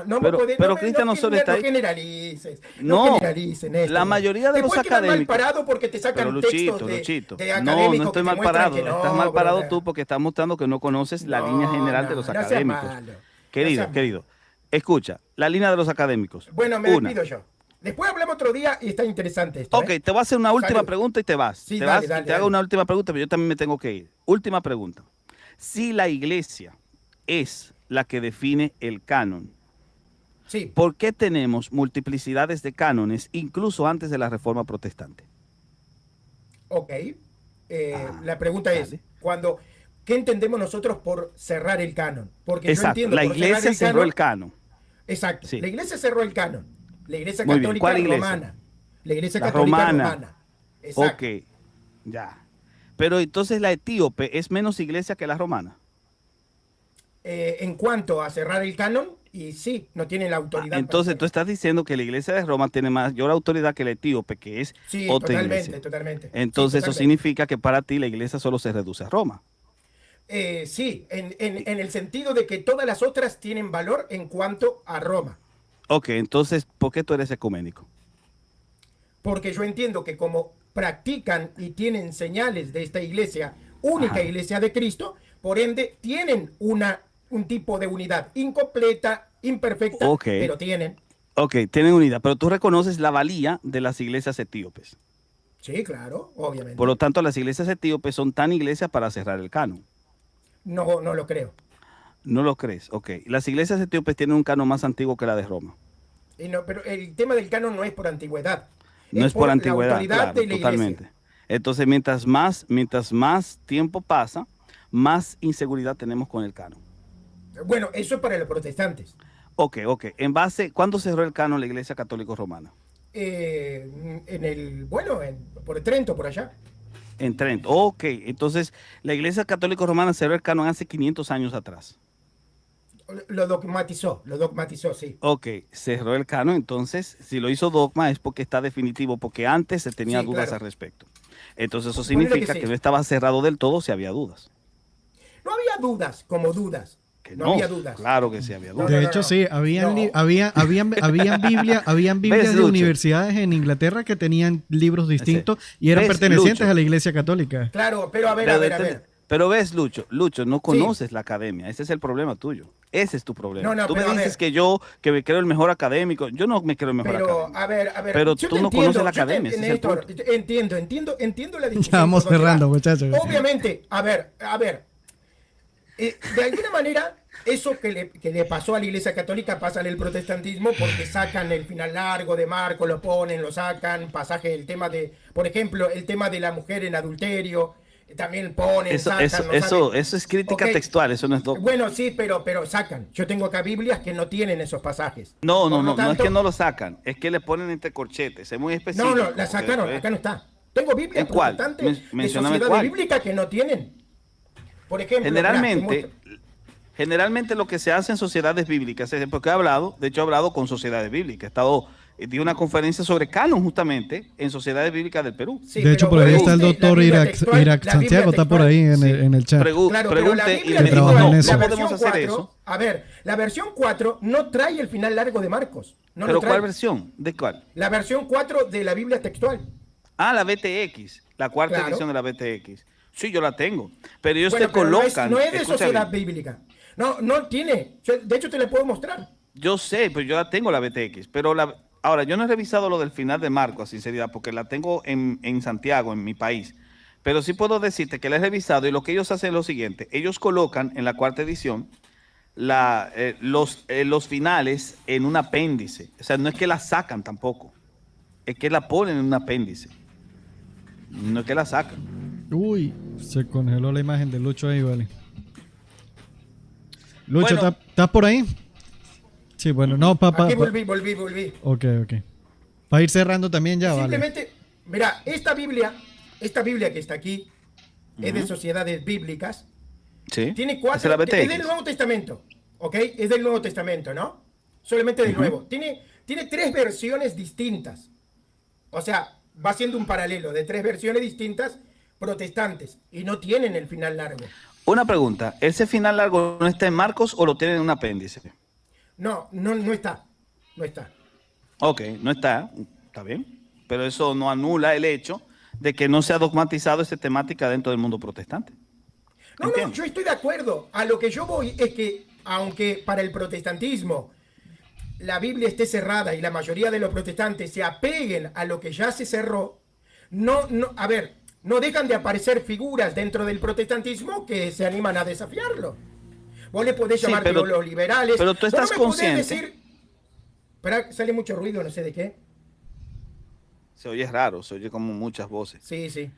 No. Pero- me podés- pero no me- Cristian no, Osorio está no ahí. generalices. No, No generalices, Néstor. la mayoría de Después los quedas mal académicos- parado porque te sacan Pero textos Luchito, de no académicos estoy que te mal muestran parado. que no, Estás mal parado brother. tú porque estás mostrando que no conoces la No, línea general de los no seas académicos. malo. No Querido, seas querido, escucha, la línea de los académicos. Bueno, me Una. despido yo. Después hablamos otro día y está interesante esto. Ok, te voy a hacer una última Salud. pregunta y te vas. Sí, te dale, vas y dale, te hago dale. una última pregunta, pero yo también me tengo que ir. Última pregunta. Si la iglesia es la que define el canon, Sí. ¿por qué tenemos multiplicidades de cánones incluso antes de la Reforma Protestante? Ok. La pregunta es, dale. ¿qué entendemos nosotros por cerrar el canon? Porque yo Exacto, entiendo la por cerrar iglesia cerró canon- el canon. Exacto. Sí. La iglesia cerró el canon. La iglesia Muy bien, católica ¿cuál iglesia? romana. La iglesia La católica romana. romana. Exacto. Ok, ya. Pero entonces la etíope es menos iglesia que la romana. En cuanto a cerrar el canon, y sí, no tiene la autoridad. para Entonces tú hacerlo. estás diciendo que la iglesia de Roma tiene mayor autoridad que la etíope, que es Sí, otra totalmente, iglesia. totalmente. Entonces Sí, eso significa que para ti la iglesia solo se reduce a Roma. Sí, en el sentido de que todas las otras tienen valor en cuanto a Roma. Ok, entonces, ¿por qué tú eres ecuménico? Porque yo entiendo que como practican y tienen señales de esta iglesia, única Ajá. iglesia de Cristo, por ende tienen un tipo de unidad incompleta, imperfecta, Ok. pero tienen. Ok, tienen unidad, pero tú reconoces la valía de las iglesias etíopes. Sí, claro, obviamente. Por lo tanto, las iglesias etíopes son tan iglesias para cerrar el canon. No lo creo. ¿No lo crees? Ok. Las iglesias etíopes tienen un canon más antiguo que la de Roma. Y no, pero el tema del canon no es por antigüedad. No es por la antigüedad, autoridad claro, de la totalmente. iglesia. Entonces, mientras más tiempo pasa, más inseguridad tenemos con el canon. Bueno, eso es para los protestantes. Ok. ¿Cuándo cerró el canon la iglesia católica romana? Por Trento, por allá. En Trento. Ok, entonces la iglesia católica romana cerró el canon hace 500 años atrás. Lo dogmatizó, sí. Ok, cerró el canon, entonces si lo hizo dogma es porque está definitivo, porque antes se tenía Sí, dudas claro. al respecto. Entonces eso Ponele significa que que sí. no estaba cerrado del todo si había dudas. No había dudas, como dudas. Que No había dudas. Claro que sí había dudas. De no, hecho, no. sí, habían No. Biblias de Lucho? universidades en Inglaterra que tenían libros distintos y eran ¿Ves, pertenecientes Lucho? a la iglesia católica. Claro, pero a ver, Pero ves, Lucho, no conoces la academia. Ese es el problema tuyo. Ese es tu problema. No, Tú me pero a dices ver. que me creo el mejor académico. Yo no me creo el mejor Pero, académico. a ver. Pero yo tú te no entiendo, conoces la yo te- academia, ese es el Néstor, punto. entiendo la discusión. Ya vamos por dónde cerrando, va. muchachos. Obviamente, a ver. De alguna manera, eso que le pasó a la Iglesia Católica pasa al protestantismo porque sacan el final largo de Marco, lo ponen, lo sacan, pasaje, el tema de, por ejemplo, el tema de la mujer en adulterio, también ponen, Eso sacan. es crítica Ok. textual, eso no es dogma. Bueno, sí, pero sacan. Yo tengo acá Biblias que no tienen esos pasajes. No Por lo es tanto- que no lo sacan, es que le ponen entre corchetes, es muy específico. No, la porque sacaron, después- acá no está. Tengo Biblias ¿En cuál? protestantes de Mencióname sociedades cuál. bíblicas que no tienen. Por ejemplo, mirá, te muestro. Generalmente lo que se hace en sociedades bíblicas, porque de hecho he hablado con sociedades bíblicas, di una conferencia sobre canon justamente en sociedades bíblicas del Perú. Sí, De hecho, pero por ahí vos está el viste la doctor Biblia Irak textual, Irak la Biblia Santiago, está por textual. ahí en Sí. en el chat. Claro, pero la Pregunte y Biblia le Que digo, trabaja en no eso. la podemos versión hacer 4, eso. a ver, la versión 4 no trae el final largo de Marcos. No ¿Pero lo trae. cuál versión? ¿De cuál? La versión 4 de la Biblia textual. Ah, la BTX, la cuarta Claro. edición de la BTX. Sí, yo la tengo. Pero ellos Bueno, te pero colocan. no es de escucha sociedad bien, bíblica. No tiene. De hecho, te la puedo mostrar. yo sé, pues yo la tengo la BTX. Ahora, yo no he revisado lo del final de Marco, a sinceridad, porque la tengo en Santiago, en mi país. Pero sí puedo decirte que la he revisado y lo que ellos hacen es lo siguiente. Ellos colocan en la cuarta edición los finales en un apéndice. O sea, no es que la sacan tampoco. Es que la ponen en un apéndice. No es que la sacan. Uy, se congeló la imagen de Lucho ahí, vale. Lucho, Bueno. ¿estás por ahí? Sí, bueno, no, papá. Aquí volví. Ok. Para ir cerrando también ya, vale. Simplemente, mira, esta Biblia que está aquí, es de sociedades bíblicas. Sí. Tiene Esa es 4, la es del BTX. Nuevo Testamento, ¿ok? Es del Nuevo Testamento, ¿no? Solamente del Nuevo. Tiene 3 versiones distintas. O sea, va haciendo un paralelo de 3 versiones distintas protestantes y no tienen el final largo. Una pregunta, ¿ese final largo no está en Marcos o lo tienen en un apéndice? No está. No está. Ok, no está bien, pero eso no anula el hecho de que no se ha dogmatizado esa temática dentro del mundo protestante. No, Entiendo. yo estoy de acuerdo. A lo que yo voy es que, aunque para el protestantismo la Biblia esté cerrada y la mayoría de los protestantes se apeguen a lo que ya se cerró, no dejan de aparecer figuras dentro del protestantismo que se animan a desafiarlo. Vos le podés Sí, llamar pero- los liberales. pero tú Vos estás me podés consciente. decir. Espera, sale mucho ruido, no sé de qué. Se oye raro, se oye como muchas voces. Sí.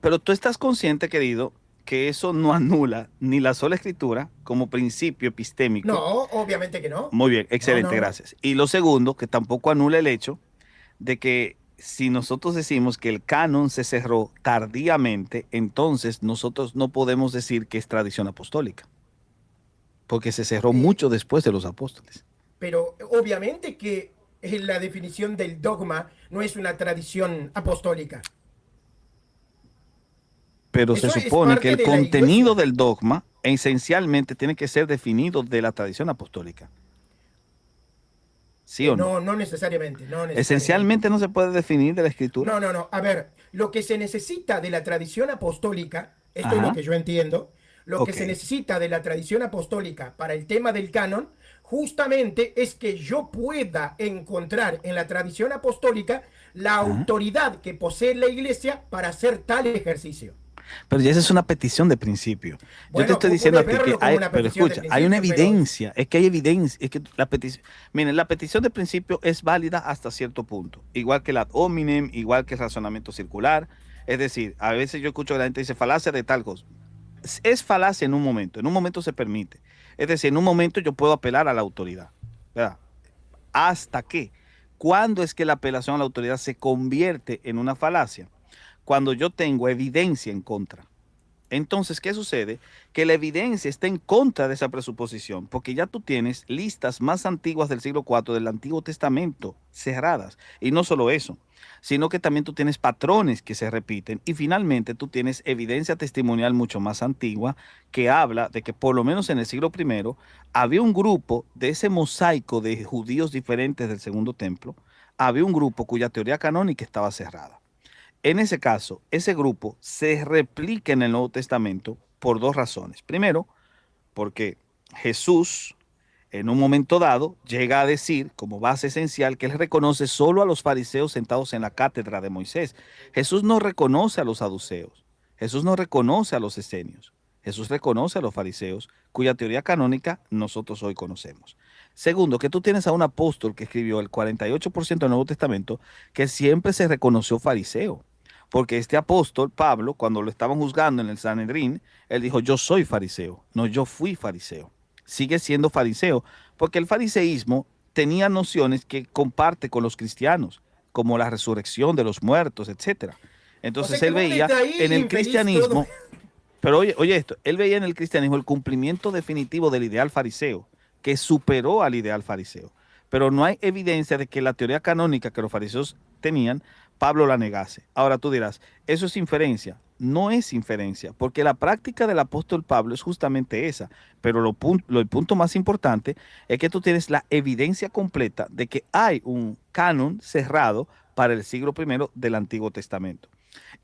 Pero tú estás consciente, querido, que eso no anula ni la sola escritura como principio epistémico. No, obviamente que no. Muy bien, excelente, no. gracias. Y lo segundo, que tampoco anula el hecho de que si nosotros decimos que el canon se cerró tardíamente, entonces nosotros no podemos decir que es tradición apostólica, porque se cerró mucho después de los apóstoles. Pero obviamente que la definición del dogma no es una tradición apostólica. Pero Eso se es supone que parte el de la contenido iglesia. del dogma esencialmente tiene que ser definido de la tradición apostólica. ¿Sí o no? No necesariamente, no necesariamente. Esencialmente no se puede definir de la escritura. No. A ver, lo que se necesita de la tradición apostólica, esto es Ajá. lo que yo entiendo, lo que Ok. se necesita de la tradición apostólica para el tema del canon, justamente es que yo pueda encontrar en la tradición apostólica la autoridad que posee la iglesia para hacer tal ejercicio. Pero ya esa es una petición de principio. Yo Bueno, te estoy tú diciendo a puedes ti que verlo como hay, una pero petición de escucha, hay una principio, pero- evidencia, es que hay evidencia, es que la petición, miren, la petición de principio es válida hasta cierto punto, igual que la ad hominem, igual que el razonamiento circular, es decir, a veces yo escucho que la gente dice falacia de tal cosa. Es falacia en un momento se permite, es decir, en un momento yo puedo apelar a la autoridad, ¿verdad? ¿Hasta qué? ¿Cuándo es que la apelación a la autoridad se convierte en una falacia? Cuando yo tengo evidencia en contra. Entonces, ¿qué sucede? Que la evidencia está en contra de esa presuposición, porque ya tú tienes listas más antiguas del siglo IV del Antiguo Testamento cerradas. Y no solo eso, sino que también tú tienes patrones que se repiten y finalmente tú tienes evidencia testimonial mucho más antigua que habla de que por lo menos en el siglo I había un grupo de ese mosaico de judíos diferentes del Segundo Templo, había un grupo cuya teoría canónica estaba cerrada. En ese caso, ese grupo se replica en el Nuevo Testamento por 2 razones. Primero, porque Jesús, en un momento dado, llega a decir, como base esencial, que él reconoce solo a los fariseos sentados en la cátedra de Moisés. Jesús no reconoce a los saduceos. Jesús no reconoce a los esenios. Jesús reconoce a los fariseos, cuya teoría canónica nosotros hoy conocemos. Segundo, que tú tienes a un apóstol que escribió el 48% del Nuevo Testamento, que siempre se reconoció fariseo. Porque este apóstol, Pablo, cuando lo estaban juzgando en el Sanedrín, él dijo, yo soy fariseo, no yo fui fariseo. Sigue siendo fariseo, porque el fariseísmo tenía nociones que comparte con los cristianos, como la resurrección de los muertos, etc. Entonces O sea, él que vos veía desde ahí, en el infeliz cristianismo, todo. pero oye esto, él veía en el cristianismo el cumplimiento definitivo del ideal fariseo, que superó al ideal fariseo. Pero no hay evidencia de que la teoría canónica que los fariseos tenían, Pablo la negase. Ahora tú dirás, ¿eso es inferencia? No es inferencia, porque la práctica del apóstol Pablo es justamente esa. Pero el punto más importante es que tú tienes la evidencia completa de que hay un canon cerrado para el siglo I del Antiguo Testamento.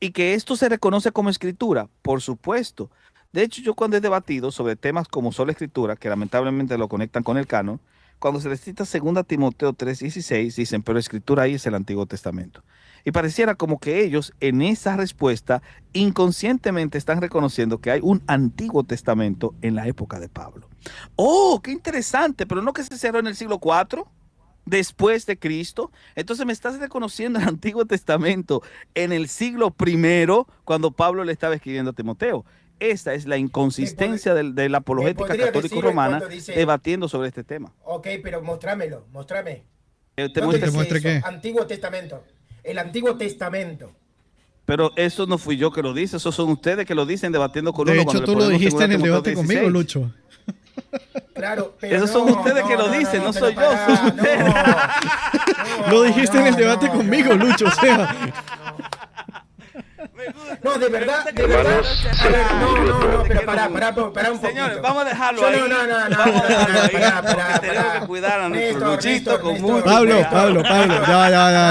Y que esto se reconoce como escritura, por supuesto. De hecho, yo cuando he debatido sobre temas como sola escritura, que lamentablemente lo conectan con el canon, cuando se les cita 2 Timoteo 3:16, dicen, pero escritura ahí es el Antiguo Testamento. Y pareciera como que ellos en esa respuesta inconscientemente están reconociendo que hay un Antiguo Testamento en la época de Pablo. ¡Oh, qué interesante! Pero no que se cerró en el siglo IV, después de Cristo. Entonces me estás reconociendo el Antiguo Testamento en el siglo I, cuando Pablo le estaba escribiendo a Timoteo. Esta es la inconsistencia de la apologética podría católico-romana decir cuando dice- debatiendo sobre este tema. Ok, pero mostrame. Te ¿Dónde muestro- dice muestre eso? qué? Antiguo Testamento. El Antiguo Testamento. Pero eso no fui yo que lo dice, eso son ustedes que lo dicen debatiendo con De uno. hecho, cuando le tú lo ponemos dijiste en el 2 debate Timoteo conmigo, 16. Lucho. Claro, pero Esos son ustedes que lo dicen, no pero soy yo, pará, son ustedes. Lo dijiste en el debate conmigo, Lucho. O sea, No, de verdad. A ver, no, pero pará un poquito. Señores, vamos a dejarlo Yo ahí. no, Vamos a dejarlo ahí, pará, porque tenemos que cuidar a nuestro Luchito con mucho Pablo, cuidado.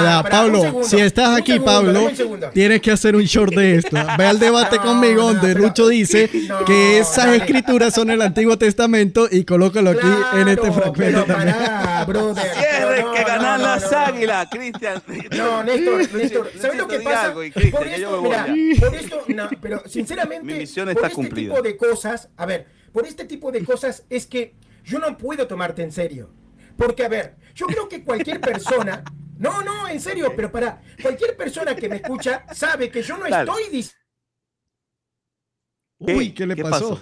ya. Pablo, si estás aquí, Pablo, tienes que hacer un short de esto. Ve al debate conmigo donde Lucho dice que esas escrituras son el Antiguo Testamento y colócalo aquí en este fragmento también. Pará, brother. Cierre, No, que ganan no, las no. águilas, Cristian. No, Néstor, ¿sabes lo que di pasa? algo, y Cristian, Por que yo esto, me voy mira, ya. por esto, no, pero sinceramente, Mi misión por está este cumplida. tipo de cosas, a ver, por este tipo de cosas es que yo no puedo tomarte en serio. Porque, a ver, yo creo que cualquier persona, no, en serio, pero para cualquier persona que me escucha sabe que yo no Dale. estoy diciendo. Uy, ¿qué le pasó?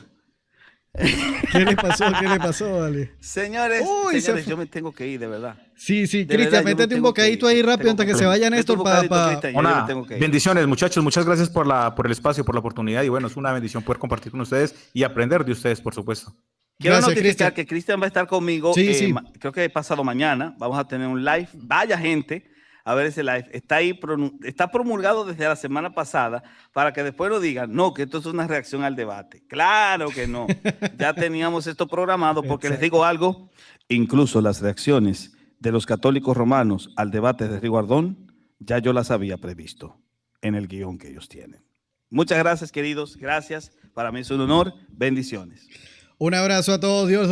¿Qué le pasó? Dale. Señores, Uy, señores, yo me tengo que ir, de verdad. Sí, De Cristian, verdad, yo me métete un tengo que bocadito ir, ahí rápido antes que se vaya Métete Néstor un bocadito, para... Cristian, yo me Una, tengo que ir. bendiciones, muchachos. Muchas gracias por el espacio, por la oportunidad. Y bueno, es una bendición poder compartir con ustedes y aprender de ustedes, por supuesto. Quiero Gracias, notificar Cristian. que Cristian va a estar conmigo, Sí, sí. creo que pasado mañana, vamos a tener un live, vaya gente a ver ese live, está ahí, está promulgado desde la semana pasada, para que después lo digan, no, que esto es una reacción al debate. Claro que no, ya teníamos esto programado, porque les digo algo, incluso las reacciones de los católicos romanos al debate de Riguardón, ya yo las había previsto en el guión que ellos tienen. Muchas gracias, queridos, gracias, para mí es un honor, bendiciones. Un abrazo a todos, Dios